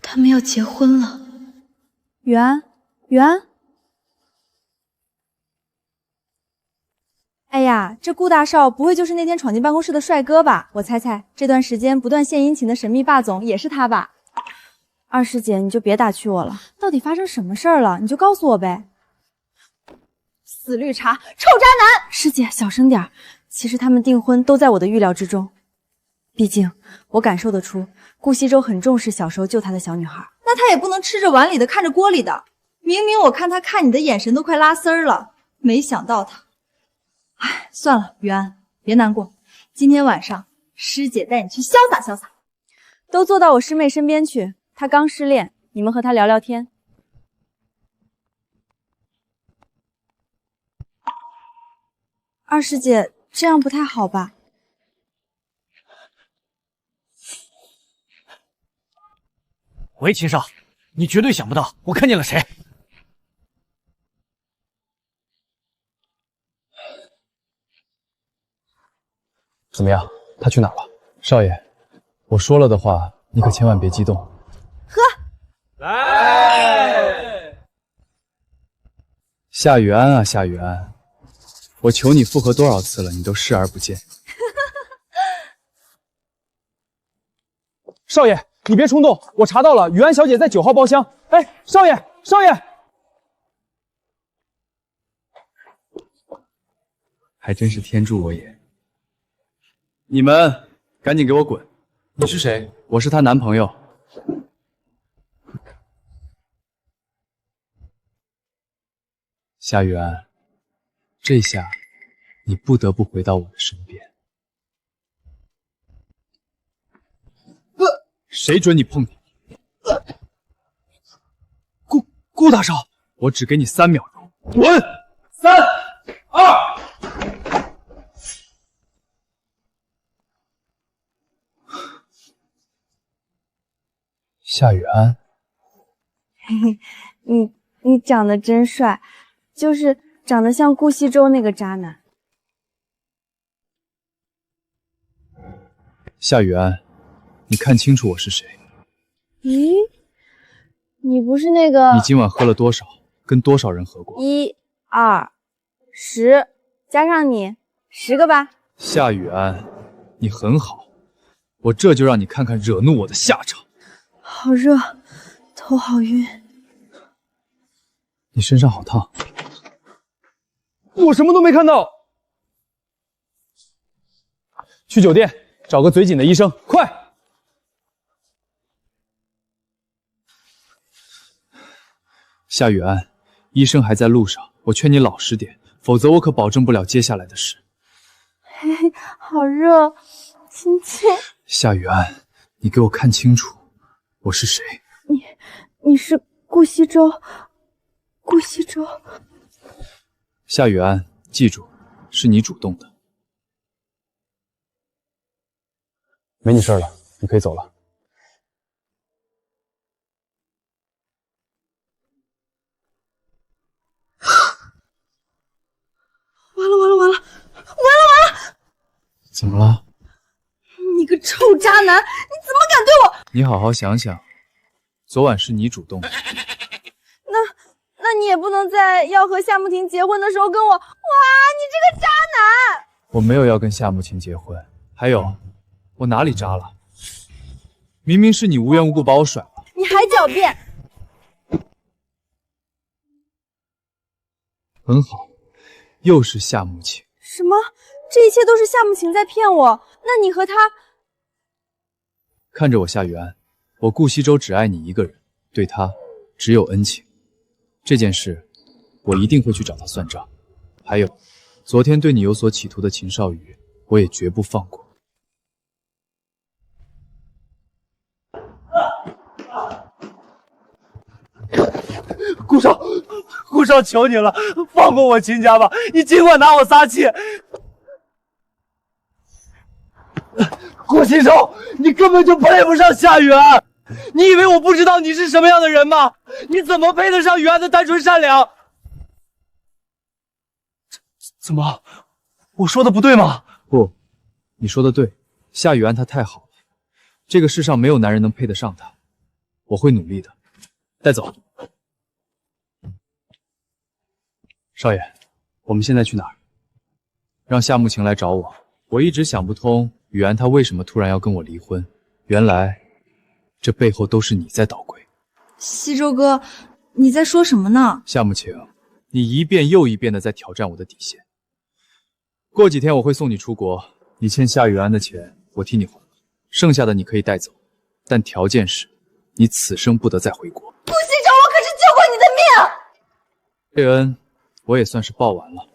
E: 他们要结婚了。
C: 袁，哎呀，这顾大少不会就是那天闯进办公室的帅哥吧？我猜猜，这段时间不断献殷勤的神秘霸总也是他吧？二师姐，你就别打趣我了，到底发生什么事儿了？你就告诉我呗。死绿茶，臭渣男！师姐，小声点。其实他们订婚都在我的预料之中，毕竟我感受得出，顾西周很重视小时候救他的小女孩。
F: 那他也不能吃着碗里的看着锅里的。明明我看他看你的眼神都快拉丝儿了，没想到他……哎，算了，于安，别难过。今天晚上师姐带你去潇洒潇洒。
C: 都坐到我师妹身边去，她刚失恋，你们和她聊聊天。二师姐，这样不太好吧？
M: 喂，秦少，你绝对想不到我看见了谁。
B: 怎么样？他去哪了？少爷，我说了的话，你可千万别激动。
C: 喝，
J: 来！
B: 夏雨安啊，夏雨安，我求你复合多少次了，你都视而不见。少爷，你别冲动，我查到了，雨安小姐在9号包厢。哎，少爷，少爷，还真是天助我也。你们赶紧给我滚！你是谁？我是她男朋友。夏雨安，这下你不得不回到我的身边。谁准你碰你？顾大少，我只给你3秒钟，滚！3、2。夏雨安，
C: 嘿嘿，你长得真帅，就是长得像顾西周那个渣男。
B: 夏雨安，你看清楚我是谁？
C: 咦，你不是那个？
B: 你今晚喝了多少？跟多少人喝过
C: ？1、2、10，加上你，10个吧。
B: 夏雨安，你很好，我这就让你看看惹怒我的下场。
C: 好热，头好晕。
B: 你身上好烫。我什么都没看到。去酒店找个嘴紧的医生，快！夏雨安，医生还在路上，我劝你老实点，否则我可保证不了接下来的事。
C: 嘿嘿，好热，亲亲。
B: 夏雨安，你给我看清楚，我是谁？
C: 你是顾西周，顾西周。
B: 夏雨安，记住，是你主动的。没你事了，你可以走了。
F: 完了！
B: 怎么了？
F: 你个臭渣男，你怎么敢对我？
B: 你好好想想，昨晚是你主动的。
C: 那你也不能在要和夏慕婷结婚的时候跟我……哇，你这个渣男！
B: 我没有要跟夏慕晴结婚，还有，我哪里渣了？明明是你无缘无故把我甩了。
C: 你还狡辩！
B: 很好，又是夏慕晴。
C: 什么？这一切都是夏慕晴在骗我？那你和他……
B: 看着我夏雨安，我顾西周只爱你一个人，对他只有恩情。这件事，我一定会去找他算账。还有，昨天对你有所企图的秦少宇，我也绝不放过。
M: 顾少，求你了，放过我秦家吧！你尽管拿我撒气，
J: 西周，你根本就配不上夏雨安！你以为我不知道你是什么样的人吗？你怎么配得上雨安的单纯善良？怎么，我说的不对吗？
B: 不，你说的对，夏雨安她太好了，这个世上没有男人能配得上她。我会努力的，带走。少爷，我们现在去哪儿？让夏慕晴来找我。我一直想不通，雨安她为什么突然要跟我离婚？原来，这背后都是你在捣鬼。
F: 西周哥，你在说什么呢？
B: 夏慕晴，你一遍又一遍的在挑战我的底线。过几天我会送你出国，你欠夏雨安的钱我替你还，剩下的你可以带走，但条件是，你此生不得再回国。
F: 顾西周，我可是救过你的命！
B: 这恩，我也算是报完了。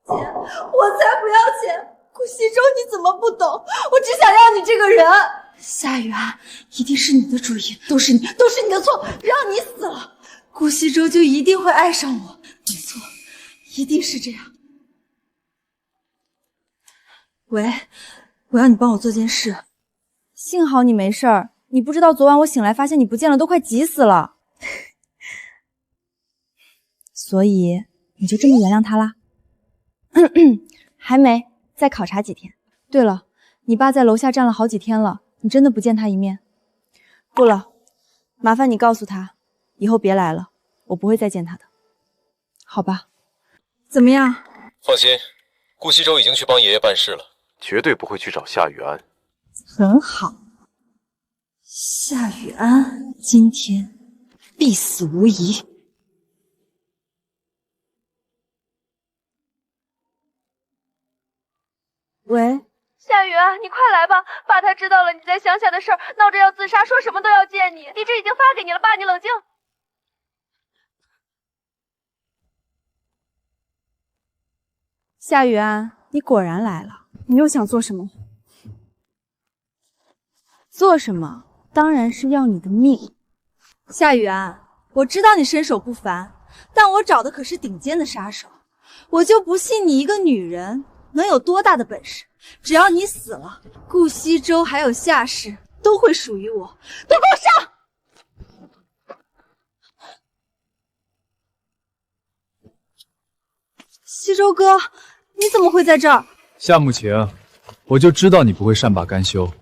F: 姐，我才不要钱！顾西周，你怎么不懂？我只想要你这个人。夏雨安，一定是你的主意，都是你的错，让你死了，顾西周就一定会爱上我。没错，一定是这样。喂，我要你帮我做件事。
C: 幸好你没事儿，你不知道昨晚我醒来发现你不见了，都快急死了。所以你就这么原谅他啦？还没，再考察几天。对了，你爸在楼下站了好几天了，你真的不见他一面？不了，麻烦你告诉他，以后别来了，我不会再见他的。好吧？怎么样？
K: 放心，顾西周已经去帮爷爷办事了，绝对不会去找夏雨安。
F: 很好，夏雨安今天必死无疑。
C: 喂，
T: 夏雨安，你快来吧！爸他知道了你在乡下的事儿，闹着要自杀，说什么都要见你。地址已经发给你了，爸，你冷静。
C: 夏雨安，你果然来了，你又想做什么？做什么？当然是要你的命。
F: 夏雨安，我知道你身手不凡，但我找的可是顶尖的杀手，我就不信你一个女人能有多大的本事。只要你死了，顾西周还有夏氏都会属于我。都给我上！西周哥，你怎么会在这儿？
B: 夏慕晴，我就知道你不会善罢甘休，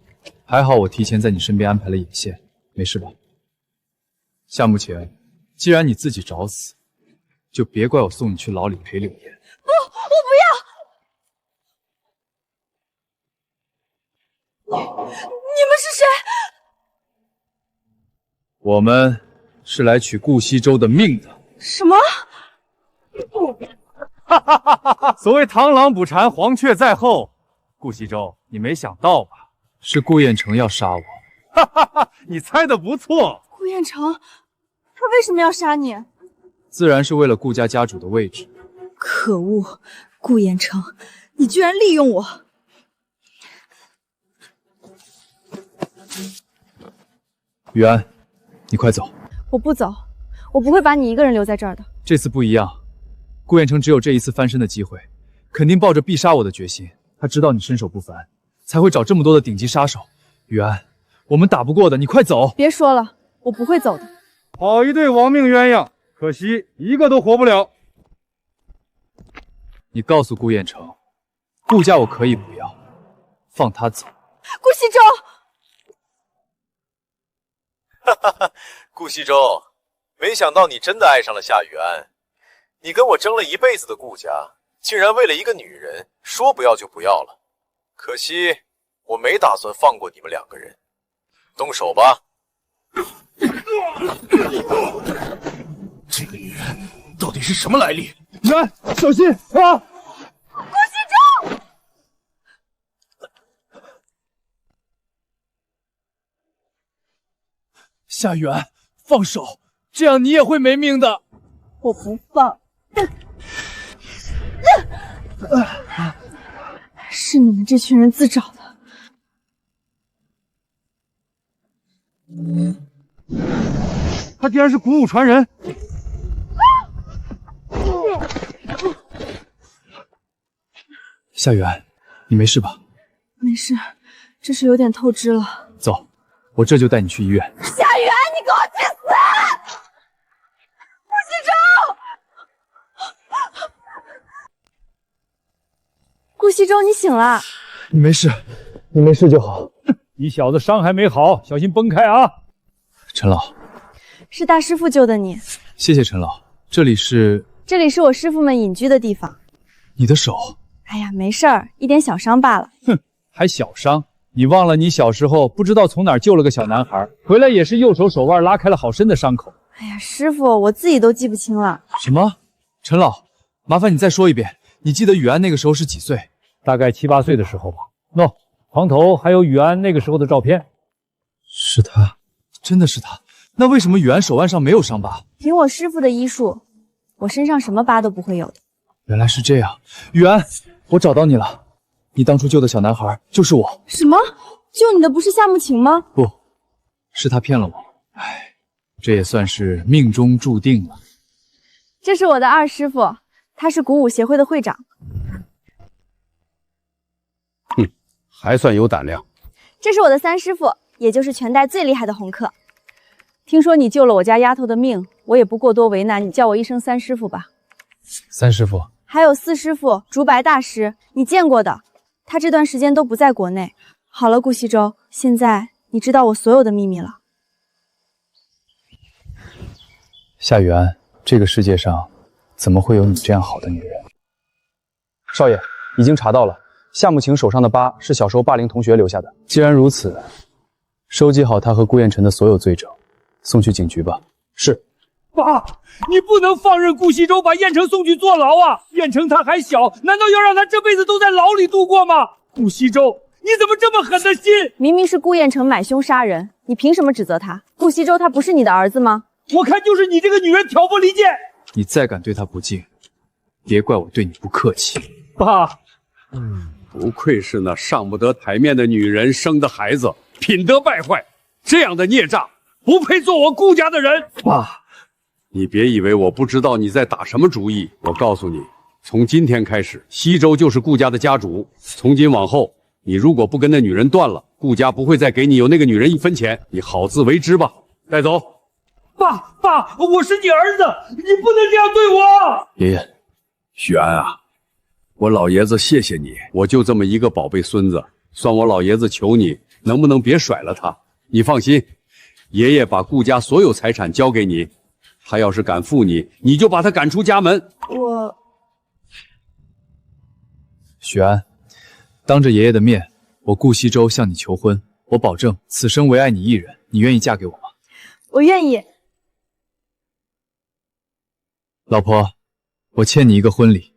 B: 还好我提前在你身边安排了眼线，没事吧？夏慕晴，既然你自己找死，就别怪我送你去牢里陪柳岩。
F: 不，我不要！你们是谁？
B: 我们是来取顾西周的命的。
F: 什么？
J: 哈哈哈哈哈！所谓螳螂捕蝉，黄雀在后。顾西周，你没想到吧？
B: 是顾彦成要杀我。
J: 哈哈哈！你猜的不错。
C: 顾彦成，他为什么要杀你？
B: 自然是为了顾家家主的位置。
F: 可恶，顾彦成，你居然利用我！
B: 雨安，你快走。
C: 我不走，我不会把你一个人留在这儿的。
B: 这次不一样，顾彦成只有这一次翻身的机会，肯定抱着必杀我的决心。他知道你身手不凡，才会找这么多的顶级杀手。雨安，我们打不过的，你快走。
C: 别说了，我不会走的。
J: 好一对亡命鸳鸯，可惜一个都活不了。
B: 你告诉顾彦成，顾家我可以不要，放他走。
F: 顾西周，
K: 哈哈哈，顾西周，没想到你真的爱上了夏雨安。你跟我争了一辈子的顾家，竟然为了一个女人说不要就不要了。可惜我没打算放过你们两个人，动手吧。
L: 这个女人到底是什么来历？
J: 雨安，小心啊！
F: 顾西周，
J: 夏雨安，放手，这样你也会没命的。
C: 我不放。是你们这群人自找的。
J: 他竟然是古武传人！
B: 夏元，你没事吧？
C: 没事，只是有点透支了。
B: 走，我这就带你去医院。
C: 夏元，你给我去死！顾西周，顾西周，你醒了。
B: 你没事，你没事就好。
J: 你小子伤还没好，小心崩开啊！
B: 陈老，
C: 是大师傅救的你。
B: 谢谢陈老。这里是
C: 我师傅们隐居的地方。
B: 你的手？
C: 哎呀，没事儿，一点小伤罢了。
J: 哼，还小伤？你忘了你小时候不知道从哪儿救了个小男孩，回来也是右手手腕拉开了好深的伤口。
C: 哎呀，师傅，我自己都记不清了。
B: 什么？陈老，麻烦你再说一遍，你记得雨安那个时候是几岁？
J: 大概7、8岁的时候吧。床头还有雨安那个时候的照片。
B: 是他，真的是他。那为什么雨安手腕上没有伤疤？
C: 凭我师傅的医术，我身上什么疤都不会有的。
B: 原来是这样，雨安，我找到你了。你当初救的小男孩就是我。
C: 什么？救你的不是夏慕晴吗？
B: 不，是他骗了我。唉，这也算是命中注定了。
C: 这是我的二师傅，他是鼓舞协会的会长。
H: 还算有胆量。
C: 这是我的三师傅，也就是全代最厉害的红客。听说你救了我家丫头的命，我也不过多为难你，叫我一声三师傅吧。
B: 三师傅，
C: 还有四师傅竹白大师，你见过的，他这段时间都不在国内。好了，顾西周，现在你知道我所有的秘密了。
B: 夏雨安，这个世界上怎么会有你这样好的女人？少爷，已经查到了。夏慕晴手上的疤是小时候霸凌同学留下的。既然如此，收集好他和顾彦辰的所有罪证，送去警局吧。是。
J: 爸，你不能放任顾西周把燕城送去坐牢啊！燕城他还小，难道要让他这辈子都在牢里度过吗？顾西周，你怎么这么狠的心？
C: 明明是顾彦辰买凶杀人，你凭什么指责他？顾西周他不是你的儿子吗？
J: 我看就是你这个女人挑拨离间。
B: 你再敢对他不敬，别怪我对你不客气。
J: 爸，
H: 不愧是那上不得台面的女人生的孩子，品德败坏，这样的孽障不配做我顾家的人。
J: 爸，
H: 你别以为我不知道你在打什么主意。我告诉你，从今天开始，西周就是顾家的家主。从今往后，你如果不跟那女人断了，顾家不会再给你有那个女人1分钱。你好自为之吧。带走。
J: 爸，我是你儿子，你不能这样对我。
H: 爷爷，许安啊，我老爷子谢谢你，我就这么一个宝贝孙子，算我老爷子求你，能不能别甩了他？你放心，爷爷把顾家所有财产交给你，他要是敢负你，你就把他赶出家门。
B: 许安，当着爷爷的面，我顾西周向你求婚，我保证此生唯爱你一人，你愿意嫁给我吗？
C: 我愿意。
B: 老婆，我欠你一个婚礼。